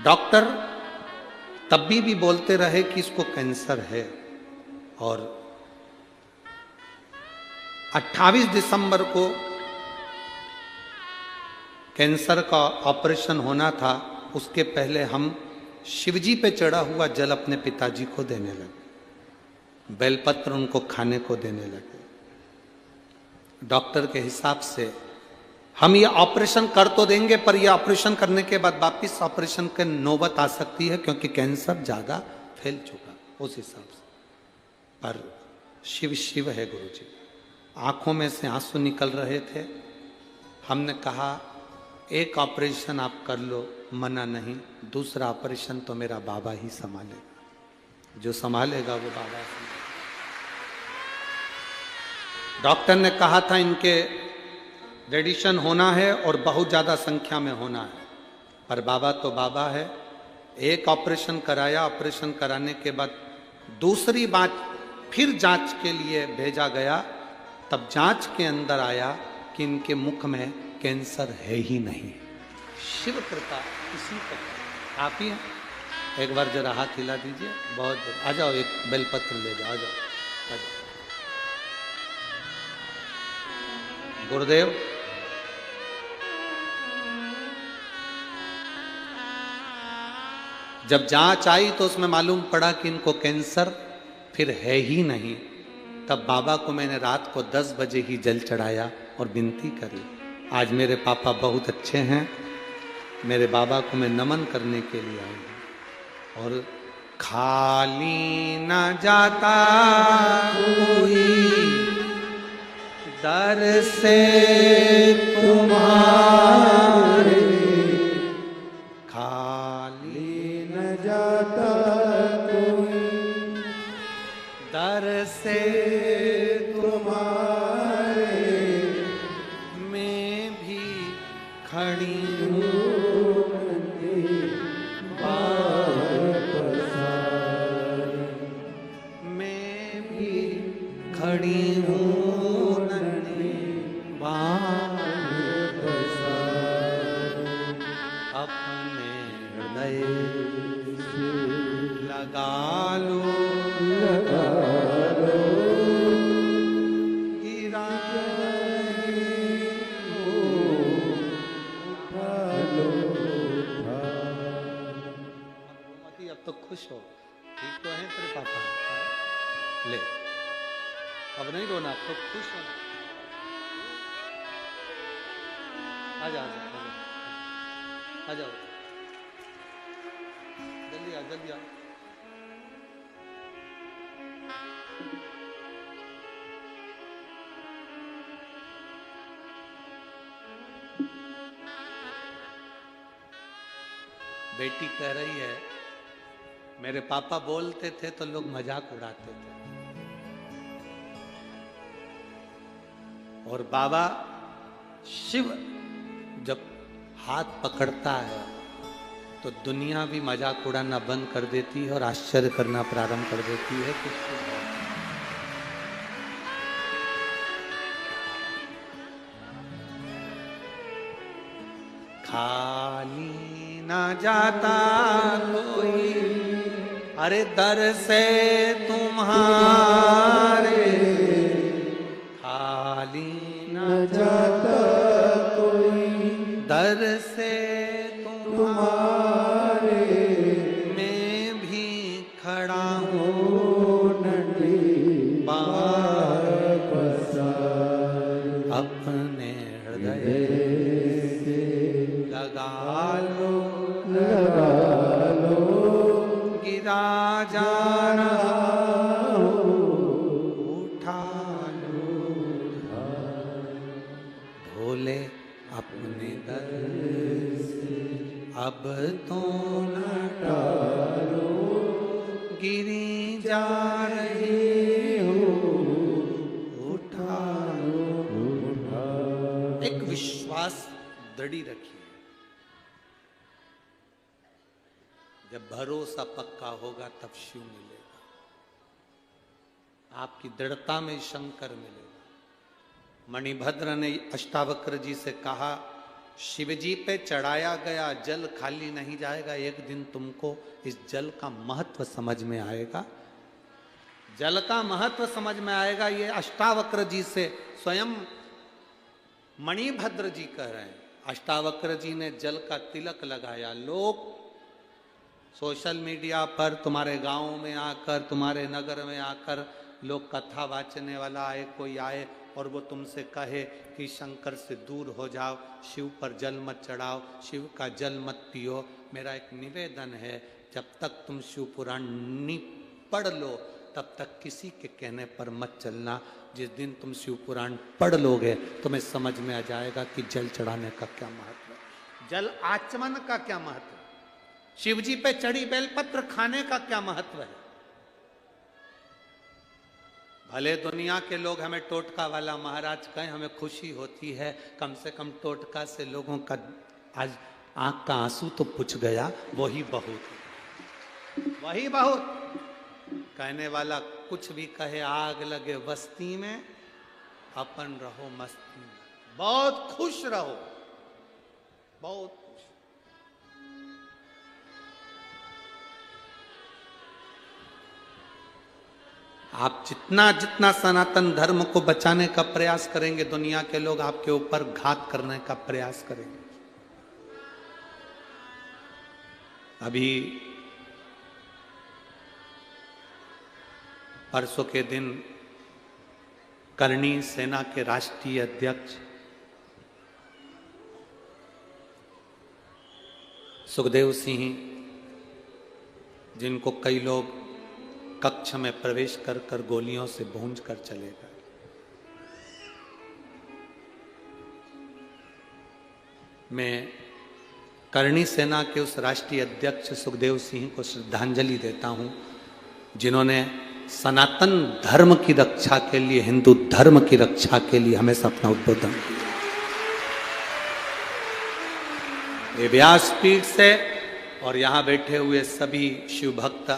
डॉक्टर तब भी बोलते रहे कि इसको कैंसर है, और 28 दिसंबर को कैंसर का ऑपरेशन होना था। उसके पहले हम शिवजी पे चढ़ा हुआ जल अपने पिताजी को देने लगे, बेलपत्र उनको खाने को देने लगे। डॉक्टर के हिसाब से हम ये ऑपरेशन कर तो देंगे, पर ये ऑपरेशन करने के बाद वापिस ऑपरेशन के नौबत आ सकती है, क्योंकि कैंसर ज्यादा फैल चुका उस हिसाब से। पर शिव शिव है गुरुजी। आंखों में से आंसू निकल रहे थे। हमने कहा एक ऑपरेशन आप कर लो, मना नहीं, दूसरा ऑपरेशन तो मेरा बाबा ही संभालेगा, जो संभालेगा वो बाबा संभालेगा। डॉक्टर ने कहा था इनके रेडिएशन होना है और बहुत ज़्यादा संख्या में होना है, पर बाबा तो बाबा है। एक ऑपरेशन कराया, ऑपरेशन कराने के बाद दूसरी बात फिर जांच के लिए भेजा गया। तब जांच के अंदर आया कि इनके मुख में कैंसर है ही नहीं। शिव कृपा इसी पर आप ही हैं। एक बार जरा हाथ हिला दीजिए। बहुत आ जाओ, एक बेलपत्र ले जाओ, आ जाओ, आ जाओ। गुरुदेव जब जांच आई तो उसमें मालूम पड़ा कि इनको कैंसर फिर है ही नहीं। तब बाबा को मैंने रात को 10 बजे ही जल चढ़ाया और विनती करी। आज मेरे पापा बहुत अच्छे हैं। मेरे बाबा को मैं नमन करने के लिए आई हूँ। और खाली न जाता कोई दर से तुम्हारे, खाली न जाता कोई दर से तुम्हारे, मैं भी खड़ी हूँ मैं भी खड़ी हूँ अपने हृदय लगा लो, लगा लो, गिरा अब तो खुश हो। ठीक तो है तेरे पापा? ले, अब नहीं रोना, अब तो खुश होना। आ जाओ, आ जाओ, जल्दी आ, जल्दी आ। बेटी कह रही है मेरे पापा बोलते थे तो लोग मजाक उड़ाते थे, और बाबा शिव जब हाथ पकड़ता है तो दुनिया भी मजाक उड़ाना बंद कर देती है और आश्चर्य करना प्रारंभ कर देती है कि खाली ना जाता कोई, अरे दर से तुम्हारे, खाली ना जाता कोई दर से तुम्हारे, मैं भी खड़ा हूँ अपने हृदय लगा लो, लगा लो, गिरा जाना उठा लो, भोले अपने दर से अब तो न टालो, गिरी जा रही हो उठा लो, उठा एक विश्वास दृढ़ी रखिए। जब भरोसा पक्का होगा तब शिव मिलेगा, आपकी दृढ़ता में शंकर मिलेगा। मणिभद्र ने अष्टावक्र जी से कहा, शिव जी पे चढ़ाया गया जल खाली नहीं जाएगा, एक दिन तुमको इस जल का महत्व समझ में आएगा। जल का महत्व समझ में आएगा, ये अष्टावक्र जी से स्वयं मणिभद्र जी कह रहे हैं। अष्टावक्र जी ने जल का तिलक लगाया। लोग सोशल मीडिया पर तुम्हारे गांव में आकर, तुम्हारे नगर में आकर लोग कथा वाचने वाला आए, कोई आए और वो तुमसे कहे कि शंकर से दूर हो जाओ, शिव पर जल मत चढ़ाओ, शिव का जल मत पियो। मेरा एक निवेदन है, जब तक तुम शिव पुराण नहीं पढ़ लो तब तक किसी के कहने पर मत चलना। जिस दिन तुम शिव पुराण पढ़ लोगे तुम्हें समझ में आ जाएगा कि जल चढ़ाने का क्या महत्व है, जल आचमन का क्या महत्व है, शिव जी पे चढ़ी बेलपत्र खाने का क्या महत्व है। भले दुनिया के लोग हमें टोटका वाला महाराज कहें, हमें खुशी होती है, कम से कम टोटका से लोगों का आज आंख का आंसू तो पुछ गया, वही बहुत, वही बहुत। कहने वाला कुछ भी कहे, आग लगे बस्ती में अपन रहो मस्ती में, बहुत खुश रहो, बहुत खुश। आप जितना जितना सनातन धर्म को बचाने का प्रयास करेंगे, दुनिया के लोग आपके ऊपर घात करने का प्रयास करेंगे। अभी परसों के दिन करणी सेना के राष्ट्रीय अध्यक्ष सुखदेव सिंह, जिनको कई लोग कक्ष में प्रवेश कर कर गोलियों से भूंज कर चले गए, मैं करणी सेना के उस राष्ट्रीय अध्यक्ष सुखदेव सिंह को श्रद्धांजलि देता हूं, जिन्होंने सनातन धर्म की रक्षा के लिए, हिंदू धर्म की रक्षा के लिए हमेशा अपना उद्बोधन किया। ये व्यासपीठ से और यहां बैठे हुए सभी शिव भक्त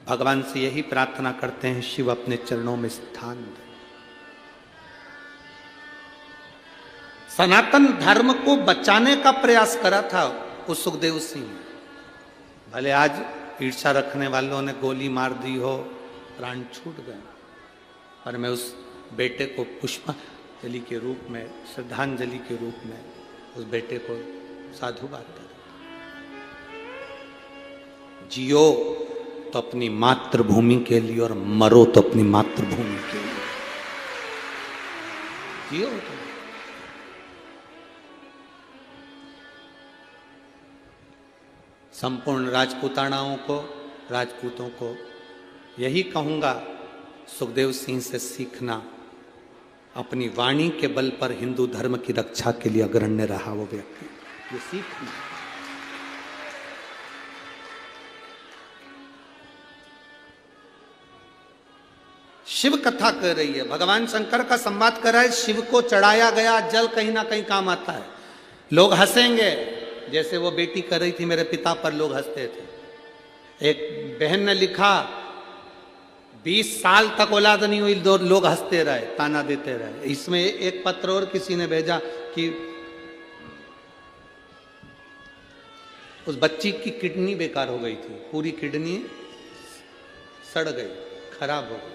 भगवान से यही प्रार्थना करते हैं, शिव अपने चरणों में स्थान दे। सनातन धर्म को बचाने का प्रयास करा था उस सुखदेव सिंह। भले आज ईर्ष्या रखने वालों ने गोली मार दी हो, प्राण छूट गए, पर मैं उस बेटे को पुष्पांजलि के रूप में, श्रद्धांजलि के रूप में उस बेटे को साधुवाद करता। जियो तो अपनी मातृभूमि के लिए और मरो तो अपनी मातृभूमि के लिए। जियो तो। संपूर्ण राजपूतानाओं को, राजपूतों को यही कहूंगा, सुखदेव सिंह से सीखना। अपनी वाणी के बल पर हिंदू धर्म की रक्षा के लिए अग्रण्य रहा वो व्यक्ति, ये सीखना। शिव कथा कर रही है, भगवान शंकर का संवाद कर रहा है। शिव को चढ़ाया गया जल कहीं ना कहीं काम आता है। लोग हंसेंगे, जैसे वो बेटी कर रही थी मेरे पिता पर, लोग हंसते थे। एक बहन ने लिखा, 20 साल तक औलाद नहीं हुई, लोग हंसते रहे, ताना देते रहे। इसमें एक पत्र और किसी ने भेजा कि उस बच्ची की किडनी बेकार हो गई थी, पूरी किडनी सड़ गई, खराब हो गई।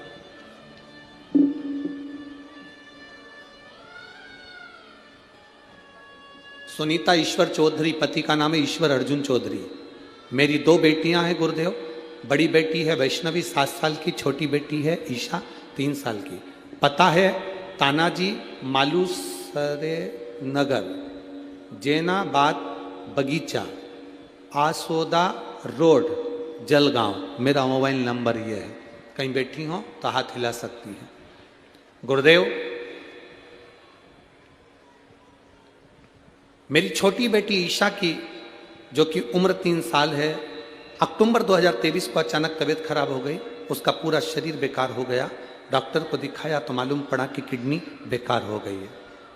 सुनीता ईश्वर चौधरी, पति का नाम है ईश्वर अर्जुन चौधरी। मेरी 2 बेटियां हैं गुरुदेव। बड़ी बेटी है वैष्णवी 7 साल की, छोटी बेटी है ईशा 3 साल की। पता है तानाजी मालूसरे नगर, जैनाबाद बगीचा, आसोदा रोड, जलगांव। मेरा मोबाइल नंबर ये है, कहीं बैठी हो तो हाथ हिला सकती है। गुरुदेव, मेरी छोटी बेटी ईशा की, जो कि उम्र 3 साल है, अक्टूबर 2023 को अचानक तबीयत खराब हो गई। उसका पूरा शरीर बेकार हो गया। डॉक्टर को दिखाया तो मालूम पड़ा कि किडनी बेकार हो गई है।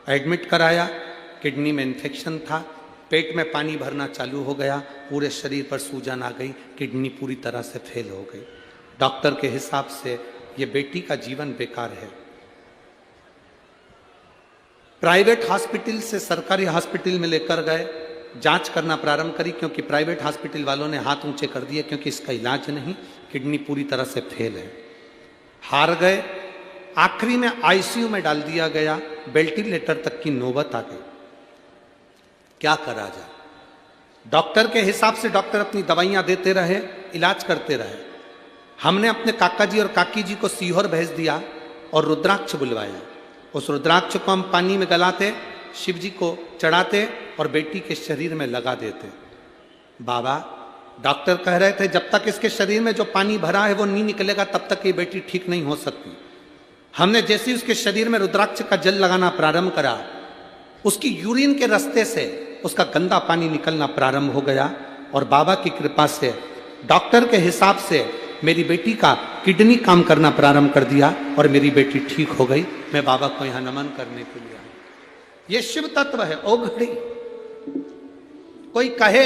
एडमिट कराया, किडनी में इन्फेक्शन था, पेट में पानी भरना चालू हो गया, पूरे शरीर पर सूजन आ गई, किडनी पूरी तरह से फेल हो गई। डॉक्टर के हिसाब से ये बेटी का जीवन बेकार है। प्राइवेट हॉस्पिटल से सरकारी हॉस्पिटल में लेकर गए, जांच करना प्रारंभ करी, क्योंकि प्राइवेट हॉस्पिटल वालों ने हाथ ऊंचे कर दिए, क्योंकि इसका इलाज नहीं, किडनी पूरी तरह से फेल है। हार गए, आखिरी में आईसीयू में डाल दिया गया, वेंटिलेटर तक की नौबत आ गई। क्या करा जाए? डॉक्टर के हिसाब से डॉक्टर अपनी दवाइयां देते रहे, इलाज करते रहे। हमने अपने काका जी और काकी जी को सीहोर भेज दिया और रुद्राक्ष बुलवाया। उस रुद्राक्ष को हम पानी में गलाते, शिव जी को चढ़ाते और बेटी के शरीर में लगा देते। बाबा, डॉक्टर कह रहे थे जब तक इसके शरीर में जो पानी भरा है वो नहीं निकलेगा तब तक ये बेटी ठीक नहीं हो सकती। हमने जैसे ही उसके शरीर में रुद्राक्ष का जल लगाना प्रारंभ करा, उसकी यूरिन के रास्ते से उसका गंदा पानी निकलना प्रारंभ हो गया और बाबा की कृपा से, डॉक्टर के हिसाब से मेरी बेटी का किडनी काम करना प्रारंभ कर दिया और मेरी बेटी ठीक हो गई। मैं बाबा को यहां नमन करने के लिए आया। ये शिव तत्व है। ओ घड़ी, कोई कहे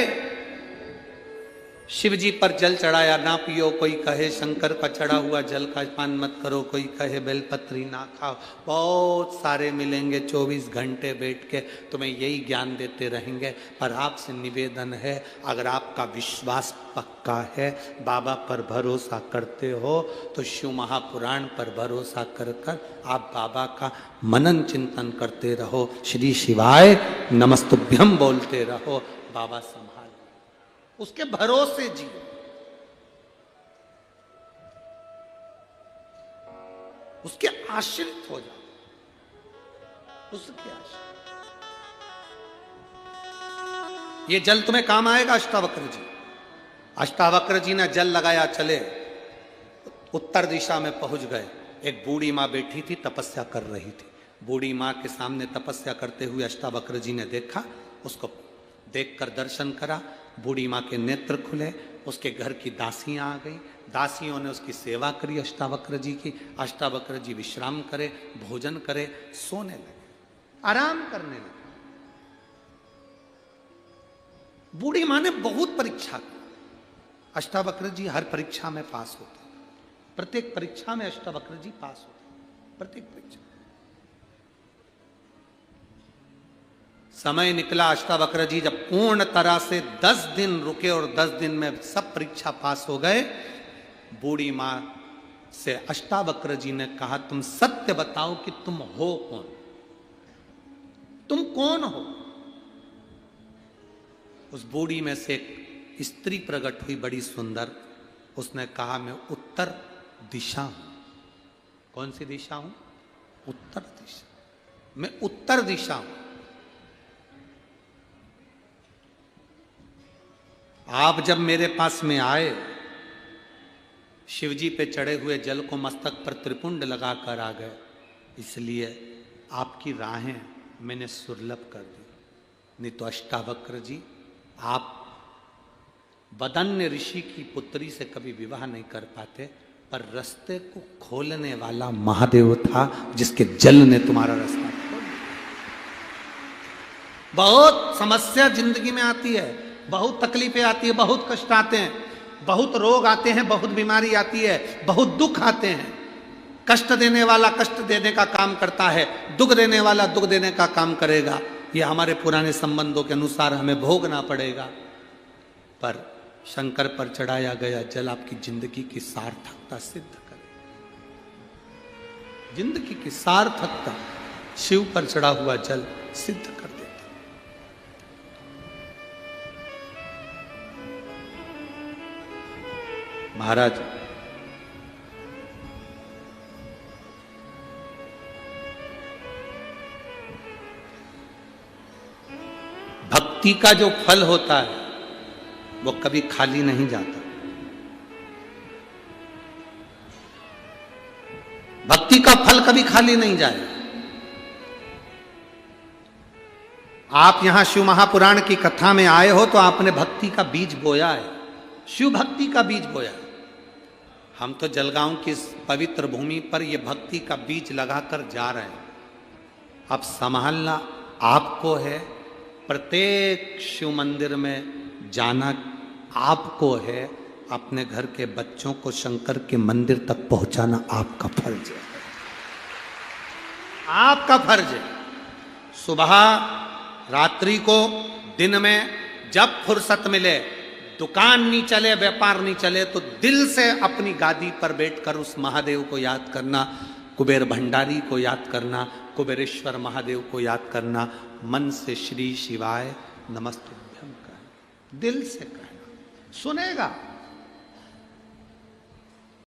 शिव जी पर जल चढ़ाया ना पियो, कोई कहे शंकर का चढ़ा हुआ जल का पान मत करो, कोई कहे बेलपत्री ना खाओ, बहुत सारे मिलेंगे 24 घंटे बैठ के तुम्हें यही ज्ञान देते रहेंगे। पर आपसे निवेदन है, अगर आपका विश्वास पक्का है, बाबा पर भरोसा करते हो, तो शिव महापुराण पर भरोसा कर कर आप बाबा का मनन चिंतन करते रहो, श्री शिवाय नमस्तुभ्यम बोलते रहो, बाबा संभाल, उसके भरोसे जियो। उसके आश्रित हो जाओ, उसके आश्रित। ये जल तुम्हें काम आएगा। अष्टावक्र जी, अष्टावक्र जी ने जल लगाया, चले उत्तर दिशा में पहुंच गए। एक बूढ़ी माँ बैठी थी, तपस्या कर रही थी। बूढ़ी माँ के सामने तपस्या करते हुए अष्टावक्र जी ने देखा, उसको देखकर दर्शन करा। बूढ़ी माँ के नेत्र खुले, उसके घर की दासियां आ गई, दासियों ने उसकी सेवा करी अष्टावक्र जी की। अष्टावक्र जी विश्राम करे, भोजन करे, सोने लगे, आराम करने लगे। बूढ़ी माँ ने बहुत परीक्षा की। अष्टावक्र जी हर परीक्षा में पास होते, प्रत्येक परीक्षा में अष्टावक्र जी पास होते, प्रत्येक परीक्षा। समय निकला, अष्टावक्र जी जब पूर्ण तरह से 10 दिन रुके और 10 दिन में सब परीक्षा पास हो गए, बूढ़ी मां से अष्टावक्र जी ने कहा, तुम सत्य बताओ कि तुम हो कौन, तुम कौन हो? उस बूढ़ी में से एक स्त्री प्रकट हुई, बड़ी सुंदर। उसने कहा, मैं उत्तर दिशा हूं। कौन सी दिशा हूं? उत्तर दिशा। मैं उत्तर दिशा हूं। आप जब मेरे पास में आए, शिवजी पे चढ़े हुए जल को मस्तक पर त्रिपुंड लगाकर आ गए, इसलिए आपकी राहें मैंने सुलभ कर दी। नहीं तो अष्टावक्र जी, आप बदन्य ऋषि की पुत्री से कभी विवाह नहीं कर पाते, पर रास्ते को खोलने वाला महादेव था, जिसके जल ने तुम्हारा रास्ता खोल दिया। बहुत समस्या जिंदगी में आती है, बहुत तकलीफें आती है, बहुत कष्ट आते हैं, बहुत रोग आते हैं, बहुत बीमारी आती है, बहुत दुख आते हैं। कष्ट देने वाला कष्ट देने का काम करता है, दुख देने वाला दुख देने का काम करेगा। ये हमारे पुराने संबंधों के अनुसार हमें भोगना पड़ेगा। पर शंकर पर चढ़ाया गया जल आपकी जिंदगी की सार्थकता सिद्ध करे। जिंदगी की सार्थकता शिव पर चढ़ा हुआ जल सिद्ध कर देता। महाराज, भक्ति का जो फल होता है वो कभी खाली नहीं जाता। भक्ति का फल कभी खाली नहीं जाएगा। आप यहां शिव महापुराण की कथा में आए हो तो आपने भक्ति का बीज बोया है, शिव भक्ति का बीज बोया है। हम तो जलगांव की इस पवित्र भूमि पर यह भक्ति का बीज लगाकर जा रहे हैं। अब संभालना आपको है। प्रत्येक शिव मंदिर में जाना आपको है। अपने घर के बच्चों को शंकर के मंदिर तक पहुंचाना आपका फर्ज है, आपका फर्ज है। सुबह, रात्रि को, दिन में, जब फुर्सत मिले, दुकान नहीं चले, व्यापार नहीं चले, तो दिल से अपनी गादी पर बैठकर उस महादेव को याद करना, कुबेर भंडारी को याद करना, कुबेरेश्वर महादेव को याद करना, मन से श्री शिवाय नमस्तुभ्यम कहना, दिल से कहना, सुनेगा।